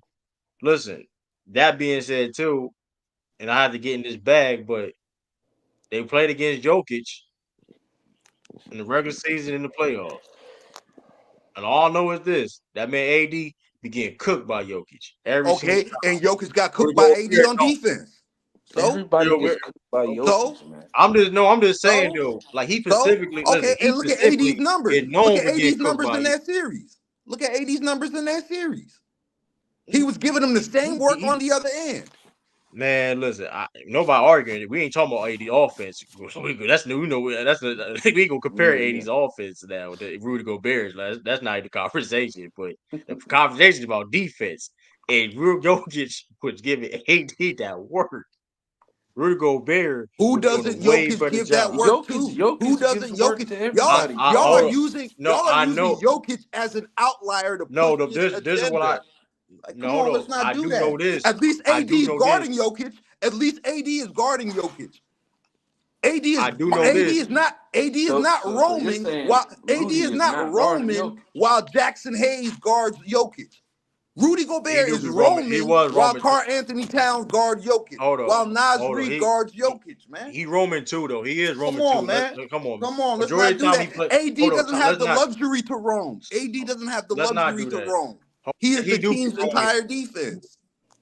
listen, that being said too, and I have to get in this bag, but they played against Jokic in the regular season in the playoffs. And all I know is this: that man AD be getting cooked by Jokic. And Jokic got cooked by AD on defense. So everybody gets cooked by Jokic, man. I'm just saying though, like he specifically and look at AD's numbers. Look at AD's numbers in that series. Look at AD's numbers in that series. He was giving them the same work on the other end. Man, listen, nobody arguing it. We ain't talking about AD offense. That's new. We gonna compare AD's offense now with Rudy Gobert. That's not the conversation, but the conversation is about defense. And Rudy Jokic was giving AD that work. Rudy Gobert. Who doesn't Jokic give that work to? Who doesn't Jokic? Y'all are using Jokic as an outlier to push this agenda. This is what I. Like, come on, let's not do that. Know this. At least AD is guarding Jokic. At least AD is guarding Jokic. AD is not roaming while Jackson Hayes guards Jokic. Rudy Gobert is roaming while Karl Anthony Towns guards Jokic. While Naz Reid guards Jokic, man. He roaming too, though. He is roaming too. Man. Come on. Let's not do that. AD doesn't have the luxury to roam. AD doesn't have the luxury to roam. He is the team's entire defense.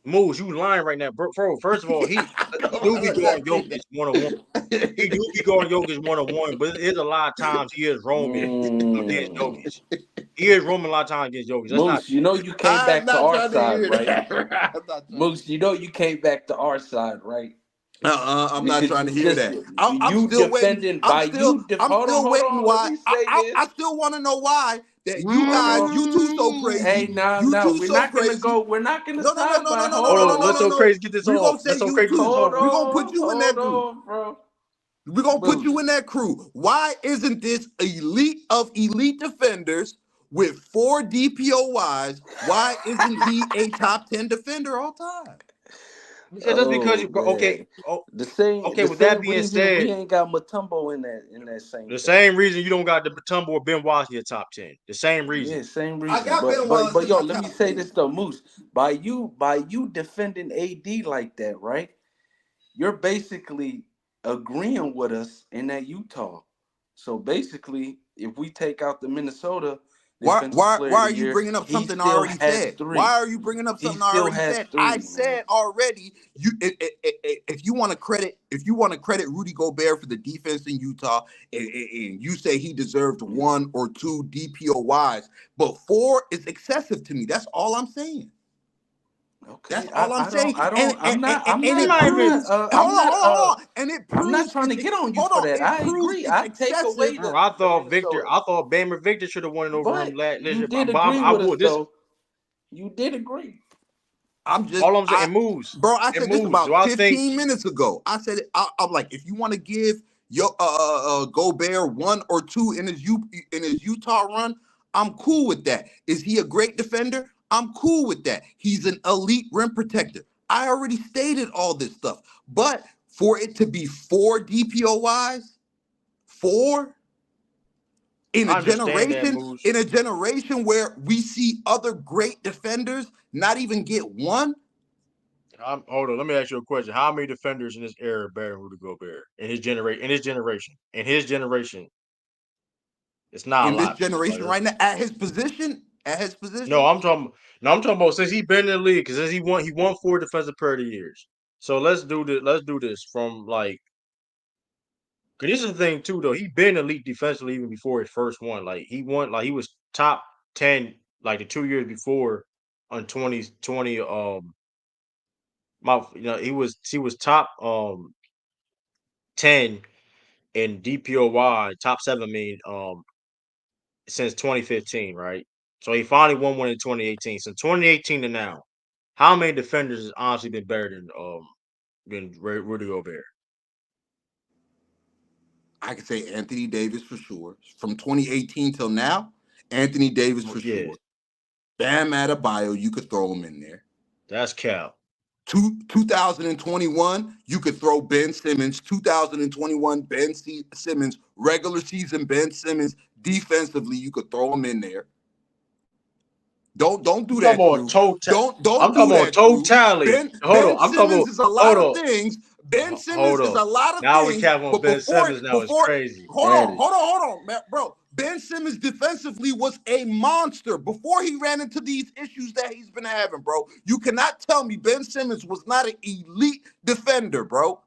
Moose, you lying right now, bro. First of all, he do be going Jokic one-on-one. He do be going Jokic one-on-one, but there's a lot of times he is roaming against Jokic. He is roaming a lot of times against Jokic. Moose, you know you came back to our side, right? Moose, you know you came back to our side, right? I'm not trying to hear that. I'm still waiting. I still want to know why that you guys, you two so crazy. Hey, we're not gonna go. We're not gonna stop. No. Let's so crazy get this off. We're gonna put you in that group, bro. We're gonna put you in that crew. Why isn't this elite of elite defenders with 4 DPOYs? Why isn't he a top 10 defender all time? Just because you man. The same. okay. The With that same being reason said, we ain't got Mutombo in that same. the same reason you don't got the Mutombo or Ben Wallace in your top 10. The same reason. Yeah, same I reason. got Ben Wallace But in yo, my let me top say 10. this though, Moose. By you defending AD like that, right? You're basically agreeing with us in that Utah. So basically, if we take out the Minnesota defensive player Why of are the you year, bringing up he something I still already has said? Why 3. are you bringing up He something I still already has said? 3, I man. said already. If you want to credit Rudy Gobert for the defense in Utah, and you say he deserved 1 or 2 DPOYs, but 4 is excessive to me. That's all I'm saying. Okay, That's all I'm saying. I'm not trying to get on you for that. I agree. I take away Bro, the I thought Minnesota. Bam or Victor should have won it over him But last you year. did agree with us, though. You did agree. I'm just, all I'm saying, it moves. Bro, I It said this moves. about So I 15 think minutes ago. I said it. I'm like, if you want to give your Gobert 1 or 2 in his Utah run, I'm cool with that. Is he a great defender? I'm cool with that. He's an elite rim protector. I already stated all this stuff. But for it to be 4 DPOYs, 4 in a I understand that generation where we see other great defenders not even get 1. Hold on. Let me ask you a question. How many defenders in this era are better than Rudy Gobert in his generation? It's not a In this lot, bro. generation right now, at his position. No, I'm talking about since he's been in the league, because he won 4 defensive player of the years. So let's do this from like, because this is the thing too though. He been elite defensively even before his first one. Like he was top 10 like the 2 years before on 2020. He was top 10 in DPOY, top 7 since 2015, right? So he finally won one in 2018. Since 2018 to now, how many defenders has honestly been better than Rudy Gobert? I could say Anthony Davis for sure. From 2018 till now, Anthony Davis for sure. Bam Adebayo, you could throw him in there. That's cap. 2021, you could throw Ben Simmons. 2021, Ben Simmons, regular season Ben Simmons. Defensively, you could throw him in there. Don't do that, Drew. Don't do that, Drew. Ben Simmons is a lot of things. Ben Simmons is a lot of now things. We cap on Ben Simmons now is crazy. Hold on, man, bro. Ben Simmons defensively was a monster before he ran into these issues that he's been having, bro. You cannot tell me Ben Simmons was not an elite defender, bro.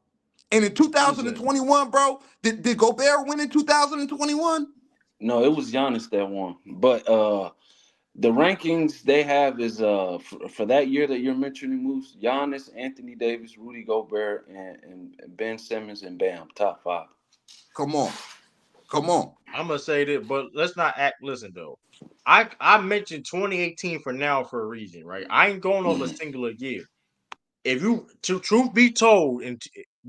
And in 2021, bro, did Gobert win in 2021? No, it was Giannis that won. But the rankings they have is for that year that you're mentioning, Moose, Giannis, Anthony Davis, Rudy Gobert, and Ben Simmons and Bam, top 5. Come on. I'm gonna say that, but let's not act. Listen though, I mentioned 2018 for now for a reason, right? I ain't going over a singular year. If you truth be told, and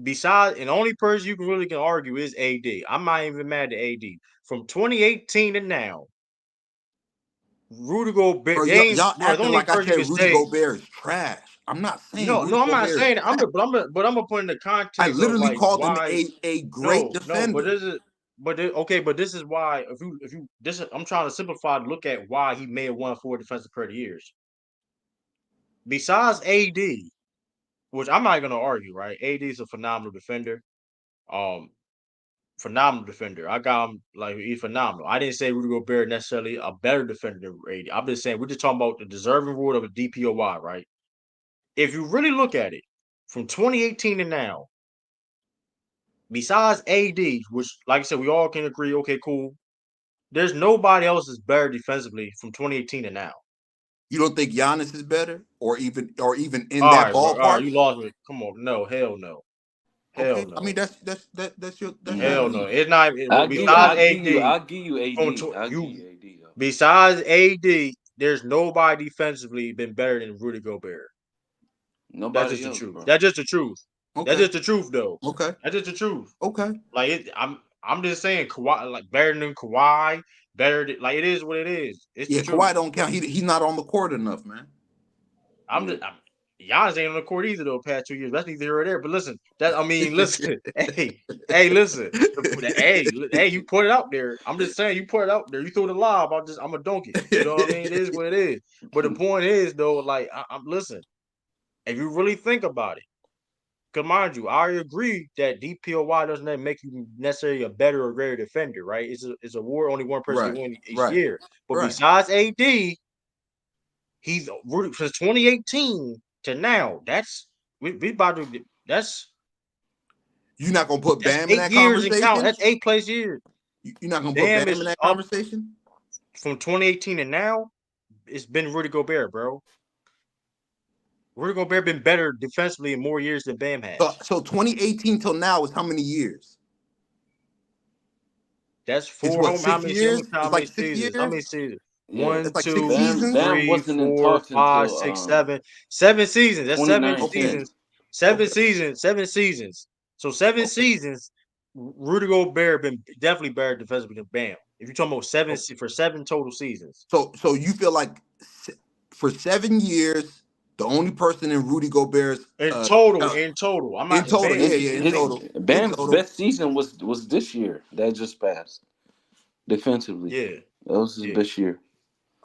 besides, and the only person you can argue is AD. I'm not even mad at AD. From 2018 to now, Rudy Gobert, Bro, y'all the acting only like I person you said can Rudy say. Gobert is trash. I'm not saying No, Rudy I'm not Gobert saying is that. I'm gonna put in the context. I literally of like called him why a great defender. but this is why I'm trying to simplify to look at why he may have won 4 defensive player of the years. Besides AD, which I'm not gonna argue, right? AD is a phenomenal defender. Phenomenal defender. I got him like he's phenomenal. I didn't say Rudy Gobert necessarily a better defender than AD. I'm just saying we're just talking about the deserving award of a DPOY, right? If you really look at it, from 2018 to now, besides AD, which, like I said, we all can agree, okay, cool. There's nobody else that's better defensively from 2018 to now. You don't think Giannis is better, or even in all that right, bro, ballpark? all right, you lost me. Come on, no, hell no. Hell no. I mean that's your hell no. It's not. I'll give you AD. Besides AD, there's nobody defensively been better than Rudy Gobert. Nobody That's just else, the truth. bro. That's just the truth. Okay. That's just the truth, though. Okay. That's just the truth. Okay. Like I'm just saying, Kawhi, like better than Kawhi, better than, like it is what it is. It's the truth. Kawhi don't count. He's not on the court enough, man. Giannis ain't on the court either though. Past 2 years, that's neither here or there. But listen, listen, listen, hey, you put it out there. I'm just saying, you put it out there. You threw the lob. I'm gonna dunk it. You know what I mean? It is what it is. But the point is though, like I'm listen. If you really think about it, because mind you, I agree that DPOY doesn't make you necessarily a better or greater defender, right? It's a war only one person can win each year. But besides AD, he's since 2018 to now. That's we about to. That's you're not gonna put Bam in that 8 years and count. conversation. That's 8+ years. You're not gonna put Bam in that conversation. From 2018 to now, it's been Rudy Gobert, bro. Rudy Gobert been better defensively in more years than Bam has. So 2018 till now is how many years? That's 4. It's what, 6 years? It's like 6 years. How many seasons? Yeah, 1, like 2, 3, 4, 5, 6, 7. 7 seasons. That's 7 seasons. 7 seasons. 7 seasons. So 7 seasons. Rudy Gobert been definitely better defensively than Bam. If you're talking about 7 for 7 total seasons. So you feel like for 7 years, the only person in Rudy Gobert's in total. I'm not in total. In total. Bam's best season was this year that just passed. Defensively, yeah, that was his best year.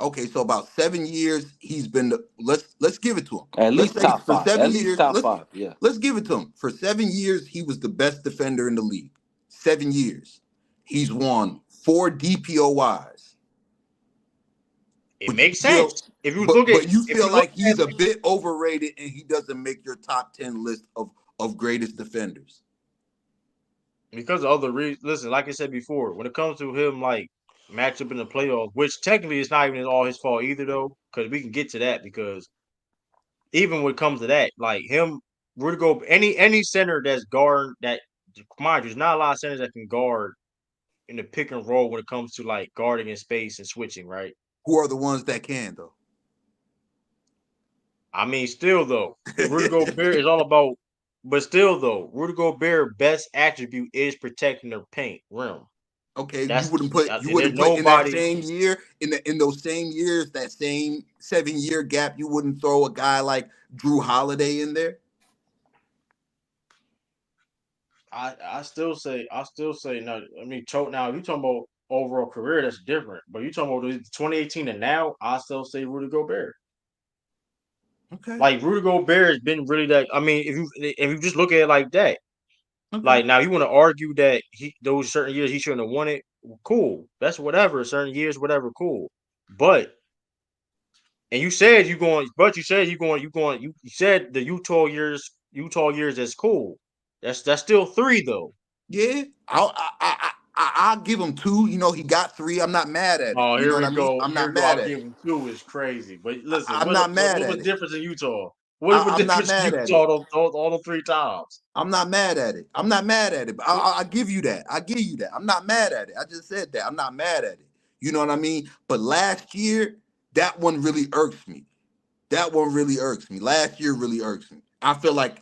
Okay, so about 7 years he's been. Let's give it to him. At least top 5. At least top 5. Yeah. Let's give it to him. For 7 years, he was the best defender in the league. 7 years, he's won 4 DPOYs. It makes sense. If you look at, but you feel like he's a bit overrated and he doesn't make your top 10 list of greatest defenders. Because of other reasons. Listen, like I said before, when it comes to him like matchup in the playoffs, which technically it's not even all his fault either though, because we can get to that because even when it comes to that, like him, Rudy Gobert, any center that's guard that, mind you, there's not a lot of centers that can guard in the pick and roll when it comes to like guarding in space and switching, right? Who are the ones that can though? I mean, still though, Rudy Gobert is all about, but still though, Rudy Gobert best attribute is protecting the paint rim. Okay, you wouldn't put in that same year, in those same years, that same 7-year gap, you wouldn't throw a guy like Drew Holiday in there? I still say no. I mean, now if you talking about overall career, that's different. But you talking about 2018 and now, I still say Rudy Gobert. Okay. Like Rudy Gobert has been really that. I mean, if you just look at it like that, like now you want to argue that those certain years he shouldn't have won it. Cool, that's whatever. Certain years, whatever, cool. But you said you said the Utah years that's cool. That's still 3 though. Yeah, I'll give him 2. You know, he got 3. I'm not mad at it. Oh, here we go. I'm not mad at it. Give him 2 is crazy. But listen, I'm not mad at it. What's the difference in Utah? What was the difference in Utah all the 3 times? I'm not mad at it. I'm not mad at it. But I'll give you that. I give you that. I'm not mad at it. I just said that. I'm not mad at it. You know what I mean? But last year, that one really irks me. Last year really irks me. I feel like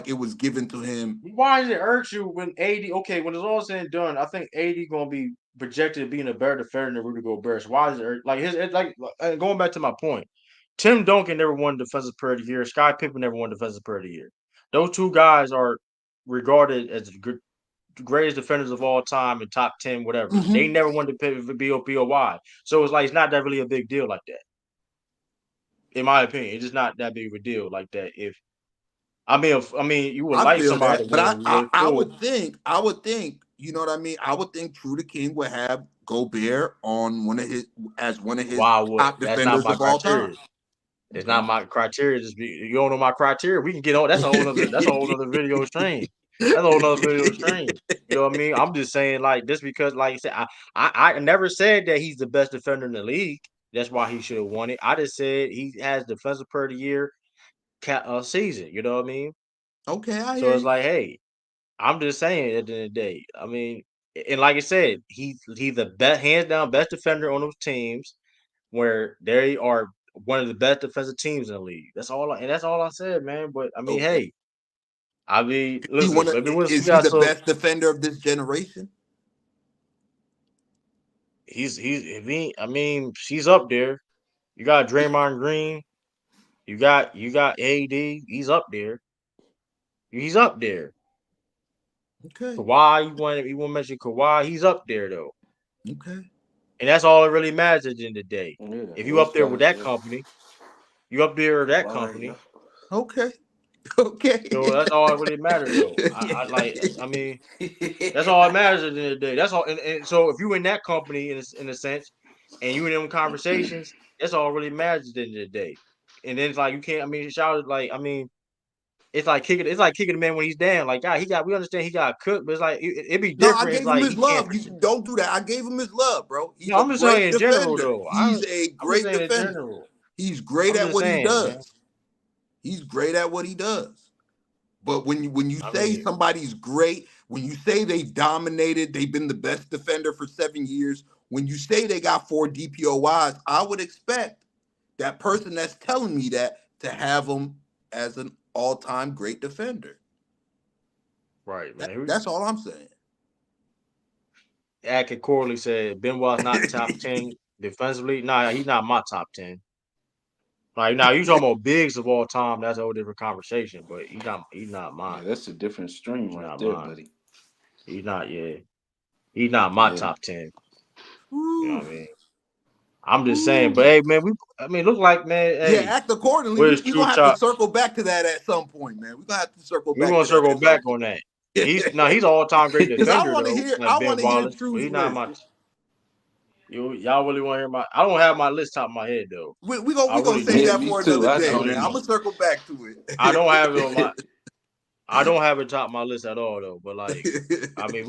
it was given to him. Why does it irk you when AD? Okay, when it's all said and done, I think AD gonna be projected as being a better defender than Rudy Gobert. So why is it going back to my point? Tim Duncan never won Defensive Player of the Year. Scottie Pippen never won Defensive Player of the Year. Those 2 guys are regarded as the greatest defenders of all time and top 10, whatever. Mm-hmm. They never won the BOY. So it's not that really a big deal like that. In my opinion, it's just not that big of a deal like that. I mean, you would like somebody, that, but I would think, you know what I mean? I would think True the King would have Gobert on one of his top defenders of all time. It's not my criteria. You don't know my criteria. We can get on. That's a whole other video stream. That's a whole other video stream. You know what I mean? I'm just saying like this because, like you said, I never said that he's the best defender in the league. That's why he should have won it. I just said he has Defensive Player of the Year season. You know what I mean? Okay. So it's like, hey, I'm just saying at the end of the day. I mean, and like I said, he's the best, hands down, best defender on those teams where they are one of the best defensive teams in the league. That's all I said, man. But I mean, hey, I mean, listen, is he the best defender of this generation? She's up there. You got Draymond Green. You got AD. He's up there. He's up there. Okay. Kawhi, you want to mention Kawhi? He's up there though. Okay. And that's all that really matters at the end of the day. Yeah, If you up there with that company, you up there with that Kawhi, company. yeah. Okay. Okay. So that's all that really matters though. I mean, that's all that matters at the end of the day. That's all. And so if you in that company in a sense, and you in them conversations, that's all really matters at the end of the day. And then it's like you can't. I mean, shout like I mean. It's like kicking the man when he's down. Like, God, we understand he got cooked, but it's like it'd be No, I different. gave It's him like his he can't. love. You don't do that. I gave him his love, bro. He's No, a I'm just saying great in general defender. though. He's a I'm just great saying in defender. general. He's great I'm at just what he saying, does. man. He's great at what he does. But when you I say mean, somebody's great, when you say they dominated, they've been the best defender for 7 years, when you say they got 4 DPOYs, I would expect that person that's telling me that to have him as an all-time great defender. right, man. That's all I'm saying. Akin Corley said Benoit's not top 10 defensively. Nah, he's not my top 10. Like now, you talking about bigs of all time. That's a whole different conversation. But he's not mine. Yeah, that's a different stream He's right not there, mine. buddy. He's not. Yeah, he's not my top 10. Ooh. You know what I mean? I'm just saying. But hey, man, look like man. Yeah, Hey, act accordingly. where's We're True gonna have to Chop? circle back to that at some point, man. We're gonna have to circle We're back gonna to that circle at some back point. on that. He's an all-time great Because defender though, like I Ben want to hear Wallace. But True's he's not list. my. Y'all really want to hear my? I don't have my list top of my head though. We gonna really save Yeah, that me for too. another I day, know man. you I'm don't. gonna circle back to it. I don't have it on my. I don't have it top of my list at all though. But like, I mean,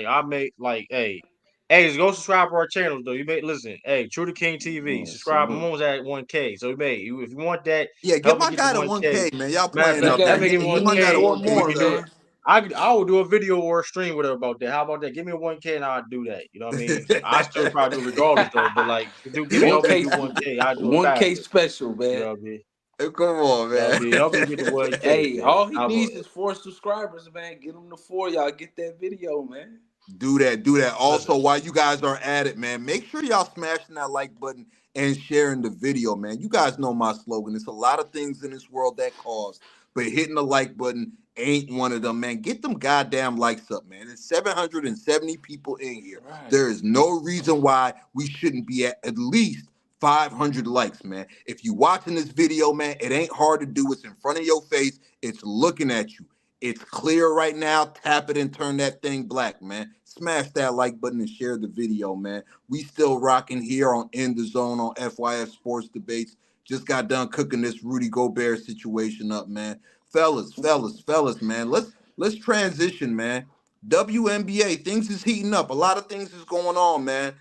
I made like, hey, go subscribe to our channels though. Listen, hey, True to King TV, subscribe. I'm almost at 1K. So if you want that, Yeah, get help me my get guy to to 1K. 1K, man. Y'all Matter of playing fact, out gotta there. make get it me Get my guy to 1K. 4 1K, more, sir. man. I will do a video or a stream with her about that. How about that? Give me a 1K and I'll do that. You know what I mean? I still probably do regardless though. But like, help me 1K, do 1K. I do it 1K faster. special, You man. know what I mean? Come on, man. Help me get the 1K. Hey, Man. all he How about needs that? is 4 subscribers, man. Get him to 4. Y'all get that video, man. Do that. Also, Listen. while you guys are at it, man, make sure y'all smashing that like button and sharing the video, man. You guys know my slogan. It's a lot of things in this world that cost, but hitting the like button ain't one of them, man. Get them goddamn likes up, man. It's 770 people in here. Right. There is no reason why we shouldn't be at least 500 likes, man. If you watching this video, man, it ain't hard to do. It's in front of your face. It's looking at you. It's clear right now. Tap it and turn that thing black, man. Smash that like button and share the video, man. We still rocking here on In the Zone on FYF Sports Debates. Just got done cooking this Rudy Gobert situation up, man. Fellas, man. Let's transition, man. WNBA, things is heating up. A lot of things is going on, man.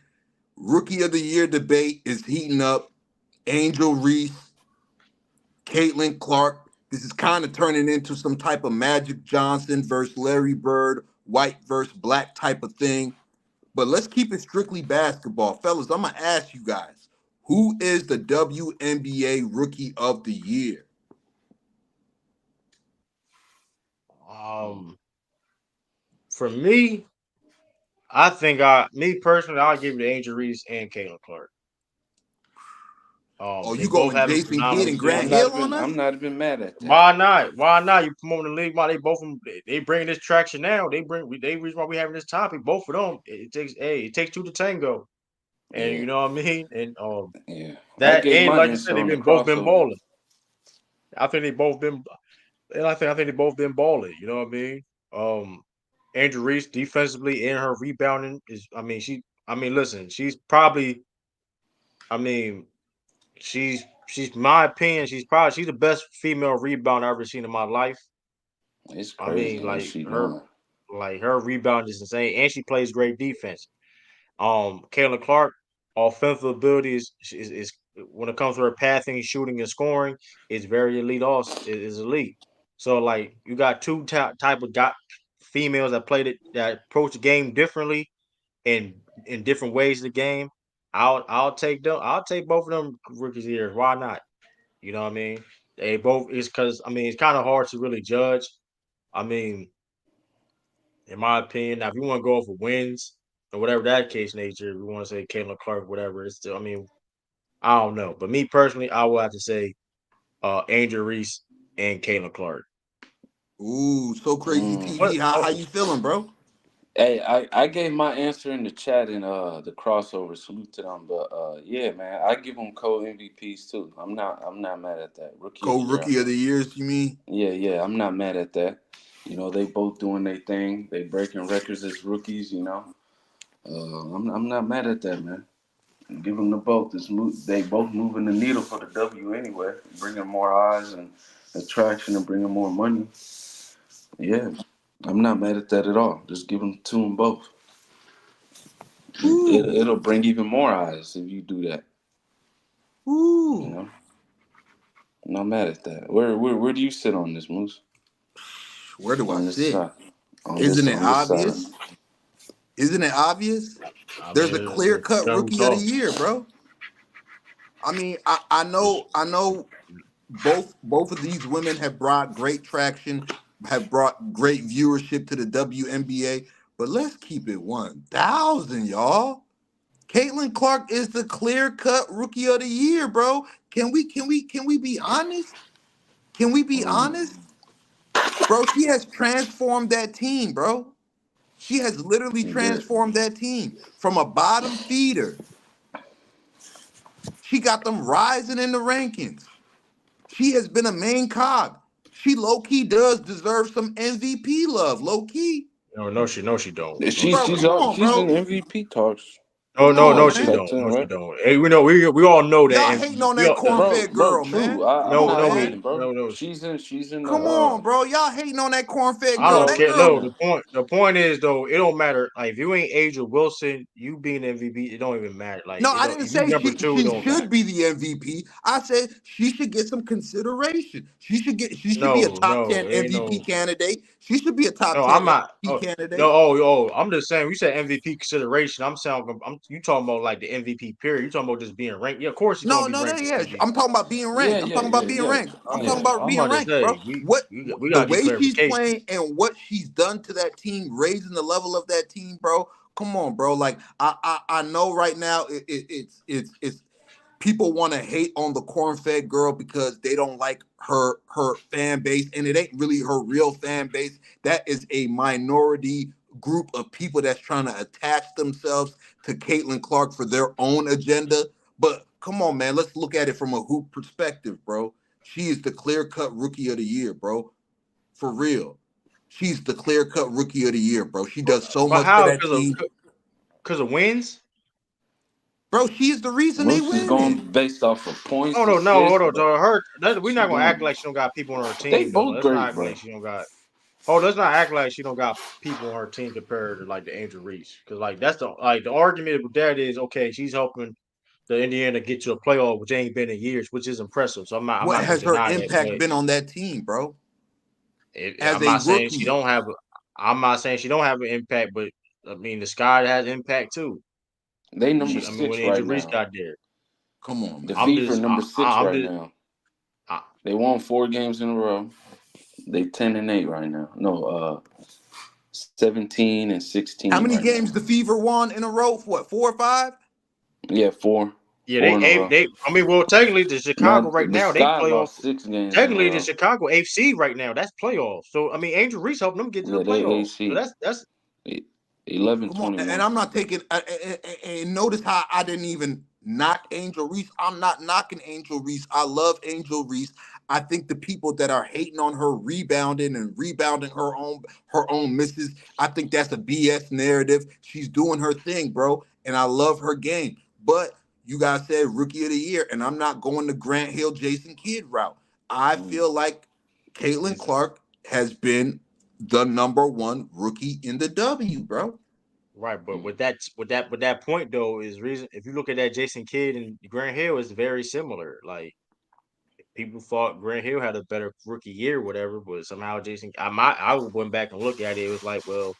Rookie of the Year debate is heating up. Angel Reese, Caitlin Clark. This is kind of turning into some type of Magic Johnson versus Larry Bird, white versus black type of thing. But let's keep it strictly basketball. Fellas, I'm going to ask you guys, who is the WNBA Rookie of the Year? For me, I think me personally, I'll give it to Angel Reese and Caitlin Clark. They You both going have Jason phenomenal Kidd and Grant seasons. Hill on us? I'm not even mad at that. Why not? Why not? You promote the league. Why they bring this traction now? They reason why we having this topic. Both of them. It takes two to tango. And Yeah. you know what I mean? And Yeah. that gave and my like you answer said, on the both been crossover. balling. I think they both been. And I think they both been balling. You know what I mean? Andrew Reese defensively and her rebounding is. Listen, she's probably. I mean, she's my opinion. She's the best female rebound I've ever seen in my life. It's crazy what she doing. Her rebound is insane, and she plays great defense. Caitlin Clark, offensive ability is when it comes to her passing, shooting, and scoring, is very elite. Also, is elite. So like you got two type of females that approach the game differently in different ways of the game. I'll take them. I'll take both of them rookies here. Why not? You know what I mean? They both is because it's kind of hard to really judge. I mean, in my opinion, now if you want to go for wins or whatever that case nature, if you want to say Caitlin Clark, whatever, it's still. I don't know. But me personally, I will have to say Angel Reese and Caitlin Clark. Ooh, so crazy TV. How you feeling, bro? Hey, I gave my answer in the chat in the crossover. Salute to them, but yeah, man, I give them co-MVPs too. I'm not mad at that. Rookie of the years, you mean? Yeah, I'm not mad at that. You know, they both doing their thing. They breaking records as rookies. You know, I'm not mad at that, man. Give them the both. They both moving the needle for the W anyway, bringing more eyes and attraction and bringing more money. Yeah, I'm not mad at that at all. Just give them to them both. It'll bring even more eyes if you do that. Ooh. You know, I'm not mad at that. Where do you sit on this, Moose? Where do I sit? Isn't it obvious? Isn't it obvious? There's a clear-cut rookie of the year, bro. I mean, I know both of these women have brought great traction, have brought great viewership to the WNBA, but let's keep it 1,000, y'all. Caitlin Clark is the clear-cut rookie of the year, bro. Can we be honest? Can we be honest? Bro, she has transformed that team, bro. She has literally transformed that team from a bottom feeder. She got them rising in the rankings. She has been a main cog. She low-key does deserve some MVP love, low-key. No, she don't. She's in MVP talks. No, she don't. She don't. Hey, we all know that. Y'all hating on that corn-fed girl, man. No. She's in. Come on, bro. Y'all hating on that corn-fed girl. I don't care. No, the point is though, it don't matter. Like if you ain't Angel Wilson, you being MVP, it don't even matter. Like no, I didn't say she should be the MVP. I said she should get some consideration. She should be a top 10 MVP candidate. She should be a top 10 MVP candidate. I'm just saying. You said MVP consideration. You talking about like the MVP period. You talking about just being ranked. Yeah, of course. No, I'm talking about being ranked. I'm talking about being ranked. I'm talking about being ranked, bro. The way she's playing and what she's done to that team, raising the level of that team, bro. Come on, bro. Like I know right now it's people want to hate on the corn-fed girl because they don't like her fan base, and it ain't really her real fan base. That is a minority group of people that's trying to attach themselves to Caitlin Clark for their own agenda. But come on, man, let's look at it from a hoop perspective, bro. She is the clear-cut rookie of the year, bro. For real. She's the clear-cut rookie of the year, bro. She does so much for that team. Because of wins? Bro, she's the reason they win. Going based off of points. Hold on. We're not gonna act like she don't got people on her team. They both let's great, not act bro. Like she don't got. Let's not act like she don't got people on her team compared to like the Angel Reese. Because like that's the argument with that is okay, she's helping the Indiana get to the playoff, which ain't been in years, which is impressive. So what has her impact been on that team, bro? I'm not saying she don't have an impact, but I mean the Sky has impact too. They number 6 when right Angel Reese now. got there. Come on, the Fever number 6 now. They won 4 games in a row. They 10-8 right now. No, 17 and 16. How many games the Fever won in a row? What, 4 or 5? Yeah, 4. Yeah, technically the Chicago right now they play off 6 games. Technically the Chicago AFC right now, that's playoffs. So I mean Angel Reese helping them get to the playoffs. So that's 11-21. And I'm not taking and notice how I didn't even knock Angel Reese. I'm not knocking Angel Reese. I love Angel Reese. I think the people that are hating on her rebounding her own misses, I think that's a BS narrative. She's doing her thing, bro, and I love her game. But you guys said rookie of the year, and I'm not going the Grant Hill, Jason Kidd route. I feel like Caitlin Clark has been the number 1 rookie in the W, bro. Right, but with that point though is reason if you look at that Jason Kidd and Grant Hill is very similar. Like people thought Grant Hill had a better rookie year, whatever, but somehow I went back and looked at it. It was like, well,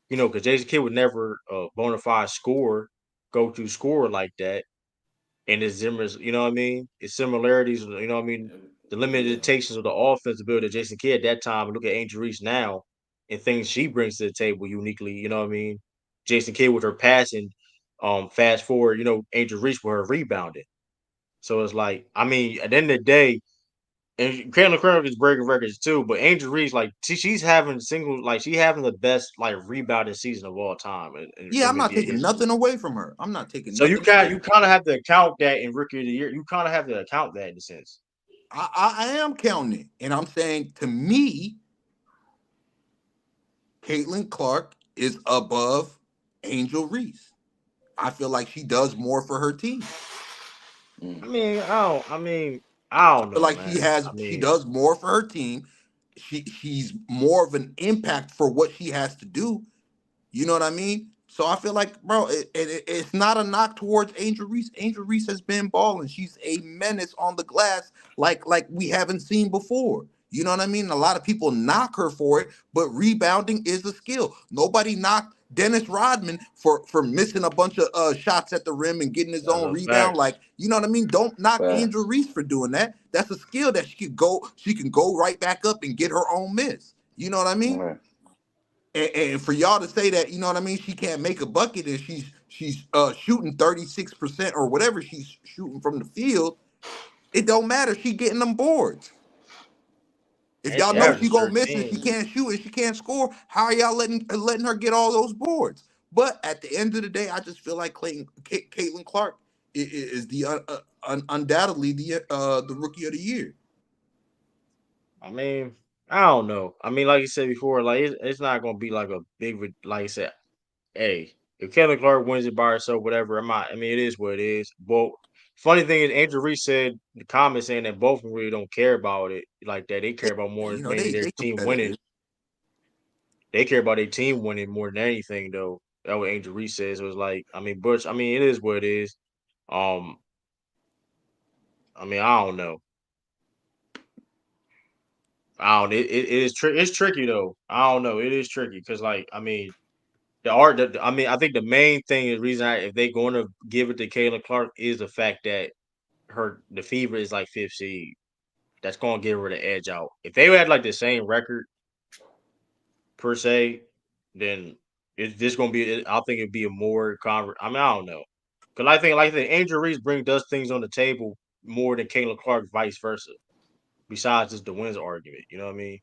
because Jason Kidd would never bona fide go-to scorer like that. And his Zimmer's, you know what I mean? His similarities, you know what I mean? The limitations of the offensive ability of Jason Kidd at that time, and look at Angel Reese now and things she brings to the table uniquely, you know what I mean? Jason Kidd with her passing, fast forward, Angel Reese with her rebounding. So it's like, I mean, at the end of the day, And Caitlin Clark is breaking records too, but Angel Reese, like she's having the best like rebounding season of all time in Yeah, I'm not NBA taking history. nothing away from her. I'm not taking So you nothing away. kind of have to account that in Rookie of the Year. You kind of have to account that in a sense. I am counting it, and I'm saying to me, Caitlin Clark is above Angel Reese. I feel like she does more for her team. I don't I feel know, like man. she does more for her team. She's more of an impact for what she has to do. You know what I mean? So I feel like, bro, it's not a knock towards Angel Reese. Angel Reese has been balling. She's a menace on the glass like we haven't seen before. You know what I mean? A lot of people knock her for it, but rebounding is a skill. Nobody knocked Dennis Rodman for missing a bunch of shots at the rim and getting his That's own a rebound. fact. Like, you know what I mean? Don't knock Facts. Angel Reese for doing that. That's a skill that she can go right back up and get her own miss. You know what I mean? Right. And for y'all to say that, you know what I mean, she can't make a bucket and she's shooting 36% or whatever she's shooting from the field, it don't matter. She getting them boards. If And y'all she know she averages gonna miss and 13. she can't shoot and she can't score, how are y'all letting her get all those boards? But at the end of the day, I just feel like Caitlin Clark is the undoubtedly the rookie of the year. I mean, I don't know. I mean, like you said before, like it's not gonna be like a big, like I said. Hey, if Kevin Clark wins it by herself, whatever, I mean, it is what it is. But funny thing is, Angel Reese said in the comments saying that both of them really don't care about it like that. They care about more You know, mainly their they team winning. competitive. They care about their team winning more than anything, though. That's what Angel Reese says. It was like, I mean, Butch. I mean, it is what it is. Um, I mean, I don't know. I don't. It is It's tricky though. I don't know. It is tricky because, like, I mean, I mean, I think the main thing is if they going to give it to Kayla Clark is the fact that the Fever is like 5th seed. That's gonna give her the edge out. If they had like the same record per se, then it's just gonna be. I think it'd be a more I mean, I don't know, because I think Angel Reese does things on the table more than Kayla Clark, vice versa. Besides just the wins argument, you know what I mean?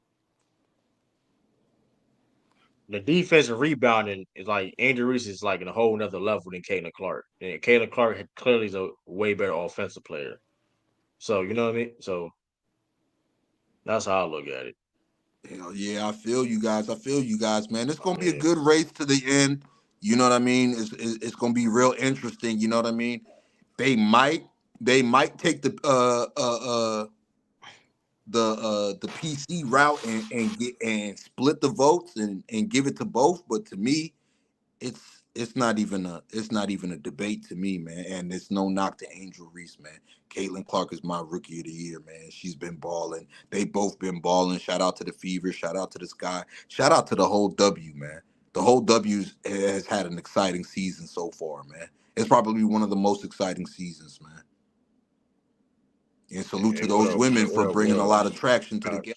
The defense and rebounding is like Angel Reese is like in a whole nother level than Caitlin Clark. And Caitlin Clark clearly is a way better offensive player. So you know what I mean? So that's how I look at it. Hell yeah, I feel you guys. Man. It's gonna be a good race to the end. You know what I mean? It's gonna be real interesting. You know what I mean? They might take the PC route and split the votes and give it to both. But to me, it's not even a debate to me, man. And it's no knock to Angel Reese, man. Caitlin Clark is my rookie of the year, man. She's been balling. They both been balling. Shout out to the Fever. Shout out to the Sky. Shout out to the whole W, man. The whole W has had an exciting season so far, man. It's probably one of the most exciting seasons, man. And salute to those women for bringing a lot of traction to the game.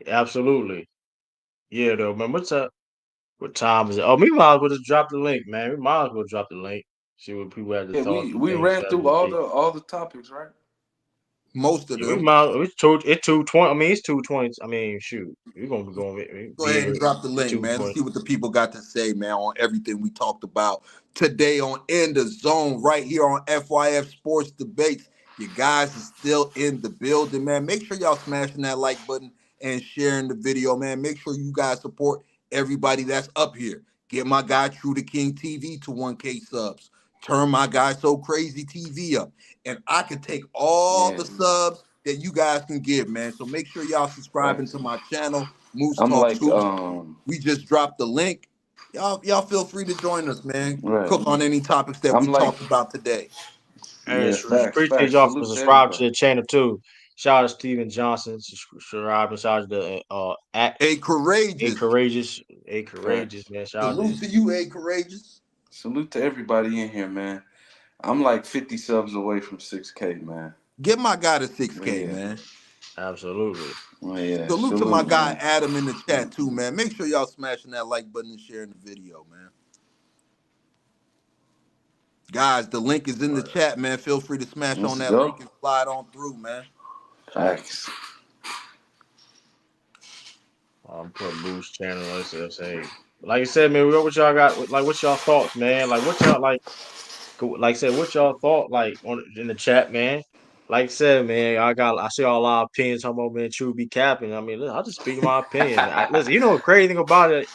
Absolutely. Yeah, though, man. What's up? What time is it? Oh, we might as well just drop the link, man. We might as well drop the link. See what people have to Yeah, thoughts. we ran through all the topics, right? Most of them. It's 2:20. I mean, it's 2:20. I mean, shoot, we're gonna be going. Go ahead and drop the link, man. Let's see what the people got to say, man, on everything we talked about today on In the Zone, right here on FYF Sports Debates. You guys are still in the building, man. Make sure y'all smashing that like button and sharing the video, man. Make sure you guys support everybody that's up here. Get my guy True the King TV to 1K subs. Turn my guy So Crazy TV up. And I can take all the subs that you guys can give, man. So make sure y'all subscribing to my channel, Moose Talk Tuesday. We just dropped the link. Y'all feel free to join us, man. Right. Cook on any topics that we talked about today. Hey, appreciate y'all for subscribing to the channel too. Shout out to Steven Johnson, subscribing. Shout out to A Courageous, man. Salute to you, A Courageous. Salute to everybody in here, man. I'm like 50 subs away from 6K, man. Get my guy to 6K, man. Absolutely. Oh, yeah. Salute to my guy Adam in the chat too, man. Make sure y'all smashing that like button and sharing the video, man. Guys, the link is in the chat, man. Feel free to smash on that link and slide on through, man. Facts. I'm putting Boost channel. Let's say, like you said, man. What y'all got? Like, what's y'all thoughts, man? Like, what y'all like? Like I said, what y'all thought? Like in the chat, man. Like I said, man, I see a lot of opinions. Talking about man, True be capping. I mean, listen, I'll just speak my opinion. Listen, you know what crazy thing about it?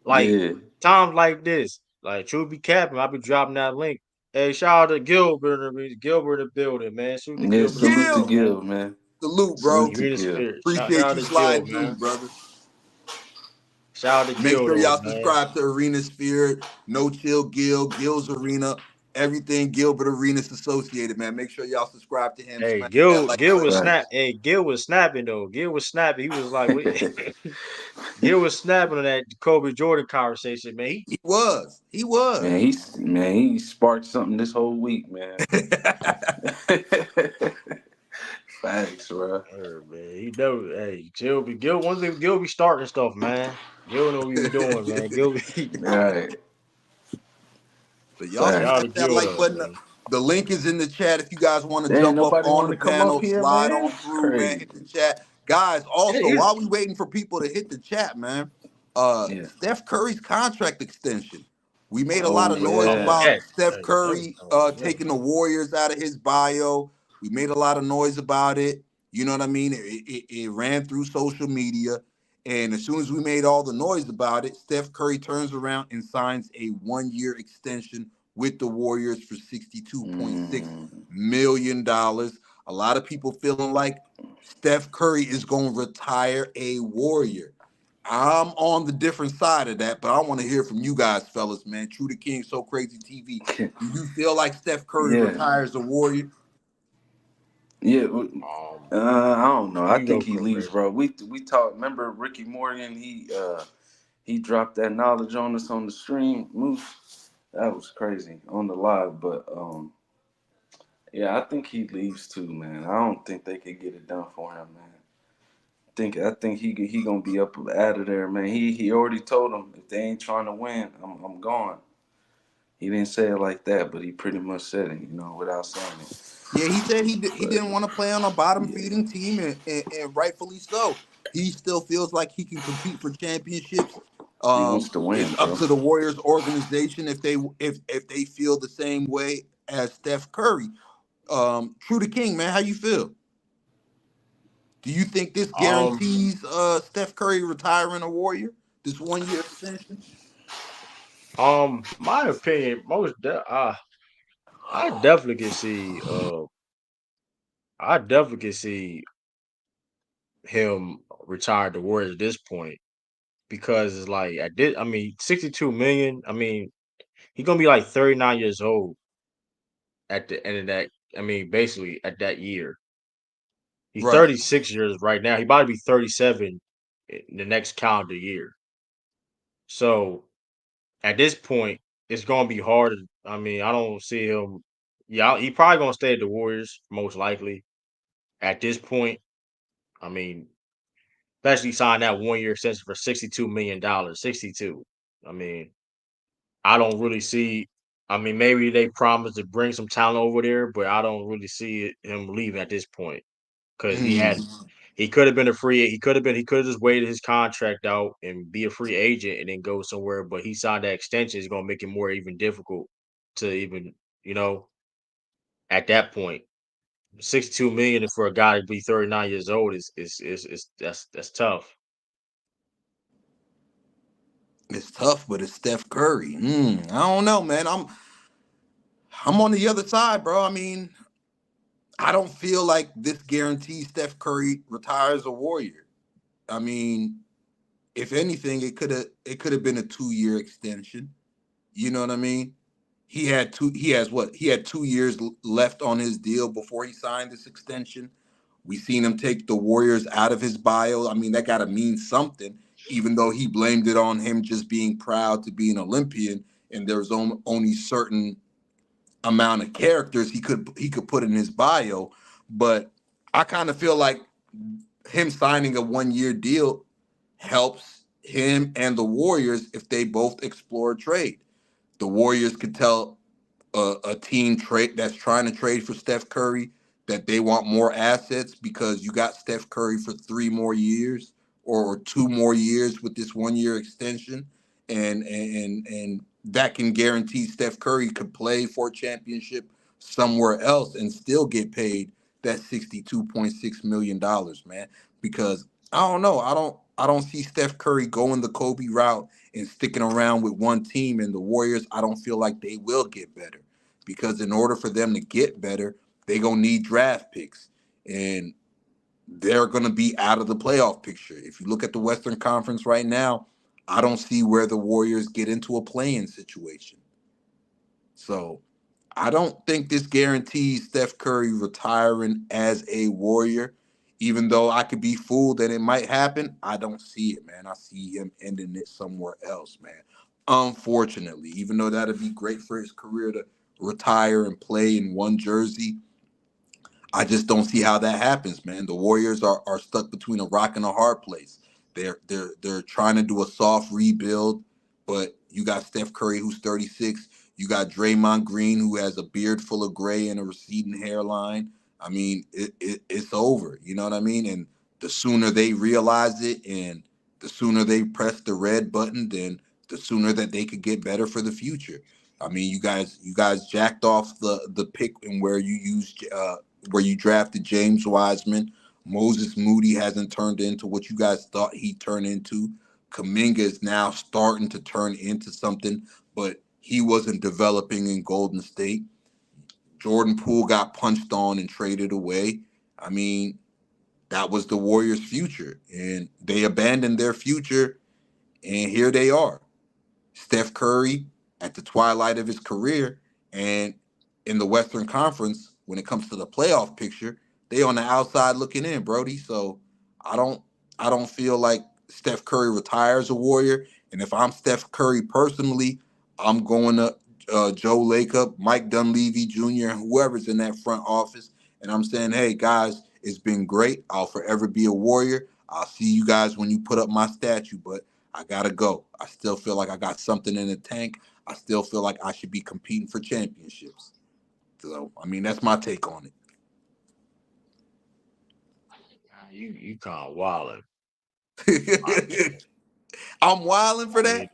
Like Yeah. times like this, like True be capping. I'll be dropping that link. Hey, shout out to Gilbert in the building, man. Salute to Yeah, Gilbert in the salute to building, man. Gil, man. Salute, bro. Salute to Arena Gil. Spirit. Shout Appreciate out you to Gil, sliding through, man. brother. Shout out to Make Gil, sure though, y'all man. subscribe to Arena Spirit, No Chill Gil, Gil's Arena, everything Gilbert Arenas associated, man. Make sure y'all subscribe to him. Hey, Smash that like Gil was button. Right. snap. Hey, Gil was snapping though. Gil was snapping. He was like, Gil was snapping on that Kobe Jordan conversation, man. He was. He was. He sparked something this whole week, man. Facts, bro. Man, he know. Hey, Gil. One thing, Gil be starting stuff, man. Gil know what he be doing, man. Gil be. Right. But y'all Shout Facts. out smash to that Gil, like though, button. man. The link is in the chat if you guys want to Damn, jump up nobody on want the to come up panel, here, slide man. on It's through, man. crazy. Hit the chat. Guys, also, It is. while we waiting for people to hit the chat, man, Yeah. Steph Curry's contract extension. We made a lot Oh of noise Oh yeah. about yeah. Steph Hey, Curry yeah. taking the Warriors out of his bio. We made a lot of noise about it. You know what I mean? It ran through social media. And as soon as we made all the noise about it, Steph Curry turns around and signs a 1-year extension with the Warriors for $62.6 million. A lot of people feeling like Steph Curry is going to retire a Warrior. I'm on the different side of that, but I want to hear from you guys, fellas, man. True to King, So Crazy TV. Do you feel like Steph Curry Yeah. retires a Warrior? Yeah. Um, I don't know. you I can go think he for leaves, Chris. bro. We talked. Remember Ricky Morgan? He dropped that knowledge on us on the stream. Moose. That was crazy on the live, but yeah, I think he leaves too, man. I don't think they could get it done for him, man. I think he gonna be up out of there, man. He already told them if they ain't trying to win, I'm gone. He didn't say it like that, but he pretty much said it, without saying it. Yeah, he said he But didn't want to play on a bottom yeah, feeding team, and rightfully so. He still feels like he can compete for championships. he wants to It's win, up bro. to the Warriors organization if they feel the same way as Steph Curry. True to King, man, how you feel? Do you think this Um, guarantees Steph Curry retiring a Warrior? This 1-year extension? my opinion, I definitely can see. I definitely can see him retire the Warriors at this point because it's like I did. I mean, 62 million. I mean, he's gonna be like 39 years old at the end of that. I mean, basically at that year. He's Right. 36 years right now. He about to be 37 in the next calendar year. So at this point, it's gonna be hard. I mean, I don't see him. Yeah, he probably gonna stay at the Warriors most likely. At this point, I mean, especially sign that 1-year extension for $62 million. 62. I mean, I don't really see. I mean, maybe they promised to bring some talent over there, but I don't really see him leaving at this point because he could have been a free. He could have just waited his contract out and be a free agent and then go somewhere. But he signed that extension. It's gonna make it more even difficult to even at that point. 62 million for a guy to be 39 years old is that's tough. It's tough, but it's Steph Curry. I don't know, man. I'm on the other side, bro. I mean, I don't feel like this guarantees Steph Curry retires a Warrior. I mean, if anything, it could have been a 2-year extension. You know what I mean? He had 2 years left on his deal before he signed this extension. We seen him take the Warriors out of his bio. I mean, that gotta mean something, even though he blamed it on him just being proud to be an Olympian and there's only certain amount of characters he could put in his bio. But I kind of feel like him signing a 1-year deal helps him and the Warriors if they both explore trade. The Warriors could tell a team trade that's trying to trade for Steph Curry that they want more assets because you got Steph Curry for 3 more years or 2 more years with this 1-year extension, and that can guarantee Steph Curry could play for a championship somewhere else and still get paid that $62.6 million, man. Because I don't know, I don't see Steph Curry going the Kobe route and sticking around with one team. And the Warriors, I don't feel like they will get better, because in order for them to get better, they're going to need draft picks. And they're going to be out of the playoff picture. If you look at the Western Conference right now, I don't see where the Warriors get into a play-in situation. So I don't think this guarantees Steph Curry retiring as a Warrior. Even though I could be fooled that it might happen, I don't see it, man. I see him ending it somewhere else, man. Unfortunately, even though that'd be great for his career to retire and play in one jersey, I just don't see how that happens, man. The Warriors are stuck between a rock and a hard place. They're trying to do a soft rebuild, but you got Steph Curry, who's 36. You got Draymond Green, who has a beard full of gray and a receding hairline. I mean, it's over. You know what I mean? And the sooner they realize it and the sooner they press the red button, then the sooner that they could get better for the future. I mean, you guys jacked off the pick and where you used where you drafted James Wiseman. Moses Moody hasn't turned into what you guys thought he'd turn into. Kuminga is now starting to turn into something, but he wasn't developing in Golden State. Jordan Poole got punched on and traded away. I mean, that was the Warriors' future, and they abandoned their future, and here they are. Steph Curry at the twilight of his career, and in the Western Conference, when it comes to the playoff picture, they on the outside looking in, Brody. So I don't feel like Steph Curry retires a Warrior. And if I'm Steph Curry personally, I'm going to Joe Lacob, Mike Dunleavy Jr., and whoever's in that front office, and I'm saying, hey guys, it's been great. I'll forever be a Warrior. I'll see you guys when you put up my statue, but I gotta go. I still feel like I got something in the tank. I still feel like I should be competing for championships. So, I mean, that's my take on it. You kind of wilding. I'm wilding for that.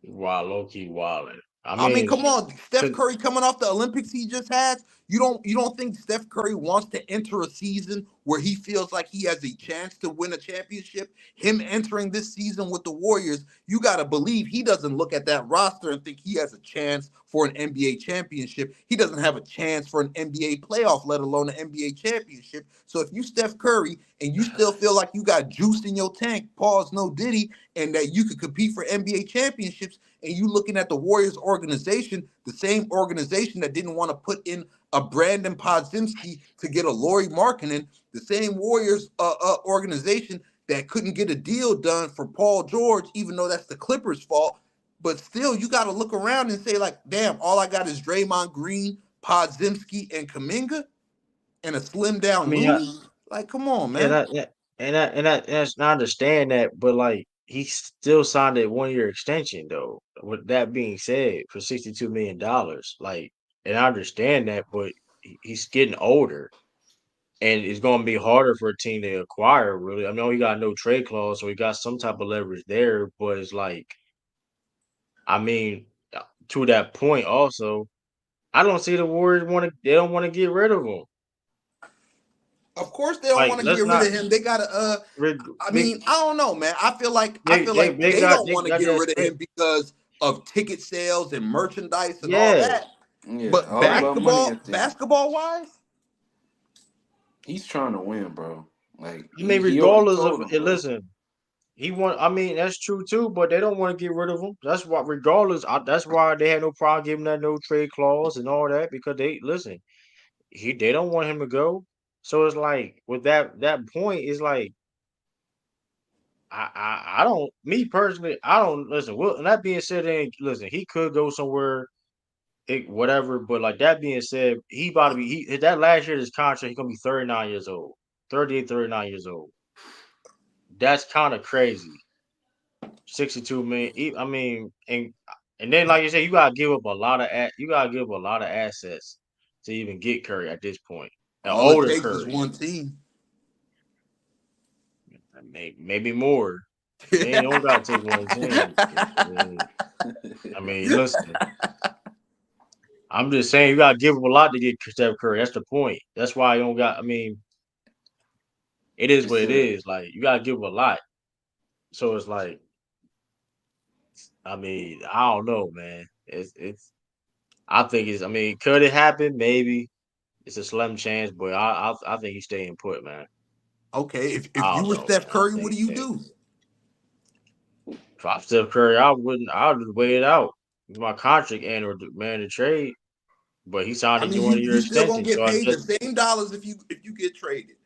Wild, low key wilding. I mean, come on, Steph Curry coming off the Olympics he just had. You don't think Steph Curry wants to enter a season where he feels like he has a chance to win a championship? Him entering this season with the Warriors, you got to believe he doesn't look at that roster and think he has a chance for an NBA championship. He doesn't have a chance for an NBA playoff, let alone an NBA championship. So if you Steph Curry and you still feel like you got juice in your tank, pause, no diddy, and that you could compete for NBA championships, and you looking at the Warriors organization, the same organization that didn't want to put in a Brandon Podziemski to get a Lauri Markkanen, the same Warriors organization that couldn't get a deal done for Paul George, even though that's the Clippers' fault. But still, you got to look around and say, like, damn, all I got is Draymond Green, Podziemski, and Kuminga, and a slim down Looney. Like, come on, man. And I understand that, but like he still signed a 1-year extension though. With that being said, for $62 million, like, and I understand that, but he's getting older, and it's going to be harder for a team to acquire. Really, I know he got no trade clause, so he got some type of leverage there. But it's like, I mean, to that point, also, I don't see the Warriors they don't want to get rid of him. Of course they don't want to get rid of him. They gotta I mean, I don't know, man. I feel like they don't want to get rid of him because of ticket sales and merchandise and all that. Yeah, but basketball wise, he's trying to win, bro. Like, I mean, regardless of it, listen, he want. I mean, that's true too, but they don't want to get rid of him. That's why, regardless, that's why they had no problem giving that no trade clause and all that, because they don't want him to go. So it's like, with that point, it's like, I don't, me personally, I don't listen. Well, and that being said, listen, he could go somewhere, whatever. But like that being said, he about to be that last year of his contract, he's gonna be 39 years old, 38, 39 years old. That's kind of crazy. 62 million. I mean, and then like you said, you gotta give up a lot of assets to even get Curry at this point. All it takes is one team. Maybe more. They don't got to take one team. I mean, listen. I'm just saying you gotta give him a lot to get Steph Curry. That's the point. That's why you don't got. I mean, it is what it is. Like you gotta give him a lot. So it's like, I mean, I don't know, man. It's. I think it's. I mean, could it happen? Maybe. It's a slim chance, but I think he's staying put, man. Okay, if you were Steph Curry, what do you do? If I'm Steph Curry, I would wait it out. My contract and or demand a trade. But he signed a 1-year extension. You still gonna get paid the same dollars if you get traded.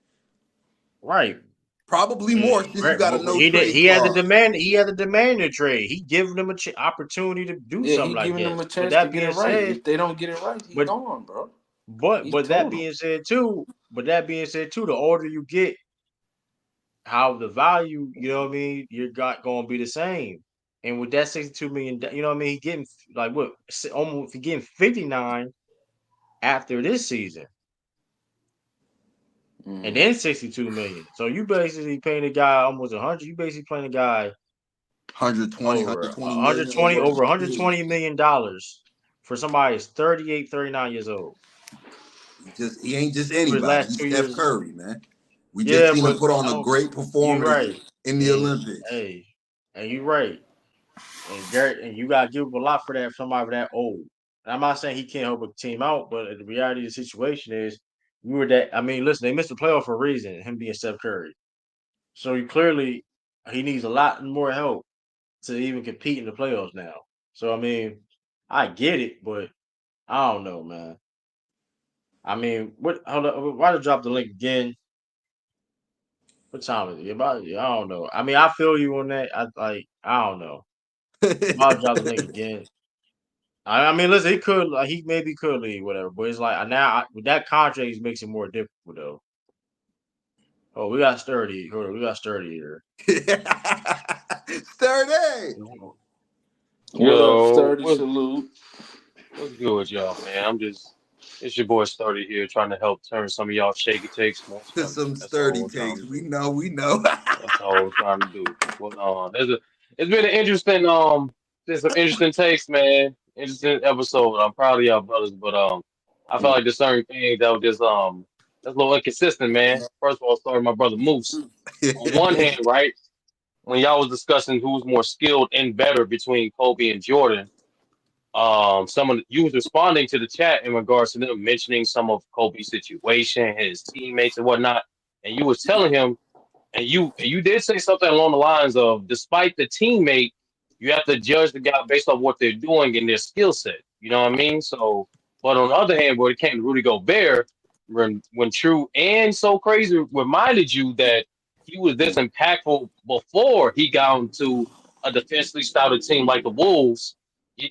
Right. Probably more since you got a no trade clause. He had the demand. He had the demand to trade. He giving them an opportunity to do something like that. Giving them a chance to get it right. If they don't get it right, he's gone, bro. But that being said too, the older you get, how the value, you know what I mean, you're gonna be the same. And with that $62 million, you know what I mean, he getting like what almost he getting 59 after this season. And then 62 million. So you basically paying a guy almost 100. You basically paying a guy 120 million dollars for somebody who's 38, 39 years old. He ain't just anybody. He's Steph Curry, man. We just seen him put on a great performance in the Olympics. Hey, and you're right. And you gotta give him a lot for that. Somebody that old. And I'm not saying he can't help a team out, but the reality of the situation is. I mean, listen, they missed the playoff for a reason, him being Steph Curry. So he needs a lot more help to even compete in the playoffs now. So, I mean, I get it, but I don't know, man. I mean, hold up, why did I drop the link again? What time is it? I don't know. I mean, I feel you on that. I don't know. Why drop the link again? I mean, listen, he maybe could leave, whatever. But it's like with that contract, it makes it more difficult though. Oh, we got Sturdy. We got Sturdy here. Sturdy. Yo, Sturdy, salute. What's good with y'all, man? It's your boy Sturdy here, trying to help turn some of y'all shaky takes more some sturdy takes. We know. That's all we're trying to do. Well, it's been an interesting there's some interesting takes, man. Interesting episode. I'm proud of y'all brothers, but I felt like there's certain things that were just that's a little inconsistent, man. First of all, starting my brother Moose. On one hand, right, when y'all was discussing who's more skilled and better between Kobe and Jordan, you was responding to the chat in regards to them mentioning some of Kobe's situation, his teammates and whatnot, and you was telling him, and you did say something along the lines of, despite the teammate, you have to judge the guy based on what they're doing and their skill set. You know what I mean? So, but on the other hand, when it came to Rudy Gobert, when True and So Crazy reminded you that he was this impactful before he got into a defensively stouted team like the Wolves, you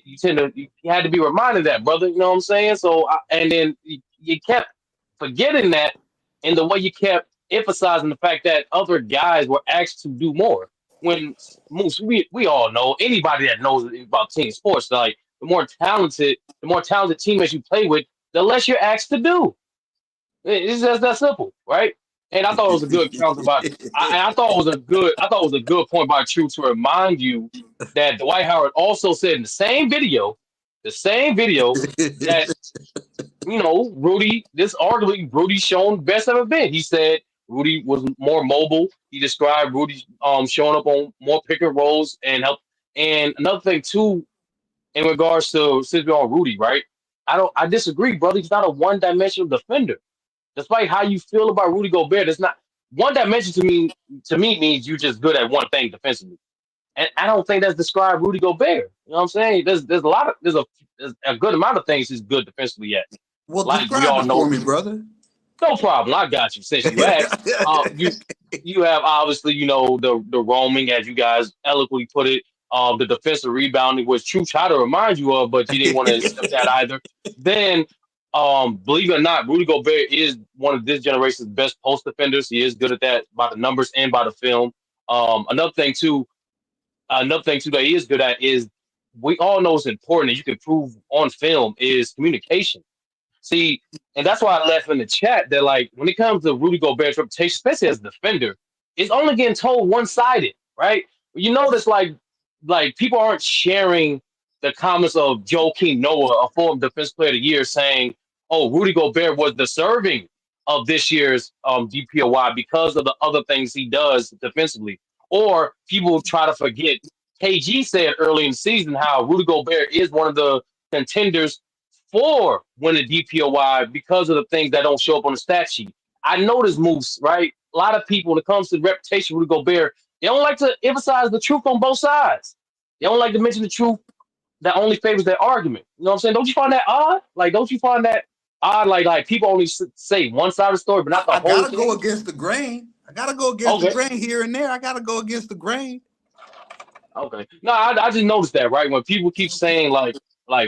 had to be reminded that, brother. You know what I'm saying? So, and then you kept forgetting that in the way you kept emphasizing the fact that other guys were asked to do more. When Moose, we all know, anybody that knows about team sports, like the more talented teammates you play with, the less you're asked to do. It's just that simple, right? And I thought it was a good counter I thought it was a good point by True to remind you that Dwight Howard also said in the same video that Rudy's shown best ever been. He said Rudy was more mobile. He described Rudy showing up on more pick and rolls and help. And another thing too, in regards to since we're on Rudy, right? I disagree, brother. He's not a one-dimensional defender. Despite how you feel about Rudy Gobert, it's not one dimension to me means you're just good at one thing defensively. And I don't think that's described Rudy Gobert. You know what I'm saying? There's a good amount of things he's good defensively at. Well, like describe we all know, for me, brother. No problem. I got you. Since you asked, you have obviously the roaming, as you guys eloquently put it, the defensive rebounding, which True tried to remind you of, but you didn't want to accept that either. Then, believe it or not, Rudy Gobert is one of this generation's best post defenders. He is good at that by the numbers and by the film. Another thing too that he is good at is we all know it's important, and you can prove on film is communication. See, and that's why I left in the chat that like when it comes to Rudy Gobert's reputation, especially as a defender, it's only getting told one-sided, right? You notice like people aren't sharing the comments of Joakim Noah, a former Defensive Player of the Year, saying, "Oh, Rudy Gobert was deserving of this year's DPOY because of the other things he does defensively." Or people try to forget. KG said early in the season how Rudy Gobert is one of the contenders for winning DPOY because of the things that don't show up on the stat sheet. I know this moves, right? A lot of people, when it comes to the reputation of Rudy Gobert, they don't like to emphasize the truth on both sides. They don't like to mention the truth that only favors their argument. You know what I'm saying? Don't you find that odd? Like, don't you find that odd? Like people only say one side of the story, but not the I whole gotta thing. go against the grain. I gotta go against the grain here and there. I gotta go against the grain. Okay. No, I just noticed that, right? When people keep saying like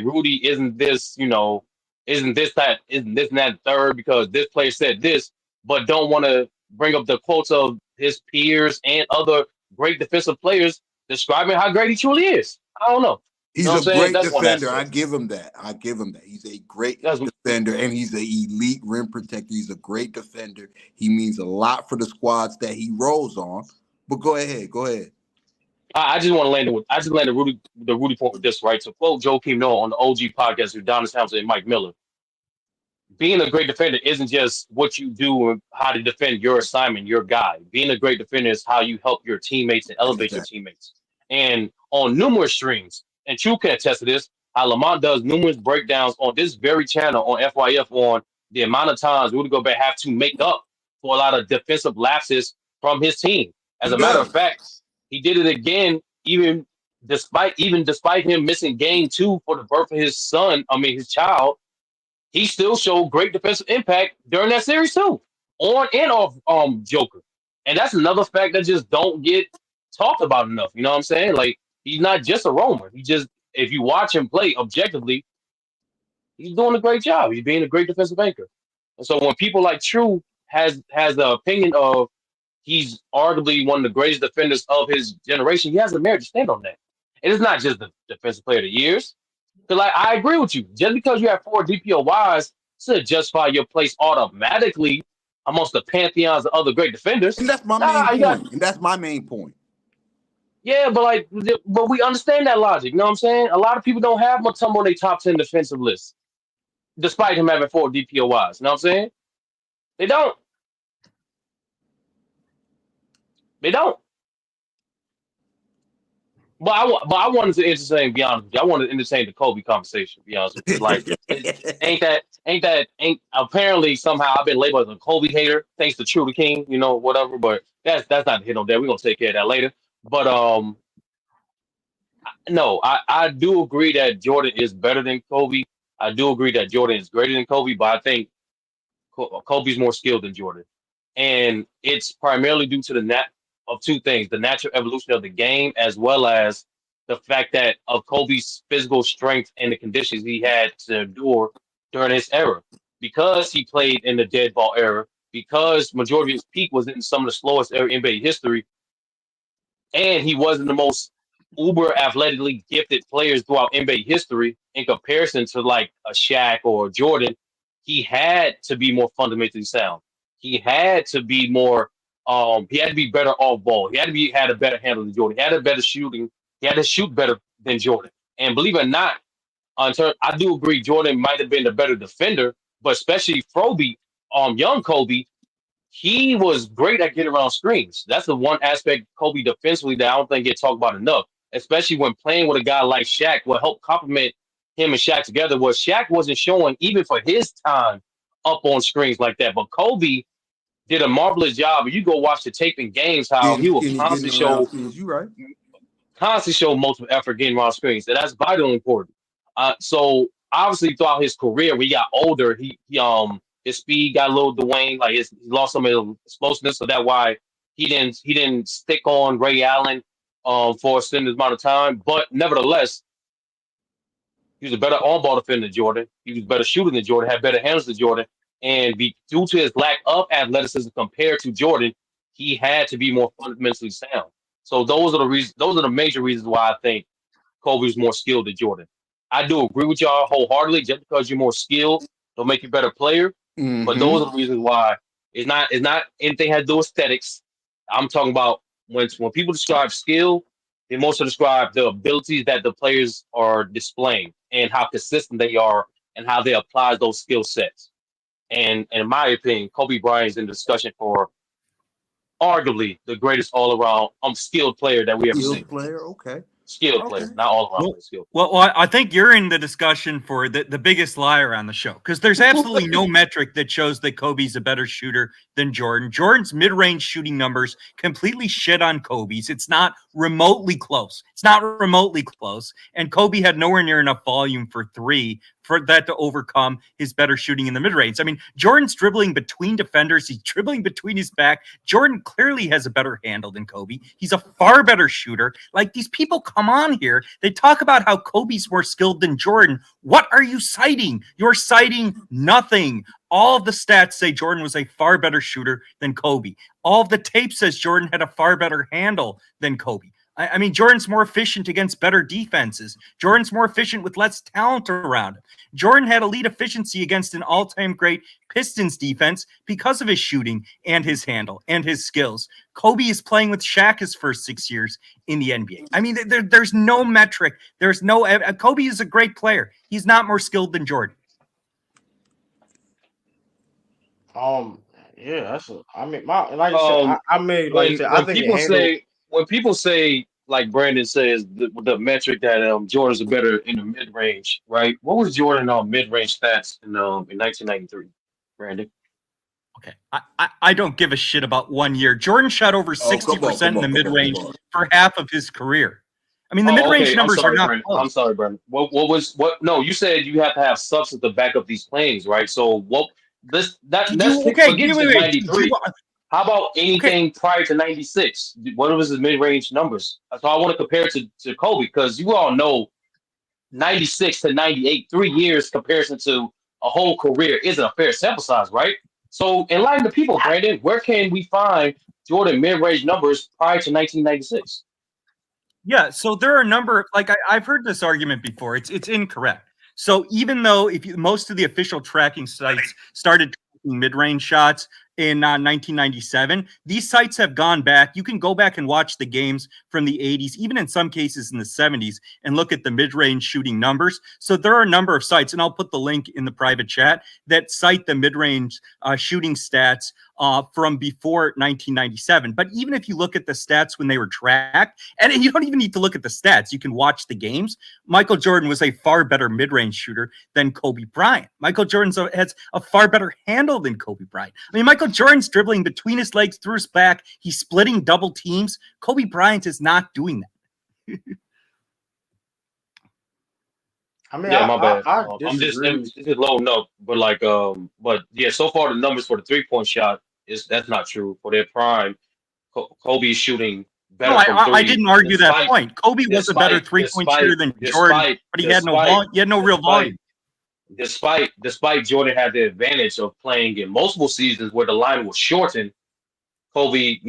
Rudy isn't this, isn't this and that third because this player said this, but don't want to bring up the quotes of his peers and other great defensive players describing how great he truly is. I don't know. He's know what a I'm saying? great That's one defender. aspect. I give him that. He's a great defender, and he's an elite rim protector. He's a great defender. He means a lot for the squads that he rolls on. But go ahead. I just want to land it with the Rudy point with this, right? To quote Joakim Noah on the OG podcast with Donis Townsend and Mike Miller, being a great defender isn't just what you do and how to defend your assignment, your guy. Being a great defender is how you help your teammates and elevate your teammates. And on numerous streams, and True can attest to this, how Lamont does numerous breakdowns on this very channel on FYF on the amount of times Rudy Gobert have to make up for a lot of defensive lapses from his team. As a matter of fact, he did it again, even despite him missing game 2 for the birth of his child. He still showed great defensive impact during that series too, on and off Joker. And that's another fact that just don't get talked about enough. You know what I'm saying? Like, he's not just a roamer. If you watch him play objectively, he's doing a great job. He's being a great defensive anchor. And so when people like True has the opinion of he's arguably one of the greatest defenders of his generation, he has the merit to stand on that. And it's not just the defensive player of the years. Because like, I agree with you. Just because you have 4 DPOYs should justify your place automatically amongst the pantheons of other great defenders. And that's my main point. Yeah, but we understand that logic. You know what I'm saying? A lot of people don't have Mutombo on their top 10 defensive list, despite him having 4 DPOYs. You know what I'm saying? They don't. But I wanted to entertain, be honest with you. I wanted to entertain the Kobe conversation, be honest with you. Like, ain't apparently somehow I've been labeled as a Kobe hater, thanks to True the King, whatever. But that's not the hit on that. We're gonna take care of that later. But no, I do agree that Jordan is better than Kobe. I do agree that Jordan is greater than Kobe, but I think Kobe's more skilled than Jordan. And it's primarily due to of 2 things: the natural evolution of the game, as well as the fact that of Kobe's physical strength and the conditions he had to endure during his era. Because he played in the dead ball era, because majority of his peak was in some of the slowest era in NBA history, and he wasn't the most uber athletically gifted players throughout NBA history in comparison to like a Shaq or a Jordan, he had to be more fundamentally sound. He had to be more he had to be better off ball. He had a better handle than Jordan. He had a better shooting. He had to shoot better than Jordan. And believe it or not, I do agree Jordan might have been the better defender, but especially young Kobe, he was great at getting around screens. That's the one aspect Kobe defensively that I don't think gets talked about enough, especially when playing with a guy like Shaq. What helped complement him and Shaq together was Shaq wasn't showing, even for his time, up on screens like that. But Kobe did a marvelous job. You go watch the tape in games, how he will constantly show multiple effort getting around screens. And that's vitally important. So obviously throughout his career, when he got older, he his speed got a little Dwayne, like he lost some of his explosiveness. So that's why he didn't stick on Ray Allen for a extended amount of time. But nevertheless, he was a better on-ball defender than Jordan. He was a better shooter than Jordan, had better hands than Jordan. And due to his lack of athleticism compared to Jordan, he had to be more fundamentally sound. So those are the reasons. Those are the major reasons why I think Kobe was more skilled than Jordan. I do agree with y'all wholeheartedly. Just because you're more skilled Don't make you a better player. But those are the reasons why it's not anything has to do with aesthetics. I'm talking about when people describe skill, they mostly describe the abilities that the players are displaying and how consistent they are and how they apply those skill sets. And in my opinion, Kobe Bryant is in discussion for arguably the greatest all-around skilled player that we ever seen. Skilled player, okay. Skilled player, not all-around, but skilled. Well, I think you're in the discussion for the biggest liar on the show because there's absolutely no metric that shows that Kobe's a better shooter than Jordan. Jordan's mid-range shooting numbers completely shit on Kobe's. It's not remotely close. And Kobe had nowhere near enough volume for three for that to overcome his better shooting in the mid-range. I mean, Jordan's dribbling between defenders. He's dribbling between his back. Jordan clearly has a better handle than Kobe. He's a far better shooter. Like, these people come on here. They talk about how Kobe's more skilled than Jordan. What are you citing? You're citing nothing. All of the stats say Jordan was a far better shooter than Kobe. All of the tape says Jordan had a far better handle than Kobe. I mean, Jordan's more efficient against better defenses. Jordan's more efficient with less talent around him. Jordan had elite efficiency against an all-time great Pistons defense because of his shooting and his handle and his skills. Kobe is playing with Shaq his first 6 years in the NBA. I mean, there's no metric. There's no – Kobe is a great player. He's not more skilled than Jordan. Yeah, that's I mean, like I said, I think when people say, like Brandon says, the metric that Jordan's better in the mid range, right? What was Jordan mid range stats in 1993, Brandon? Okay, I don't give a shit about 1 year. Jordan shot over 60% in the mid range for half of his career. I mean, the mid range numbers are not. I'm sorry, Brandon. What? No, you said you have to have substance to back up these claims, right? So what? That's forget 93. How about anything prior to 96? What was his mid-range numbers? So I want to compare it to Kobe because you all know 96 to 98, 3 years comparison to a whole career isn't a fair sample size, right? So enlighten the people, Brandon. Where can we find Jordan mid-range numbers prior to 1996? Yeah, so there are a number of, like, I've heard this argument before. It's incorrect. So even though most of the official tracking sites started tracking mid-range shots in 1997, these sites have gone back. You can go back and watch the games from the 80s, even in some cases in the 70s, and look at the mid-range shooting numbers. So there are a number of sites, and I'll put the link in the private chat, that cite the mid-range shooting stats from before 1997. But even if you look at the stats when they were tracked, and you don't even need to look at the stats, you can watch the games. Michael Jordan was a far better mid-range shooter than Kobe Bryant. Michael Jordan has a far better handle than Kobe Bryant. I mean, Michael Jordan's dribbling between his legs, through his back. He's splitting double teams. Kobe Bryant is not doing that. I mean, yeah, my bad. I'm just loading up, but yeah, so far the numbers for the 3-point shot that's not true. For their prime, Kobe's shooting better. No, I didn't argue that point. Kobe was a better 3-point shooter than Jordan, but he had no real volume. Despite Jordan had the advantage of playing in multiple seasons where the line was shortened, Kobe,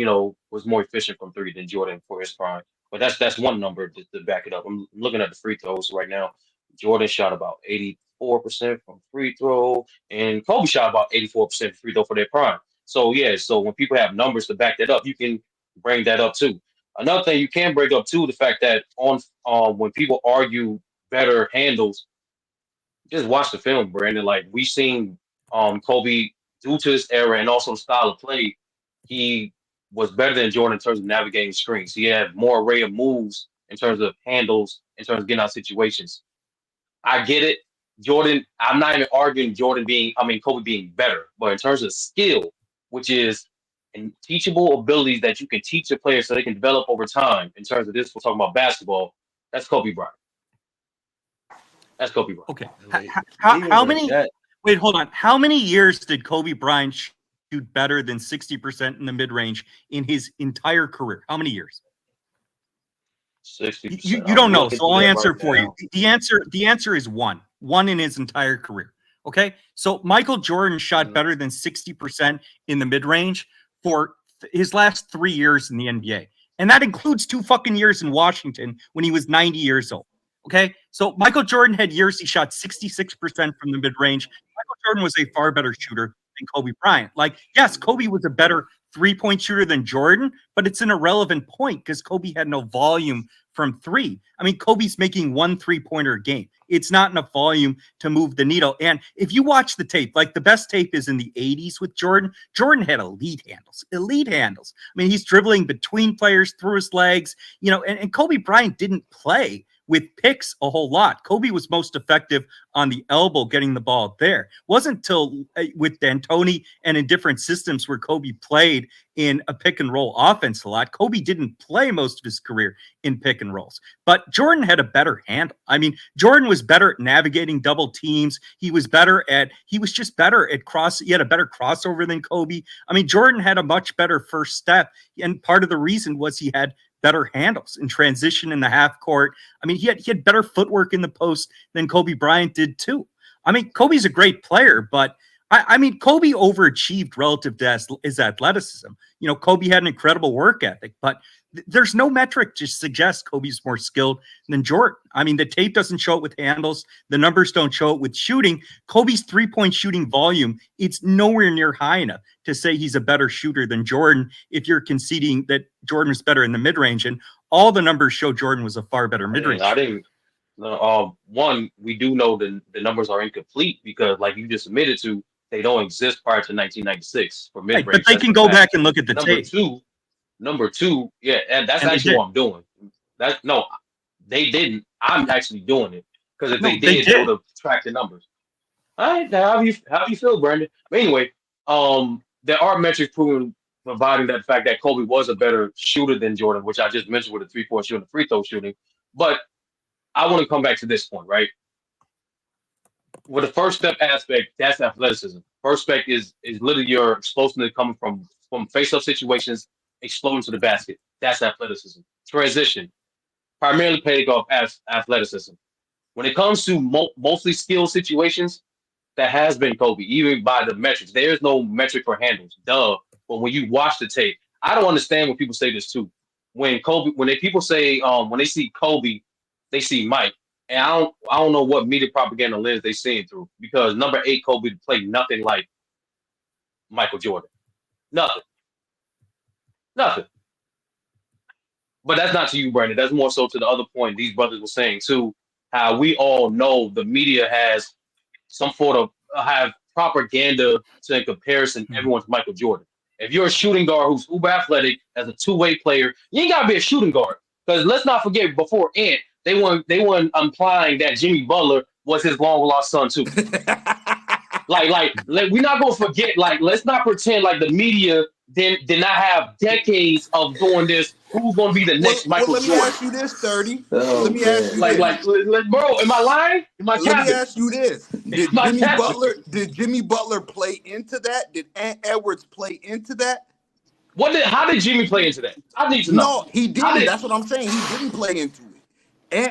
was more efficient from three than Jordan for his prime. But that's one number to back it up. I'm looking at the free throws right now. Jordan shot about 84% from free throw, and Kobe shot about 84% free throw for their prime. So yeah, so when people have numbers to back that up, you can bring that up too. Another thing you can bring up too, the fact that when people argue better handles, just watch the film, Brandon. Like, we've seen Kobe, due to his era and also the style of play, he was better than Jordan in terms of navigating screens. He had more array of moves in terms of handles, in terms of getting out situations. I get it. Jordan, I'm not even arguing Kobe being better, but in terms of skill, which is in teachable abilities that you can teach your players so they can develop over time. In terms of this, we're talking about basketball. That's Kobe Bryant. That's Kobe Bryant. Okay. How many? Wait, hold on. How many years did Kobe Bryant shoot better than 60% in the mid-range in his entire career? How many years? 60%. You don't know, so I'll answer for you. The answer is one in his entire career. Okay, so Michael Jordan shot better than 60% in the mid-range for his last 3 years in the NBA, and that includes 2 fucking years in Washington when he was 90 years old. Okay, so Michael Jordan had years he shot 66% from the mid-range. Michael Jordan was a far better shooter than Kobe Bryant. Like, yes, Kobe was a better three-point shooter than Jordan, but it's an irrelevant point because Kobe had no volume from three. I mean, Kobe's making 1 3-pointer a game. It's not enough volume to move the needle. And if you watch the tape, like the best tape is in the 80s with Jordan. Jordan had elite handles. I mean, he's dribbling between players, through his legs, and Kobe Bryant didn't play with picks a whole lot. Kobe was most effective on the elbow, getting the ball there. Wasn't until with D'Antoni and in different systems where Kobe played in a pick and roll offense a lot. Kobe didn't play most of his career in pick and rolls, but Jordan had a better handle. I mean, Jordan was better at navigating double teams. He was just better at he had a better crossover than Kobe. I mean, Jordan had a much better first step. And part of the reason was he had better handles in transition in the half court. I mean, he had better footwork in the post than Kobe Bryant did too. I mean, Kobe's a great player, but I mean, Kobe overachieved relative to his athleticism. Kobe had an incredible work ethic, but there's no metric to suggest Kobe's more skilled than Jordan. I mean, the tape doesn't show it with handles. The numbers don't show it with shooting. Kobe's 3-point shooting volume, it's nowhere near high enough to say he's a better shooter than Jordan if you're conceding that Jordan was better in the mid-range. And all the numbers show Jordan was a far better mid-range. One, we do know the numbers are incomplete because, like you just admitted to, they don't exist prior to 1996 for mid-range. Right, but they can go back and look at the tape. Number two, yeah, and that's actually what I'm doing. They didn't. I'm actually doing it because if they did, they would have tracked the numbers. All right, now how do you feel, Brandon? But anyway, there are metrics providing that fact that Kobe was a better shooter than Jordan, which I just mentioned with the 3-point shooting, the free throw shooting. But I want to come back to this point, right? With the first step aspect, that's athleticism. First step is literally your explosiveness coming from face-up situations, exploding to the basket. That's athleticism. Transition, primarily paid off as athleticism. When it comes to mostly skill situations, that has been Kobe, even by the metrics. There's no metric for handles, duh. But when you watch the tape, I don't understand when people say this too. When people say when they see Kobe, they see Mike. And I don't know what media propaganda lens they seeing through, because number 8 Kobe played nothing like Michael Jordan. Nothing. But that's not to you, Brandon. That's more so to the other point these brothers were saying too, how we all know the media has some sort of have propaganda to in comparison everyone's Michael Jordan. If you're a shooting guard who's uber athletic as a two-way player, you ain't gotta be a shooting guard. Because let's not forget, before Ant, they weren't implying that Jimmy Butler was his long lost son too. like we're not gonna forget. Like, let's not pretend like the media did not have decades of doing this. Who's gonna be the next Michael Jordan? Let me ask you this, 30. Let me ask you this. Bro, am I lying? Let me ask you this. Did Jimmy Butler play into that? Did Ant Edwards play into that? How did Jimmy play into that? I need to know. No, he didn't. That's what I'm saying. He didn't play into it.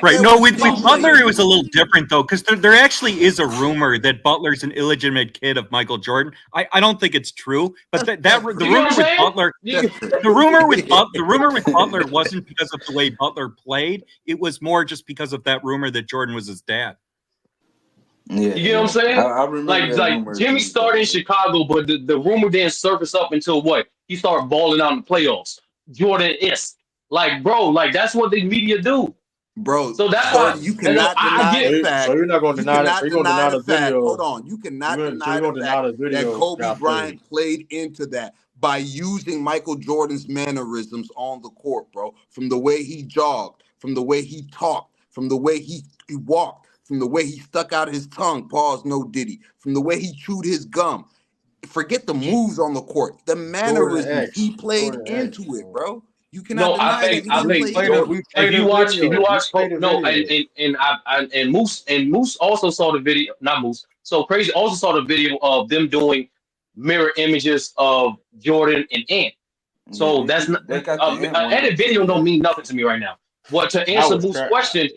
Right. No, with Butler, it was a little different, though, because there actually is a rumor that Butler's an illegitimate kid of Michael Jordan. I don't think it's true, but the rumor with Butler wasn't because of the way Butler played. It was more just because of that rumor that Jordan was his dad. Yeah, you get what I'm saying? I remember like Jimmy started in Chicago, but the rumor didn't surface up until what? He started balling out in the playoffs. Jordan is bro, that's what the media do. Bro, so that's why you cannot deny the fact. So you're not going to deny that. You're going to deny the video. Hold on, you cannot deny the fact that Kobe Bryant played into that by using Michael Jordan's mannerisms on the court, bro. From the way he jogged, from the way he talked, from the way he walked, from the way he stuck out his tongue, pause, no diddy, from the way he chewed his gum. Forget the moves on the court, the mannerisms. He played into it, bro. You cannot deny that. If you watch, Moose also saw the video. Not Moose. So Crazy also saw the video of them doing mirror images of Jordan and Ant. So that's not edit video don't mean nothing to me right now. But to answer Moose's question,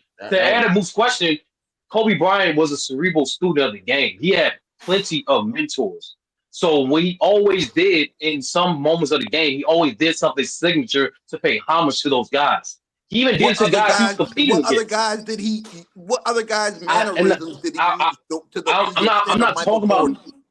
Kobe Bryant was a cerebral student of the game. He had plenty of mentors. So what he always did in some moments of the game, he always did something signature to pay homage to those guys. He even did to guys who's competing against. What other guys' mannerisms did he use to the I'm not talking about.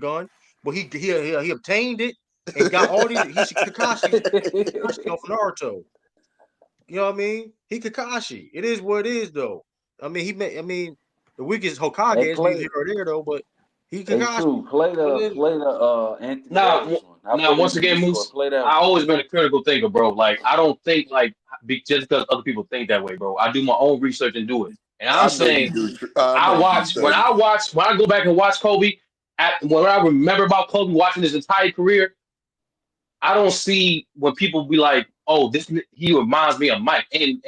Sharingan, but he obtained it and got all these. He's Kakashi off Naruto. You know what I mean? He Kakashi. It is what it is, though. I mean, the weakest Hokage is here or there, though, but he Kakashi. True. Play the Anthony Davis one. Now, once again, Moose, I've always been a critical thinker, bro. Like, I don't think, like, just because other people think that way, bro. I do my own research and do it. And I'm saying, when I go back and watch Kobe, when I remember about Kobe watching his entire career, I don't see when people be like, "Oh, he reminds me of Mike." And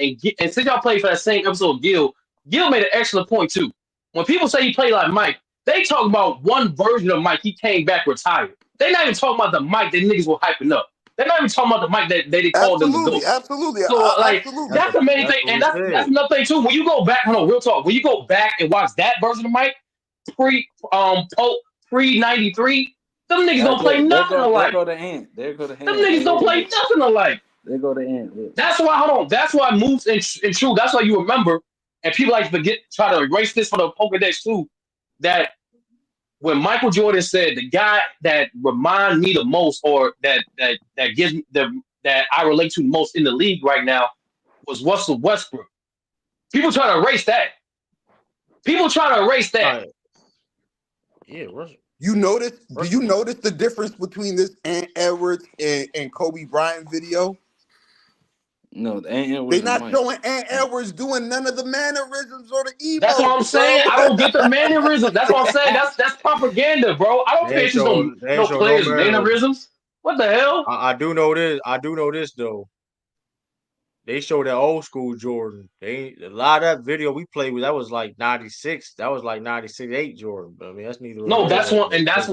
since y'all played for that same episode of Gil made an excellent point too. When people say he played like Mike, they talk about one version of Mike. He came back retired. They're not even talking about the Mike that niggas were hyping up. They're not even talking about the Mike that they called them the GOAT. Absolutely. So like that's the main thing, and that's another thing too. When you go back, hold on, real talk. When you go back and watch that version of Mike pre 93. Them niggas don't play nothing alike. There go the Ant. There go the Them niggas don't play nothing alike. There go the Ant. That's why, hold on. That's why moves and true. That's why you remember, and people like to try to erase this for the Pokedex too. That when Michael Jordan said the guy that remind me the most, or that gives me that I relate to the most in the league right now, was Russell Westbrook. People try to erase that. Yeah, Russell. You notice? Do you notice the difference between this Ant Edwards and Kobe Bryant video? No, the Ant Edwards. They're not showing Ant Edwards doing none of the mannerisms or the emotes. That's what I'm saying. I don't get the mannerisms. That's what I'm saying. That's propaganda, bro. I don't pay attention to no players' mannerisms. What the hell? I do know this. I do know this though. They show that old school Jordan. A lot of that video we played with, that was like 96. That was like 96, 8 Jordan. But I mean, that's neither. No, that's what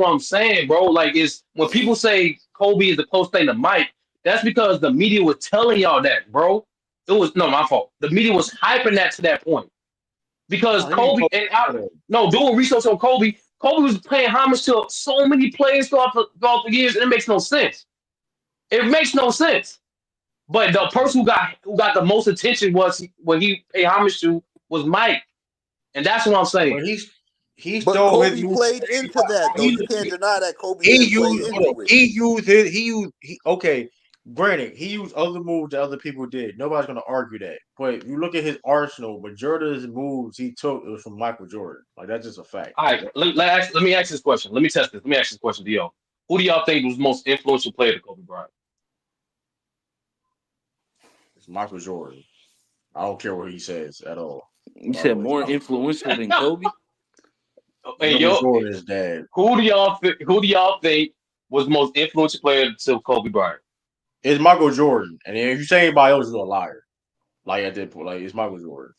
I'm saying, bro. Like, it's when people say Kobe is the close thing to Mike, that's because the media was telling y'all that, bro. It was my fault. The media was hyping that to that point. Because Kobe doing research on Kobe was paying homage to so many players throughout the years, and it makes no sense. It makes no sense. But the person who got the most attention was when he paid homage to was Mike, and that's what I'm saying. But Kobe played into that though. You can't deny that Kobe okay. Granted, he used other moves that other people did. Nobody's gonna argue that. But if you look at his arsenal, majority of his moves he took was from Michael Jordan. Like that's just a fact. All right, let me ask this question. Let me test this. Let me ask this question to y'all. Who do y'all think was the most influential player to Kobe Bryant? Michael Jordan. I don't care what he says at all. You said more influential than Kobe? Hey, Jordan's dad. Who do y'all think was the most influential player to Kobe Bryant? It's Michael Jordan. And if you say anybody else, you're a liar. Like at that point, like it's Michael Jordan.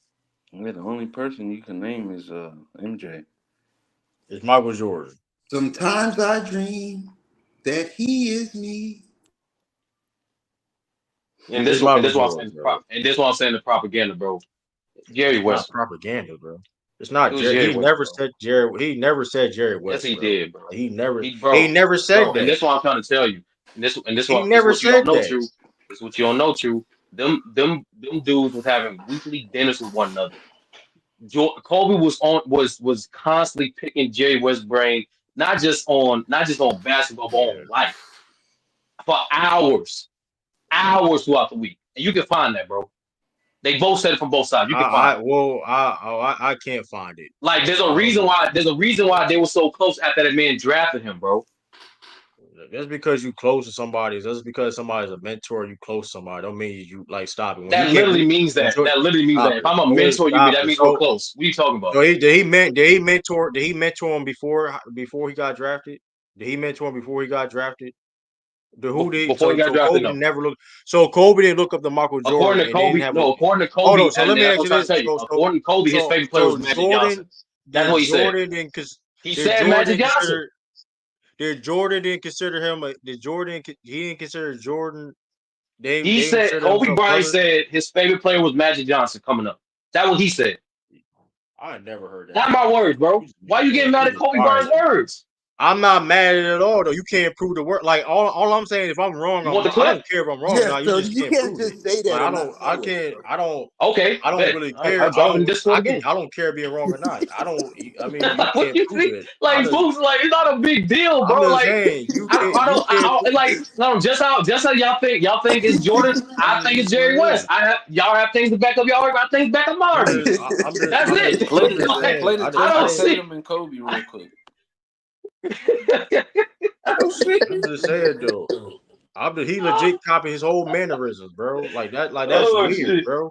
Yeah, the only person you can name is MJ. It's Michael Jordan. Sometimes I dream that he is me. And this is why I'm saying the propaganda, bro. Jerry West. Propaganda, bro. It's not Jerry. He never said Jerry. He never said Jerry West. Yes, he did, bro. He never said that. And that's what I'm trying to tell you. And this he never said that. This is what you don't know, true. Them dudes was having weekly dinners with one another. Kobe was constantly picking Jerry West's brain, not just on basketball, but on life, for hours throughout the week, and you can find that, bro. They both said it from both sides. You can find it. I can't find it. Like there's a reason why they were so close after that man drafted him, bro. Just because you close to somebody, just because somebody's a mentor, you close to somebody, don't mean you like stop it. That literally means that. If I'm a mentor, that means we're close. What are you talking about? So did he mentor him before he got drafted? Did he mentor him before he got drafted? Kobe never looked. So Kobe didn't look up to Michael Jordan. According to Kobe. Hold on. So let me ask you this. According to Kobe, his favorite player was Magic Johnson. That's what he said. He said Magic Johnson. Did Jordan didn't consider him? He didn't consider Jordan. He said Kobe Bryant said his favorite player was Magic Johnson coming up. That's what he said. I never heard that. Not my words, bro. Why you getting mad at Kobe Bryant's words? I'm not mad at it at all, though. You can't prove the word. Like all I'm saying, if I'm wrong, I don't care if I'm wrong. Yeah, so you can't just say that. I don't. Okay. I don't really care. I don't care being wrong or not. I mean, you can't prove it. Like, folks, like it's not a big deal, bro. I'm like, saying, just how y'all think it's Jordan. I think it's Jerry West. Y'all have things to back up y'all. I think back up mine. That's it. Play the Tatum and Kobe real quick. I'm just saying though. He legit copied his whole mannerisms, bro. Like that. Like that's weird, bro.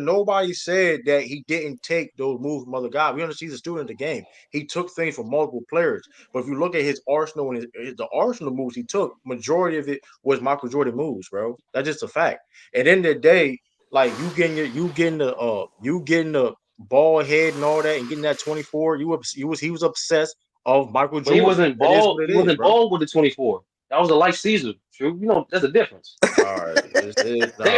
nobody said that he didn't take those moves from other guys. We understand he's a student of the game. He took things from multiple players. But if you look at his arsenal and the arsenal moves he took, majority of it was Michael Jordan moves, bro. That's just a fact. At the end of the day, like you getting the bald head and all that, and getting that 24. He was obsessed of Michael But he Jordan. wasn't It is bald. what it He is, wasn't bro. bald with the 24. That was a light Caesar. True, that's a difference. All right, There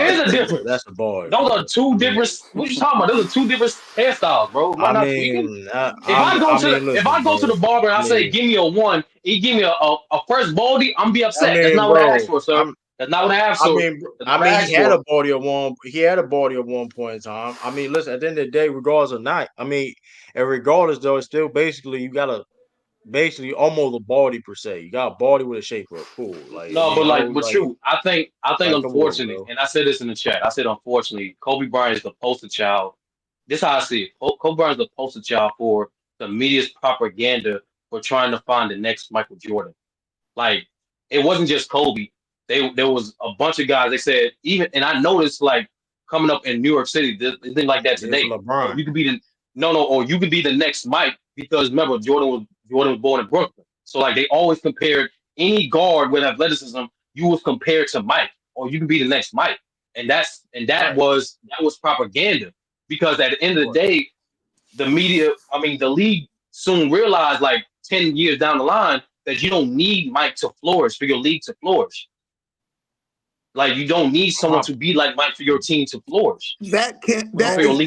is a difference. That's a ball. Those are two different. What you talking about? Those are two different hairstyles, bro. Am I not tweaking? If I go to the barber and I say, "Give me a 1," he give me a first baldy, I'm be upset. That's not what I asked for, sir. That's not what I asked for. He had a body at one. He had a body at one point in time. I mean, listen. At the end of the day, regardless or not, I mean, and regardless though, it's still basically you gotta basically almost a body per se. You got a body with a shape up. Cool. Like no, but like, true. I think unfortunately, on, and I said this in the chat. I said unfortunately, Kobe Bryant is the poster child. This is how I see it. Kobe Bryant is the poster child for the media's propaganda for trying to find the next Michael Jordan. Like it wasn't just Kobe. There was a bunch of guys. They said even, and I noticed like coming up in New York City, thing like that today. LeBron. You could be or you could be the next Mike because remember Jordan was born in Brooklyn. So like they always compared any guard with athleticism, you was compared to Mike, or you can be the next Mike, and that was propaganda because at the end of the day, the media, I mean, the league soon realized like 10 years down the line that you don't need Mike to flourish for your league to flourish. Like you don't need someone to be like Mike for your team to flourish. That is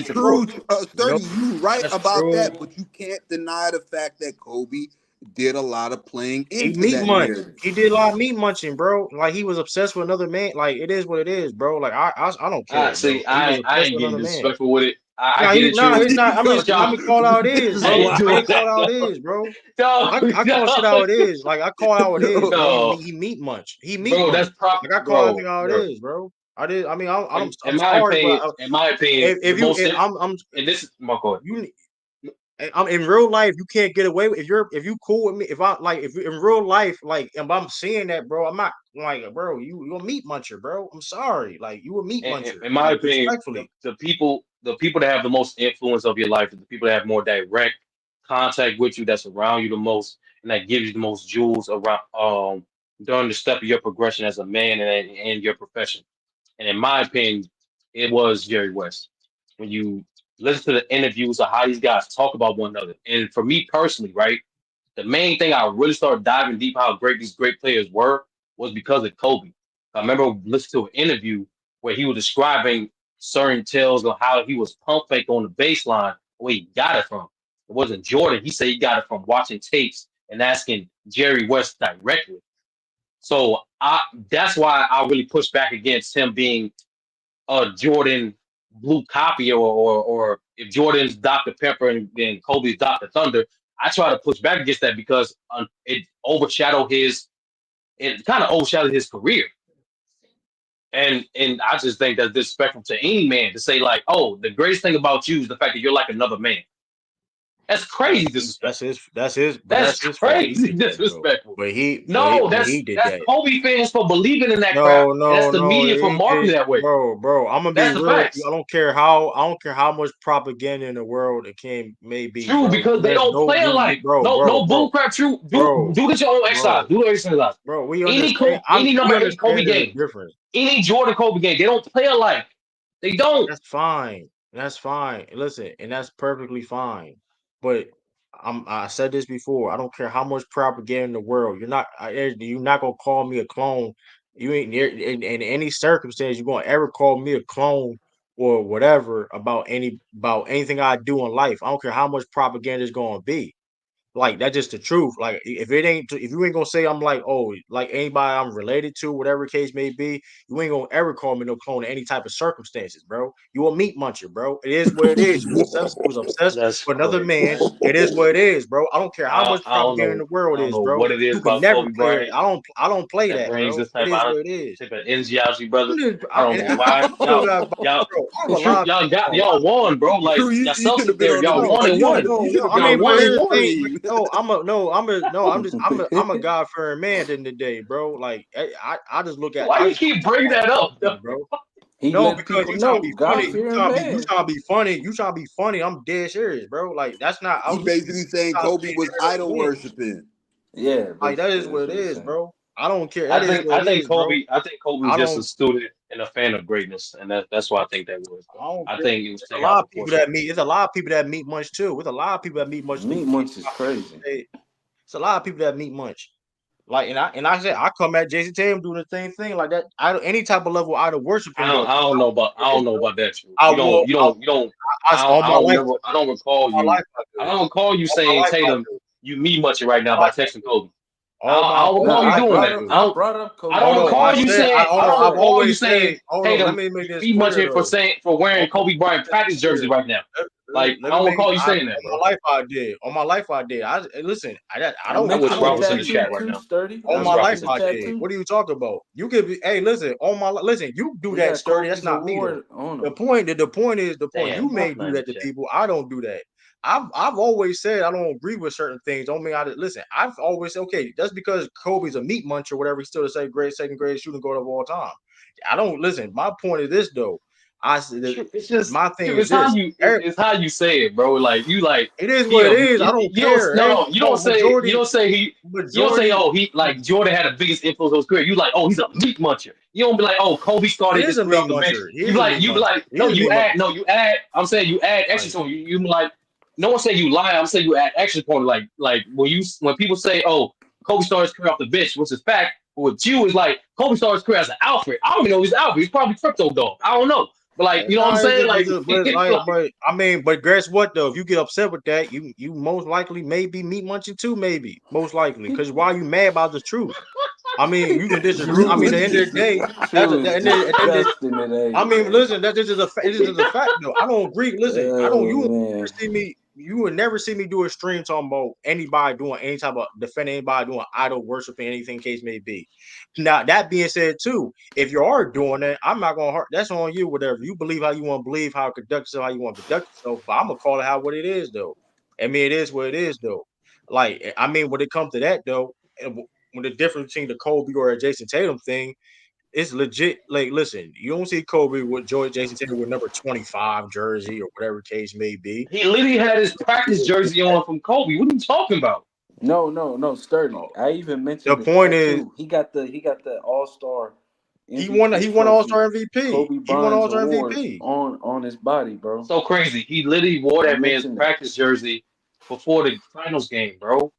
true, Sturdy. You right about that, but you can't deny the fact that Kobe did a lot of playing into that narrative. He did a lot of meat munching, bro. Like he was obsessed with another man. Like it is what it is, bro. Like I don't care. See, I ain't getting disrespectful with it. It's not. I mean, let me call out it is, bro. I call out it is, bro. I call shit how it is. Like I call how it is. Bro. He meat munch. He meat. Bro, that's proper. Like I call everything how it is, bro. I did. I mean, I'm in my opinion, and this is my call. I'm in real life. You can't get away with if you cool with me. If I like if in real life, like if I'm seeing that, bro, I'm not like, bro, you a meat muncher, bro. I'm sorry, like you a meat muncher. In my opinion, the people that have the most influence of your life, the people that have more direct contact with you, that's around you the most, and that gives you the most jewels around during the step of your progression as a man and your profession. And in my opinion, it was Jerry West. When you listen to the interviews of how these guys talk about one another. And for me personally, right, the main thing I really started diving deep how great these great players were was because of Kobe. I remember listening to an interview where he was describing certain tales of how he was pump fake on the baseline, where he got it from. It wasn't Jordan. He said he got it from watching tapes and asking Jerry West directly. So that's why I really push back against him being a Jordan blue copy or if Jordan's Dr. Pepper and Kobe's Dr. Thunder, I try to push back against that because it kind of overshadowed his career. And I just think that's disrespectful to any man to say like, oh, the greatest thing about you is the fact that you're like another man. That's crazy disrespectful. That's crazy disrespectful. But that's Kobe fans for believing in that crap. That's the media for marketing that way. Bro, I'm gonna be real. I don't care how much propaganda in the world it may be. True, bro. because they don't play alike. No bull crap. True. Do this your own exercise. Do your exercise. Bro, any number 8 Kobe game. Any Jordan Kobe game. They don't play alike. They don't. That's fine. Listen, and that's perfectly fine. But I said this before. I don't care how much propaganda in the world. You're not gonna call me a clone. You ain't in any circumstance you're gonna ever call me a clone or whatever about anything I do in life. I don't care how much propaganda is gonna be. Like that's just the truth. Like if you ain't gonna say I'm like, oh, like anybody I'm related to, whatever case may be, you ain't gonna ever call me no clone in any type of circumstances, bro. You a meat muncher, bro. It is what it is. You was obsessed with another man. It is what it is, bro. I don't care how much propaganda in the world is, bro. What it is you can about never Kobe play Bryant. it. I don't play that, bro. Brings this type it is what it is. Type of energy out you, brother. I don't know why. Y'all won, bro. Like y'all selfish there. Y'all won and won. I mean, I'm a God fearing man at the end of the day, bro. Like I just look at. Why you keep bringing that up, bro? Because you trying to be funny. You trying to be funny. I'm dead serious, bro. Like that's not. He's basically saying Kobe was idol worshiping. Yeah, like that is what it is, bro. I don't care. I think Kobe was just a student and a fan of greatness, and that's why I think that was. I think it was a lot of people that meet. There's a lot of people that meet Munch too. There's a lot of people that meet Munch. Meat Munch is crazy. It's a lot of people that meet Munch. Like and I said I come at Jason Tatum doing the same thing like that. Any type of level I don't worship him. I don't know about that. I don't recall you. I don't recall you saying Tatum. You meet Munch right now by texting Kobe. I don't recall you doing that. I don't recall you saying. I've always saying Tatum. Be Munch for wearing Kobe Bryant practice jersey right now. Like I don't recall you saying that, bro. On my life, I did. On my life, I did. I listen. I don't. I wish Rob was in the chat right now. On my life, I did. What are you talking about? You could be. Hey, listen. Listen. You do that sturdy. That's not me. The point is you may do that to people. I don't do that. I've always said I don't agree with certain things. Don't mean listen. I've always said okay. That's because Kobe's a meat muncher or whatever. He's still the second grade shooting guard of all time. I don't listen. My point is this though. It's just my thing. It's how you say it, bro. Like you like it is what it is. I don't care. You don't say oh he like Jordan had the biggest influence on his career. You like oh he's a meat muncher. You don't be like oh Kobe started his career on the bench. You add. I'm saying you add extra to him. You like no one say you lie. I'm saying you add extra point. Like when people say oh Kobe started his career off the bench, which is fact. With you is like Kobe started his career as an Alfred. I don't even know he's Alfred. He's probably crypto dog. I don't know. But like, you know what I'm saying? But guess what though? If you get upset with that, you most likely maybe meat munching too, maybe most likely. Because why are you mad about the truth? I mean, you can disagree. I mean, at the end of the day, I mean, listen, this is a fact though. I don't agree. Listen, you would never see me do a stream talking about anybody doing any type of defending anybody doing idol worshiping anything case may be. Now that being said, too, if you are doing that, I'm not gonna hurt. That's on you. Whatever you believe, how you want to believe, how to conduct yourself, how you want to conduct yourself. But I'm gonna call it what it is, though. I mean, it is what it is, though. Like, I mean, when it comes to that, though, when the difference between the Kobe or Jason Tatum thing, it's legit. Like, listen, you don't see Kobe with Jason Tatum with number 25 jersey or whatever case may be. He literally had his practice jersey on from Kobe. What are you talking about? No, sturdy. I even mentioned the point is he got the All-Star. MVP he won All-Star MVP. He won All-Star MVP on his body, bro. So crazy. He literally wore that man's practice jersey before the finals game, bro.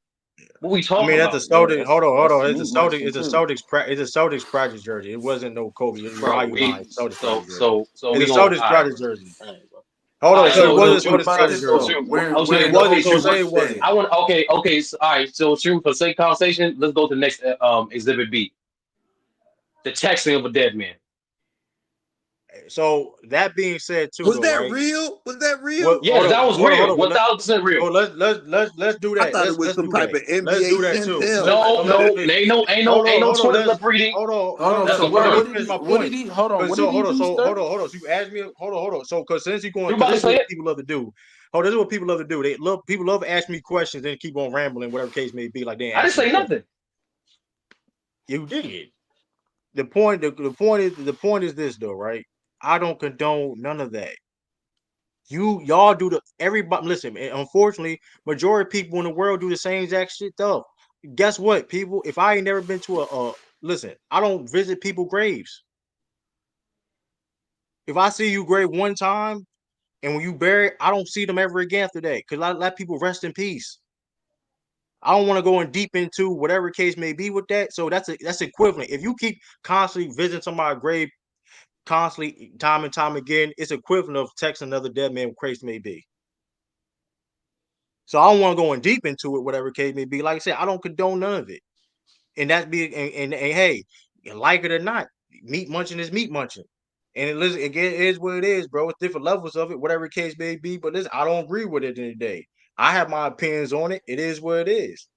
What we talking about? That's a Celtics. Hold on. It's a Celtics practice jersey. It wasn't no Kobe. It's a Celtics practice jersey. Hold on. So it wasn't practice jersey. It wasn't. I want. Okay. So, all right. So true for sake of conversation. Let's go to the next exhibit B. The texting of a dead man. So that being said, too, was that real? Was that real? Yeah, that was real. 1,000% real. Let's do that. I thought it was some type of NBA. Let's do that too. No, ain't no Twitter breeding. Hold on. So what did he? Hold on. So you asked me. Hold on. So because since you're going, this is what people love to do. Oh, this is what people love to do. People love to ask me questions and keep on rambling, whatever case may be. Like they. I didn't say nothing. You did. The point is this though, right? I don't condone none of that. Y'all do everybody listen, unfortunately, majority of people in the world do the same exact shit though. Guess what, people? If I ain't never been to listen, I don't visit people's graves. If I see you grave one time and when you bury, I don't see them ever again after that. Because I let people rest in peace. I don't want to go in deep into whatever case may be with that. So that's equivalent. If you keep constantly visiting somebody's grave constantly, time and time again, it's equivalent of texting another dead man, case may be. So I don't want to go in deep into it, whatever case may be. Like I said, I don't condone none of it. And hey, you like it or not, meat munching is meat munching. And it is what it is, bro. It's different levels of it, whatever case may be. But listen, I don't agree with it in the day. I have my opinions on it. It is what it is.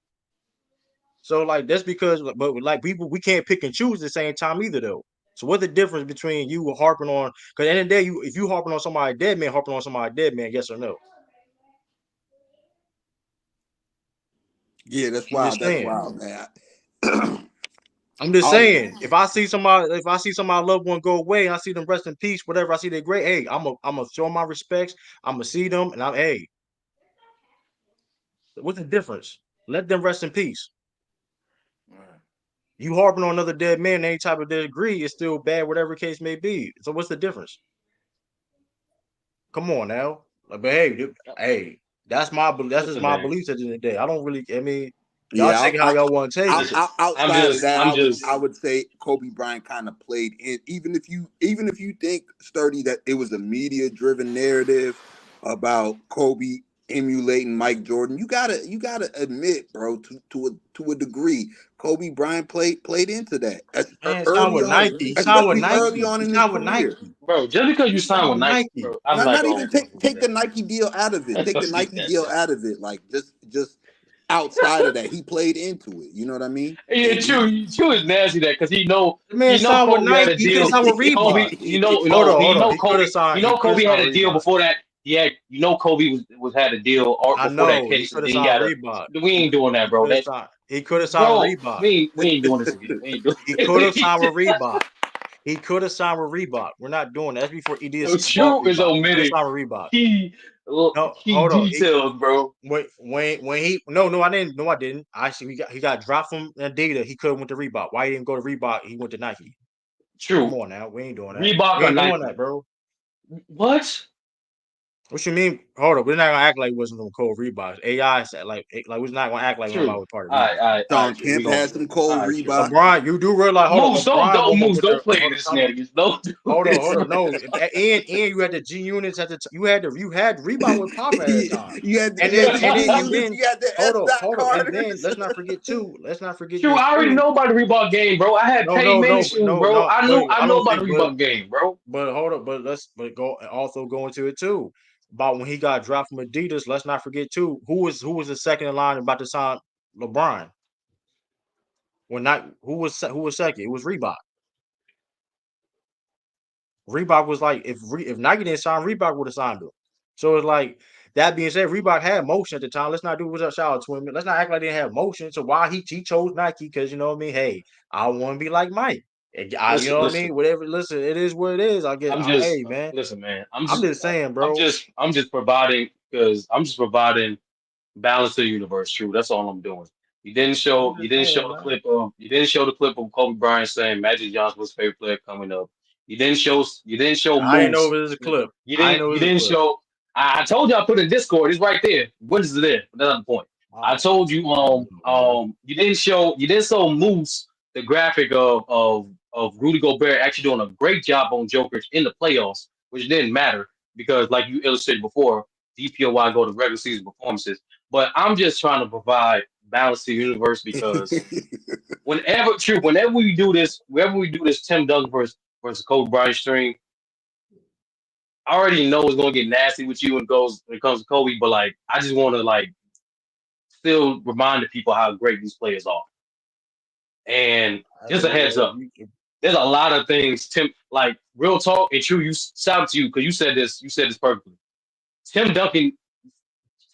So like that's because, but like people, we can't pick and choose at the same time either, though. So what's the difference between you harping on? Because at the end of the day, if you harping on somebody dead man, harping on somebody dead man, yes or no? Yeah, that's wild. That's wild, man. I'm just saying, if I see somebody loved one go away, and I see them rest in peace, whatever, I see they're great. Hey, I'm gonna show my respects. I'm gonna see them, and hey, what's the difference? Let them rest in peace. You harping on another dead man, any type of degree is still bad, whatever case may be. So what's the difference? Come on now. Like, but hey, that's just my beliefs at the end of the day. I don't really. I mean, y'all take it how y'all want to take it. Outside of that, I would say Kobe Bryant kind of played in. Even if you think, Sturdy, that it was a media driven narrative about Kobe emulating Mike Jordan, you gotta admit, bro, to a degree, Kobe Bryant played into that. Man, signed with Nike. He signed with Nike. Early on in his career. Bro, just because you signed with Nike, bro, I'm not even take the Nike deal out of it. Take the Nike deal out of it. Like just outside of that, he played into it. You know what I mean? Yeah, true is nasty that because he know signed with Kobe had a Nike. He deal. signed with Reebok. Kobe had a deal before that. Yeah, Kobe had a deal before that case. He could have signed Reebok. We ain't doing that, bro. He could have signed Reebok. We ain't doing this again. He could have signed with Reebok. He could have signed with Reebok. We're not doing that. That's before he did. True is omitted. Key details, bro. When he I didn't. No, I didn't. Actually, he got dropped from Adidas. He could have went to Reebok. Why he didn't go to Reebok? He went to Nike. True. Come on now, we ain't doing that. Reebok we ain't or doing Nike? That, bro. What? What you mean? Hold up, we're not gonna act like it wasn't no cold Reeboks. AI said like we're not gonna act like nobody was part of Reebok. All right. Don Kemp had some cold Reeboks. LeBron, you do realize? Don't play this niggas. Don't. Hold on. No, and you had the G units at the you had Reebok with Pop at the time. You had and then you had the hold on, and then let's not forget. True, I already know about the Reebok game, bro. I had paid mention, bro. I know about the Reebok game, bro. But hold up, but also go into it too. About when he got dropped from Adidas, let's not forget too. Who was the second in line about to sign LeBron? Who was second? It was Reebok. Reebok was like if Nike didn't sign, Reebok would have signed him. So it's like that being said, Reebok had motion at the time. Let's not do what's up, shout out to him. Let's not act like they didn't have motion. So why he chose Nike? Because you know what I mean. Hey, I want to be like Mike. You know what I mean? Whatever. Listen, it is what it is. I guess. Hey, man. Listen, man. I'm just saying, bro. I'm just providing balance to the universe. True. That's all I'm doing. You didn't show the clip of Kobe Bryant saying Magic Johnson was his favorite player coming up. You didn't show. I didn't know it was a clip. You didn't show. I told you I put it in Discord. It's right there. What is it there? That's not the point. I told you. You didn't show Moose the graphic of Rudy Gobert actually doing a great job on Jokers in the playoffs, which didn't matter because, like you illustrated before, DPOY go to regular season performances. But I'm just trying to provide balance to the universe because whenever we do this Tim Duncan versus Kobe Bryant stream, I already know it's gonna get nasty with you when it comes to Kobe, but like I just want to still remind the people how great these players are. And just a heads up, there's a lot of things, Tim. Like real talk and true. Shout out to you because you said this perfectly. Tim Duncan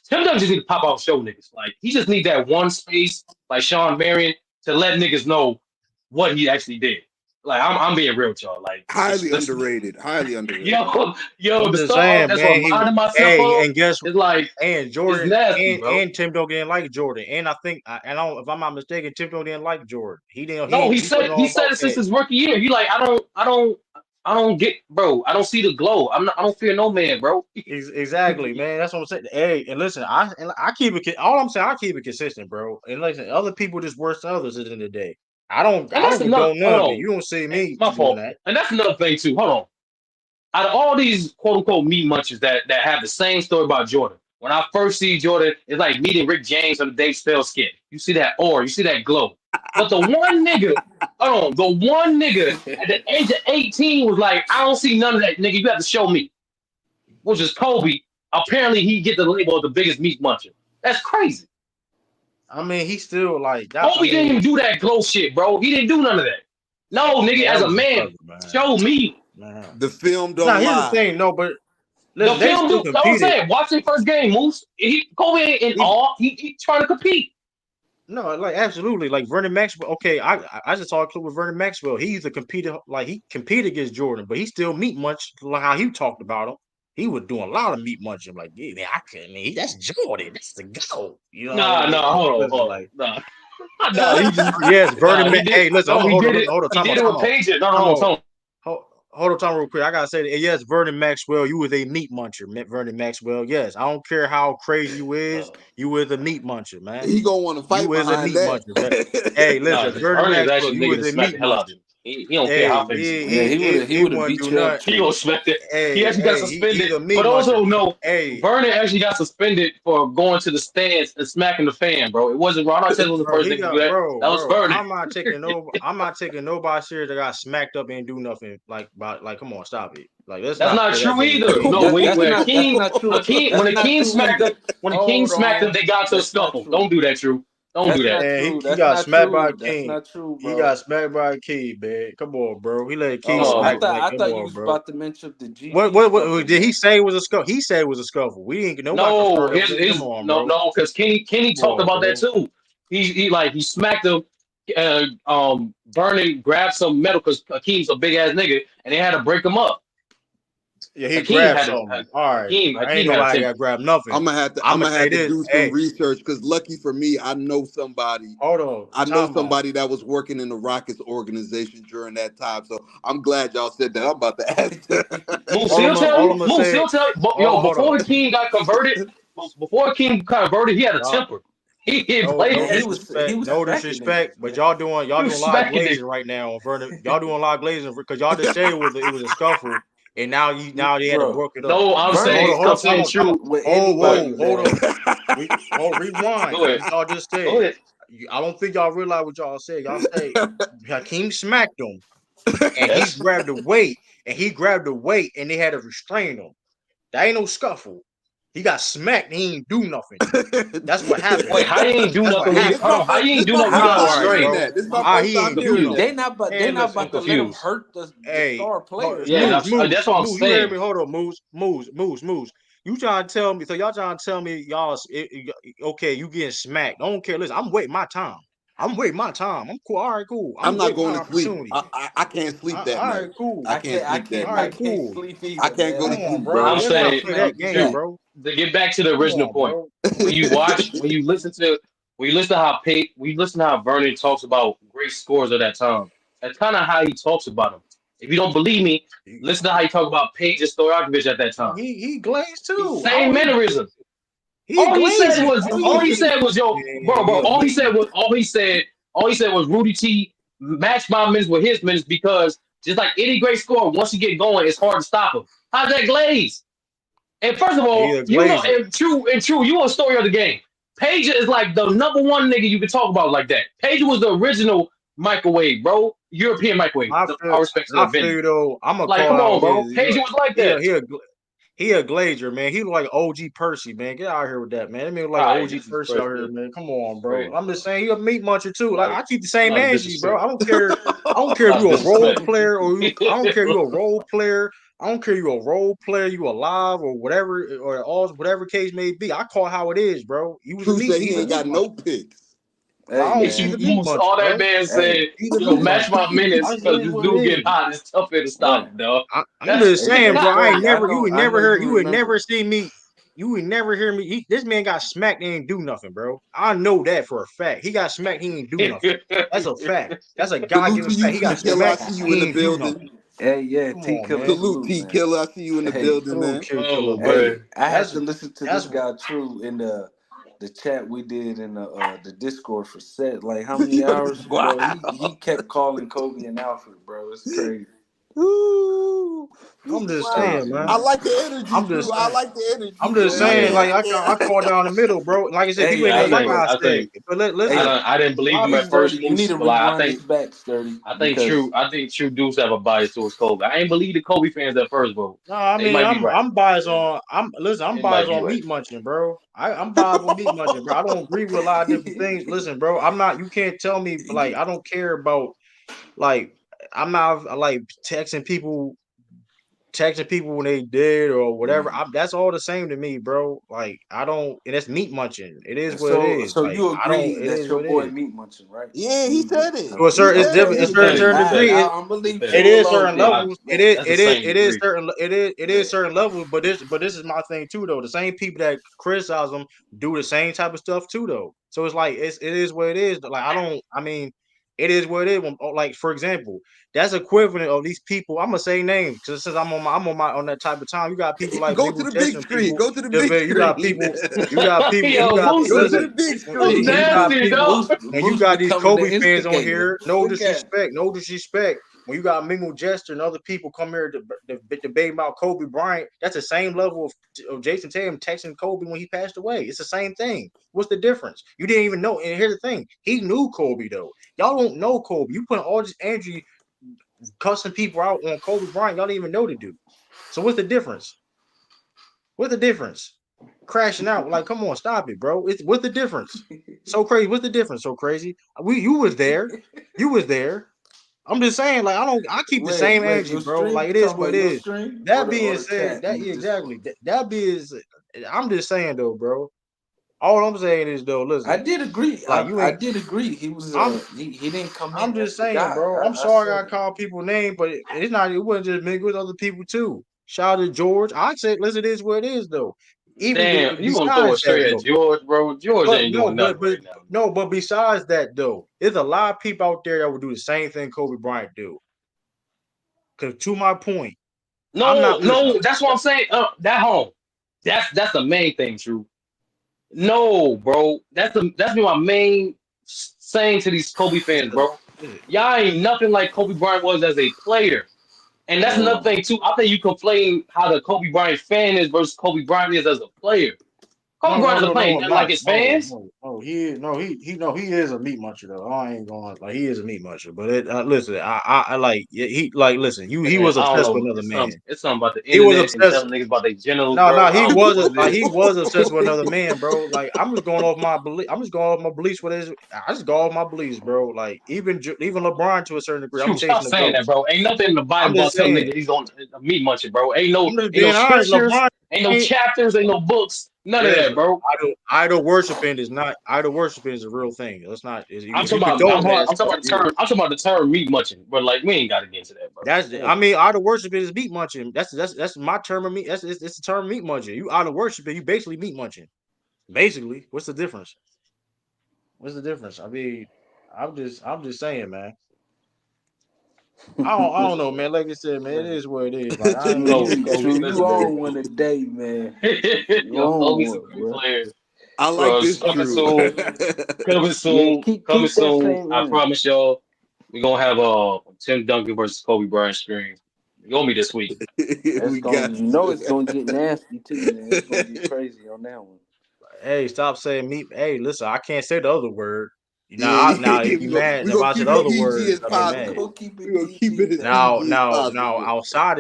just need to pop out show niggas. Like he just need that one space, like Sean Marion, to let niggas know what he actually did. Like I'm being real, y'all. Like highly underrated. Yo, the stuff that's reminding myself of. And guess it's like and Jordan it's nasty, and Tim Duncan didn't like Jordan. And I think if I'm not mistaken, Tim Duncan didn't like Jordan. He said it since his rookie year. He like I don't get, bro. I don't see the glow. I don't fear no man, bro. Exactly, man. That's what I'm saying. Hey, and listen, I keep it. All I'm saying, I keep it consistent, bro. And listen, other people just worse than others at the end of the day. I don't know none. You don't see me. My fault. That. And that's another thing too. Hold on. Out of all these quote unquote meat munchers that have the same story about Jordan, when I first see Jordan, it's like meeting Rick James on the Dave Spell skit. You see that aura, you see that glow. But the one nigga at the age of 18 was like, I don't see none of that, nigga. You have to show me. Which is Kobe. Apparently, he get the label of the biggest meat muncher. That's crazy. I mean, he's still like that. Kobe didn't even do that glow shit, bro. He didn't do none of that. No, nigga, as a man, show me. Man. The film don't lie. Here's the thing, no, but the film do. That's what I'm saying. Watch the first game, Moose. Kobe ain't in awe. He trying to compete. No, like absolutely, like Vernon Maxwell. Okay, I just saw a clip with Vernon Maxwell. He's a competed, like he competed against Jordan, but he still meat munch. Like how he talked about him, he was doing a lot of meat munching. Like, yeah, man, that's Jordan. That's the goat. You know? Nah, hold on. Like, nah. No, he just yes, Vernon. Hey, listen, hold on. He did it with Pager. No, hold on, Tom, real quick. I gotta say that. Yes, Vernon Maxwell, you was a meat muncher, Vernon Maxwell. Yes, I don't care how crazy you is, you was a meat muncher, man. He gonna want to fight you is a behind meat muncher, man. Hey, listen, Vernon is Maxwell, actually you nigga was to a smack meat the hell out muncher. of him. He don't care how famous he is. He would have beat you up. He gonna smack it. He actually got suspended. He's a meat But also, muncher. no, Vernon actually got suspended for going to the stands and smacking the fan, bro. It wasn't Ron Artest was the first nigga to do that. That was Vernon. I'm not taking nobody serious that got smacked up and do nothing. Like, come on, stop it. Like, that's not true either. No, when Akeem smacked him, they got to a scuffle. Don't do that, Drew. Don't do that. He got smacked by Akeem. That's not true, bro. He got smacked by Akeem, man. Come on, bro. He let Akeem smack. I thought you was about to mention the G. What did he say it was a scuffle? He said it was a scuffle. We didn't know. No, because Kenny talked about that too. He smacked him. Vernon grabbed some metal because Akeem's a big ass nigga, and they had to break him up. Yeah, he grabbed something. All right, ain't nobody got grabbed nothing. I'm gonna have to do some research because lucky for me, I know somebody. Hold on, I know somebody that was working in the Rockets organization during that time. So I'm glad y'all said that. I'm about to ask. He'll tell you. Before Akeem got converted, he had a temper. He no disrespect, but y'all doing live glazing right now on Vernon. Y'all doing live glazing because y'all just said it was a scuffle. And now they had to work it up. No, I'm saying hold on. Rewind. Y'all just said. I don't think y'all realize what y'all said. Y'all say Hakeem smacked him, and he grabbed the weight, and they had to restrain him. That ain't no scuffle. He got smacked. He ain't do nothing. That's what happened. Wait, how you ain't do nothing? How you ain't do nothing? He ain't do nothing. They not about to let him hurt the star players. Yeah, that's what I'm saying. You hear me? Hold on, Moose. You trying to tell me? So y'all trying to tell me okay? You getting smacked? I don't care. Listen, I'm waiting my time. I'm cool. All right, cool. I'm not going to sleep. I can't sleep that night. All right, cool. I can't sleep that night. All right, cool. I can't go to sleep, bro. I'm saying that game, bro. To get back to the original point, when you listen to how Vernon talks about great scores at that time, that's kind of how he talks about them. If you don't believe me, listen to how he talked about Paige and Stojakovic at that time. He glazed too. Same mannerism. All he said was Rudy T matched my minutes with his minutes because just like any great scorer, once you get going, it's hard to stop him. How's that glaze? And first of all, and true, you want a story of the game. Paige is like the number one nigga you can talk about like that. Paige was the original microwave, bro. European microwave. I respect to I feel though. I'm gonna like, come on, bro. Paige was like that. He a glazer, man. He look like OG Percy, man. Get out of here with that, man. That man look like OG Percy out here, man. Come on, bro. Right. I'm just saying, he a meat muncher too. Like I keep the same energy, bro. I don't care. I don't care if you a role player or I don't care if you a role player. I don't care you a role player, you alive or whatever, or all whatever case may be. I call it how it is, bro. He ain't got no picks. All that man said, match my minutes because this dude get hot. It's tough to stop, dog. I'm just saying, bro. You would never see me. You would never hear me. This man got smacked and ain't do nothing, bro. I know that for a fact. He got smacked, he ain't do nothing. That's a fact. That's a God-given fact. He got smacked. I see you in the building. Hey, yeah, T Killer. Salute T Killer. I see you in the building, man. I had to listen to this guy True in the chat we did in the Discord for set. Like how many hours? Bro, he kept calling Kobe and Alfred, bro. It's crazy. Ooh, I'm just saying, man. I like the energy. I like the energy. I'm just saying, like I call down the middle, bro. Like I said, I didn't believe him at first. You need to run this back, Sturdy. I think True Deuce have a bias towards Kobe. I ain't believe the Kobe fans at first, bro. No, I mean I'm biased on. I'm biased on meat munching, bro. I'm biased on meat munching, bro. I don't agree with a lot of different things. Listen, bro, I'm not. You can't tell me like I don't care about like. I'm not like texting people texting people when they did or whatever. That's all the same to me, bro. Like I don't, and it's meat munching. It is what it is. So Like you I don't. agree It that is your what it boy is. meat munching, right? Yeah, he You agree. said it. To a certain, it's different. It's Depends. certain degree. I'm believe It is certain bit. levels. It That's the same is degree. certain. It is certain levels. But this is my thing too, though. The same people that criticize them do the same type of stuff too, though. So it's like it is what it is. Like I don't. I mean, it is what it is. When, like for example, that's equivalent of these people. I'm gonna say names because since I'm on that type of time. You got people like Go to Mingle the big testing screen. people. Go to the big You got screen. people. You got people. You Yo, got Moose Go is to listen. the big Moose screen. You got nasty, people. dog. And you got these becoming Kobe the fans on instigator. here. No Look at him. disrespect. No disrespect. When you got Mingle Jester and other people come here to debate about Kobe Bryant, that's the same level of Jason Tatum texting Kobe when he passed away. It's the same thing. What's the difference? You didn't even know. And here's the thing: he knew Kobe though. Y'all don't know Kobe. You put all this energy cussing people out on Kobe Bryant. Y'all don't even know the dude. So what's the difference? What's the difference? Crashing out like, come on, stop it, bro. What's the difference? So crazy. What's the difference? So crazy. You was there. You was there. I'm just saying, like, I keep the same energy, Your bro. stream? Like, You it is talking what about it your is. stream? That or being the said, chat that in the exactly. Discord? That being, I'm just saying though, bro. All I'm saying is though, listen. I did agree. Like, you I ain't. did agree. He was he didn't come I'm in as just the saying, guy. bro. I'm I sorry said I call people names, but it's not. It wasn't just me. It was other people too. Shout out to George. I said, listen, it is what it is though. Even Damn, you gonna throw besides it that straight at though. George, bro? George But ain't no, doing nothing right now. no, but besides that though, there's a lot of people out there that would do the same thing Kobe Bryant do. Cause to my point, I'm No, not listen. that's what I'm saying. That home. That's the main thing, True. No, bro. That's been my main saying to these Kobe fans, bro. Y'all ain't nothing like Kobe Bryant was as a player. And that's another thing too. I think you conflate how the Kobe Bryant fan is versus Kobe Bryant is as a player. Kobe No, Bryant no, doesn't no, play no, I'm nothing like not. his No, fans. no, he is a meat muncher though. I ain't going like he is a meat muncher. But listen, I like he like listen. He Man, was I don't obsessed with know. another It's man. something about the He was internet and obsessed. telling niggas about their genitals, No, bro. no, I don't know what it he is. was obsessed with another man, bro. Like I'm just going off my belief. I'm just going off my beliefs. I just go off my beliefs, bro. Like even LeBron to a certain degree, I'm Shoot, stop chasing the saying that, ghost. bro. Ain't nothing in the I'm Bible just about telling saying. niggas he's on a meat munching, bro. I'm just Ain't no being honest. scriptures, LeBron ain't no ain't. chapters, ain't no books, none of that, Listen, bro. idol worshiping is not idol worshiping is a real thing. That's not. I'm If talking you about condone that, I'm it's talking up about to the you. term. I'm talking about the term meat munching, but like we ain't got to get into that, bro. Come I on. mean, idol worshiping is meat munching. That's my term of meat. It's the term meat munching. You idol worshiping, you basically meat munching. Basically, what's the difference? What's the difference? I mean, I'm just saying, man. I don't know, man. Like I said, man, it is what it is. Like I ain't. Kobe, True, you listen, bro. on one today, man. You Yo, on Kobe's a one, great bro. player. I like Bro, this coming true. soon. Coming Yeah, soon. Coming keep that soon. same I energy. promise y'all, we're gonna have Tim Duncan versus Kobe Bryant stream. It's gonna be this week. That's We got it's gonna get nasty too, man. It's gonna get crazy on that one. Hey, stop saying meat. Hey, listen, I can't say the other word. Now yeah, if you mad we if gonna I said keep it other PG words, as I get We mad. possible. gonna keep We it gonna keep it as PG, man. PG as possible.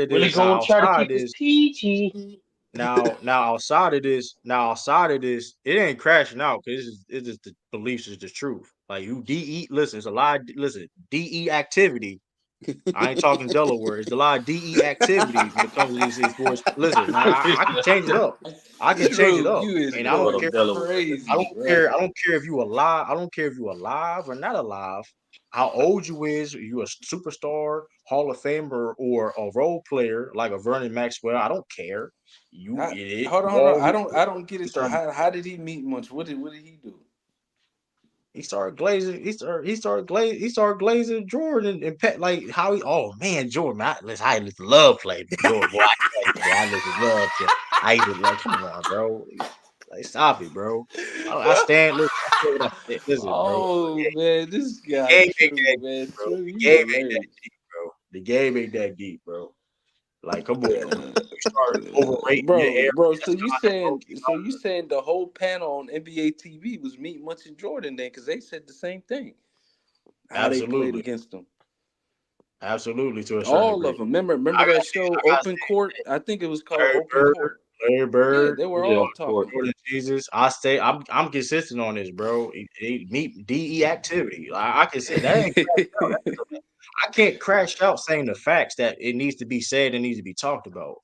We're gonna try to keep this PG. outside of this, it ain't crashing out because it's just the beliefs is the truth. Like you DE, listen, it's a lot. Listen, DE activity. I ain't talking Delaware. It's a lot of DE activity when it comes to these sports. Listen, now I can change it up. I can change it True, up, you is and I What don't up, care. Delaware? I crazy, don't bro. care. I don't care if you alive. I don't care if you alive or not alive. How old you is? You a superstar, Hall of Famer, or a role player like a Vernon Maxwell? I don't care. Hold on. You I don't get it though. start How did he meet Munch? What did he do? he started glazing. He started glazing Jordan and Pet like how he. Oh man, Jordan! I used to love play Jordan. Boy, I tell you, boy, I used to love play. I used to like. Come on, bro. Like stop it, bro. I stand. Listen, bro. Oh man, this The guy game ain't True, that deep, man. bro. True, The you game ain't that hilarious. deep, bro. The game ain't that deep, bro. Like, come on, bro. You start overrating your Bro, era. bro. That's how that bro came So out you saying the whole panel on NBA TV was meet Munch and Jordan then? Because they said the same thing. How they played Absolutely, against them. absolutely to a certain All of degree. them. Remember I that gotta show I gotta Open Court? I think it was say called Larry Open Bird, Court. Larry Yeah, Bird, they were Yeah, all on talking court. about Jordan it. Jesus. I'm consistent on this, bro. Meet DE activity. I can say that ain't crashing out. I can't crash out saying the facts that it needs to be said and needs to be talked about.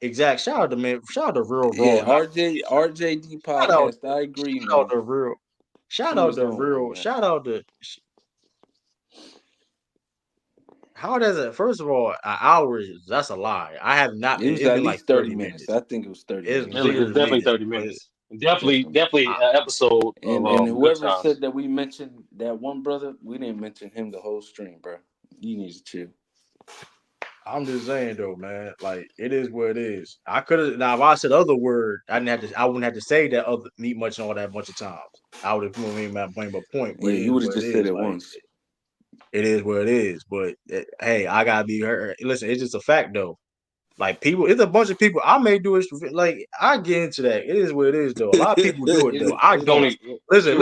Exact. Shout out to man. Shout out to Real Raw. Yeah, RJD podcast. I agree, man. Shout out to Real. Shout out to Real. Shout out to. How does it? First of all, an hour that's a lie. I have not. It was It's at been like least 30 minutes. I think it was 30 minutes. It's definitely 30 minutes. Definitely an episode and of whoever said that we mentioned that one brother, we didn't mention him the whole stream, bro. You need to chill. I'm just saying though, man. Like it is what it is. I could have now if I said other word, I wouldn't have to say that other meat much and all that a bunch of times. I would have made my point. But yeah, you would have just said it once. It is what it is. But hey, I gotta be hurt. Listen, it's just a fact though. Like people, it's a bunch of people. I may do it. Like I get into that. It is what it is though. A lot of people do it though. I don't. Listen.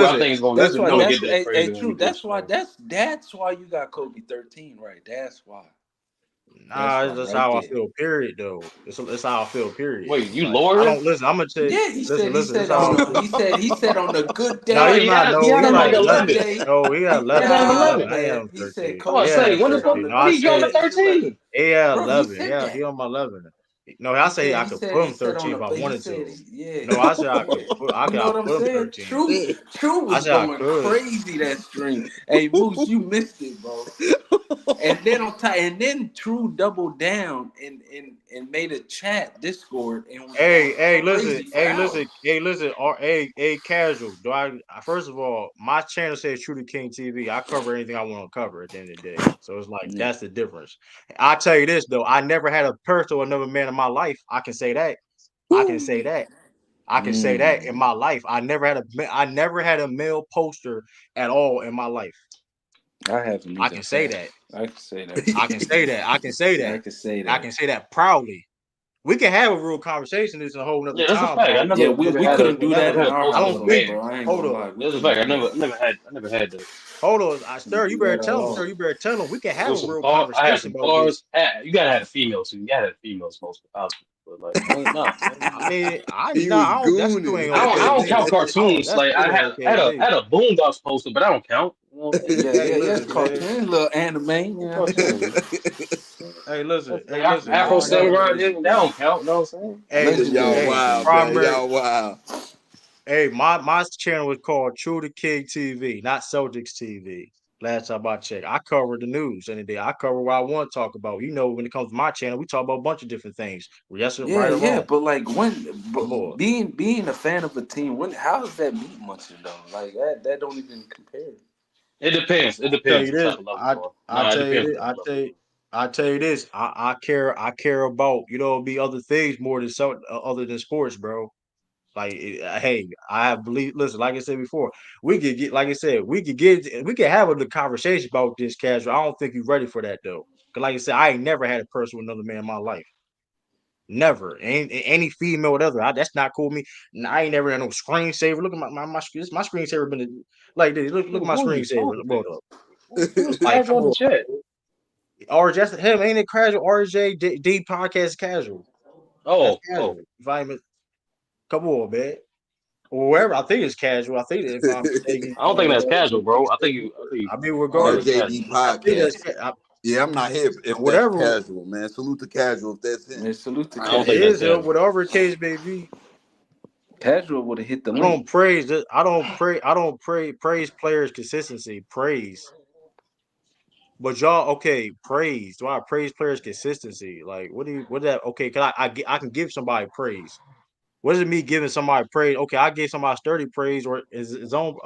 That's why. That's why you got Kobe 13, right? That's why. Nah, it's just how I feel. Period, though. It's how I feel. Period. Wait, you lower? I don't listen. I'm gonna tell you. Yeah, he said on a good day. No, he's not. No, he had like 11. No, he had 11. I am 13. He said, when he go to 13? Yeah, 11. Yeah, he on my 11. No, I say I could put him 13 if I wanted to. No, I said I could. I could put him 13. True was going crazy that stream. Hey, Moose, you missed it, bro. And then and then True doubled down and made a chat Discord and was listen, casual. First of all, my channel says True to King TV. I cover anything I want to cover at the end of the day. So it's like that's the difference. I'll tell you this though, I never had a person or another man in my life. I can say that. I can say that in my life. I never had a male poster at all in my life. I can say that. I can say that. I can say that. I can say that. I can say that. I can say that proudly. We can have a real conversation. This is a whole nother time. We couldn't do that. I don't think. Hold on. That's a fact. I never had that. Hold on, sir. You better tell him. Sir, you better tell him. We can have a real conversation about this. You gotta have a female too. You gotta have females most of the but like, I don't count cartoons. Like I had a Boondocks poster, but I don't count. Yeah, cartoon, little anime. Hey, listen. Afro Samurai, that don't count. You know what I'm saying? Hey, y'all wild, man. Y'all wild. Hey, my channel was called True to King TV, not Celtics TV. Last time I checked, I cover the news any day. I cover what I want to talk about. You know, when it comes to my channel, we talk about a bunch of different things. Yes, right or wrong. But like being a fan of a team, how does that mean much though? Like that don't even compare. It depends. It depends. I tell you this. I care about be other things more than other than sports, bro. Like, hey, I believe. Listen, like I said before, we could get, like I said, we could have a conversation about this casual. I don't think you're ready for that though, because like I said, I ain't never had a person with another man in my life. Never, any female, whatever. That's not cool with me. I ain't never had no screensaver. Look at my screensaver been like this. Look at my screensaver. Hold up. Like, on the chat. RJ, him ain't it casual? RJ D podcast casual. Oh, come on, man. Or wherever, I think it's casual. I think if I'm mistaken, I don't think that's casual, bro. I think regardless. RJD podcast. Yeah, I'm not here if whatever that's casual, man. Salute to casual if that's him. Man, salute to casual. It is him, whatever the case may be. Casual would have hit the. I don't praise players' consistency. Praise. But y'all, okay, praise. Do I praise players' consistency? Like, what that? Okay, cause I can give somebody praise. What is it me giving somebody praise? Okay, I gave somebody sturdy praise or his own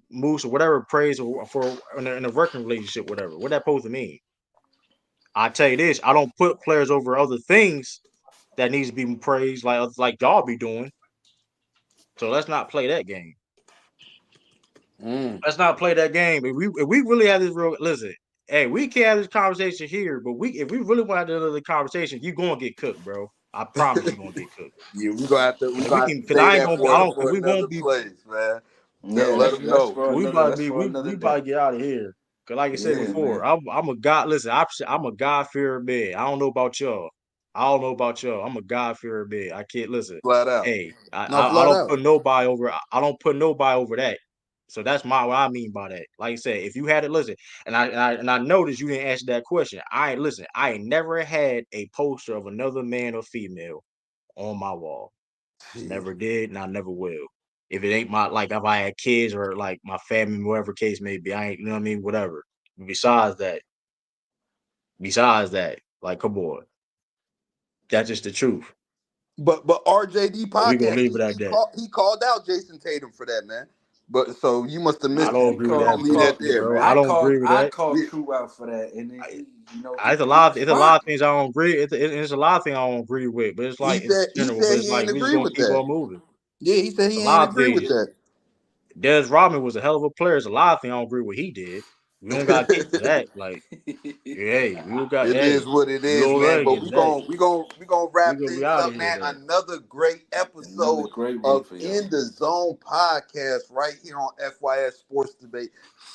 moose or whatever praise for in a working relationship, whatever. What that supposed to mean? I tell you this, I don't put players over other things that needs to be praised like y'all be doing. So let's not play that game. Let's not play that game. If we really have this real listen, hey, we can't have this conversation here, but if we really want to have another conversation, you're gonna get cooked, bro. I promise you're gonna get cooked. Yeah, we're gonna have to. We won't be place, man. Yeah, let them know. We about to get out of here. Cause like I said before, I'm a God. Listen, I'm a God-fearing man. I don't know about y'all. I'm a God-fearing man. I can't listen. Flat out. Hey, I don't put nobody over. I don't put nobody over that. So that's what I mean by that. Like I said, if you had to listen, and I noticed you didn't answer that question. I ain't never had a poster of another man or female on my wall. Never did, and I never will. If it ain't if I had kids or like my family, whatever case may be, I ain't, you know what I mean, whatever. Besides that, like, come on, that's just the truth. But RJD But we gonna podcast, leave it at that. he called out Jason Tatum for that, man. But so you must have missed I don't it. agree We're with gonna leave that there, bro. man. I don't agree with that. I called True out for that, and then It's a lot of things I don't agree. It's a lot of things I don't agree with, but it's like He said general. he But it's like ain't we just agree gonna with keep that. on moving. Yeah, he said he A ain't lot of agree with things. that. Des Rodman was a hell of a player. There's a lot of things I don't agree with what he did. We don't gotta get to that. Like, hey, It is what it is, man. But we gonna wrap be things out up, of man. here, though. Another great episode great one of for y'all. In the Zone podcast right here on FYF Sports Debate.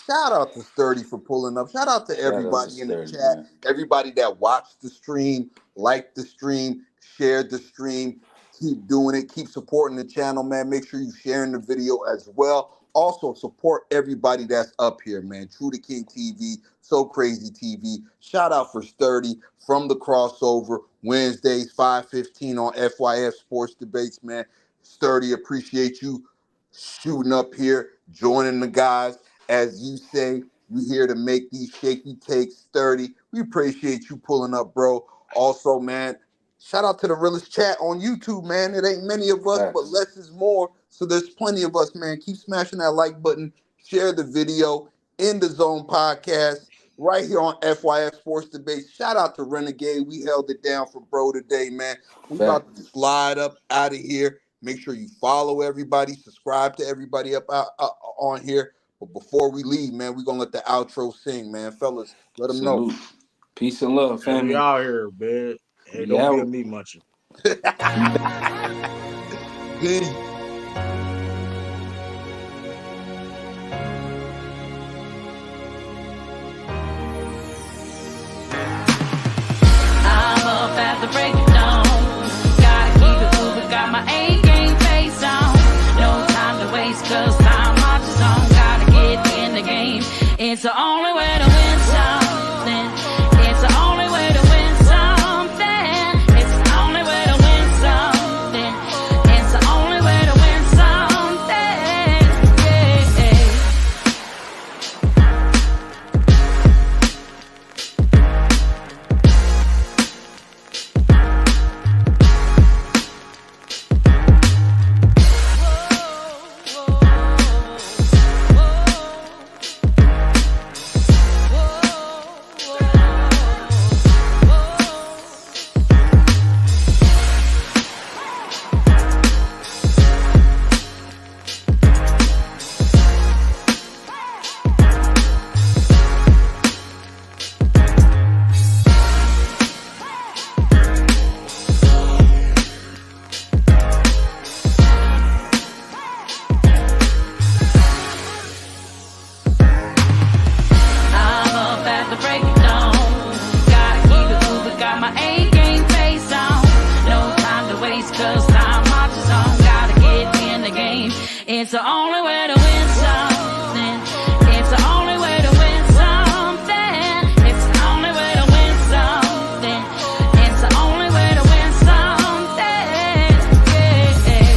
Shout out to Sturdy for pulling up. Shout out to everybody in the chat, man. everybody that watched the stream, liked the stream, shared the stream. Keep doing it. Keep supporting the channel, man. Make sure you sharing the video as well. Also, support everybody that's up here, man. True to King TV, So Crazy TV. Shout out for Sturdy from the crossover Wednesdays, 5:15 on FYF Sports Debates, man. Sturdy, appreciate you shooting up here, joining the guys. As you say, we here to make these shaky takes. Sturdy, we appreciate you pulling up, bro. Also, man, shout out to the realest chat on YouTube, man. It ain't many of us, but less is more. So there's plenty of us, man. Keep smashing that like button. Share the video. In the Zone podcast right here on FYF Sports Debates. Shout out to Renegade. We held it down for bro today, man. We about to slide up out of here. Make sure you follow everybody. Subscribe to everybody up on here. But before we leave, man, we're going to let the outro sing, man. Fellas, let them know. Peace and love, family. We out here, man. Hey, don't give me much. Peace. I'm up at the break of dawn. Gotta keep it moving, got my A-game face on. No time to waste, cause time marches on. Gotta get in the game. It's the only way to win something. It's the only way to win something. It's the only way to win something. It's the only way to win something. Yeah. I'm up at the break of dawn. Gotta keep it moving, got my A-game face on. No time to waste, cause time marches on. Gotta get in the game. It's the only way to win something. It's the only way to win something. It's the only way to win something. It's the only way to win something. Yeah.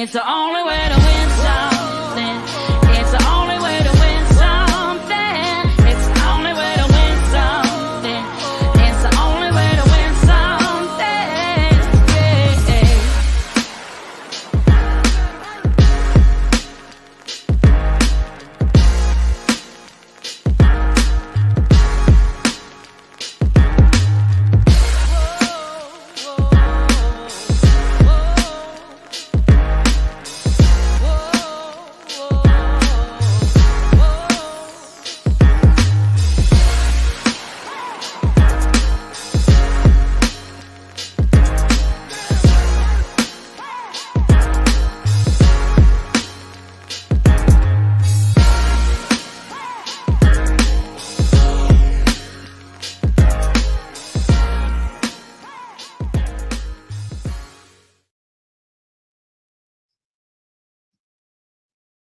It's the only way to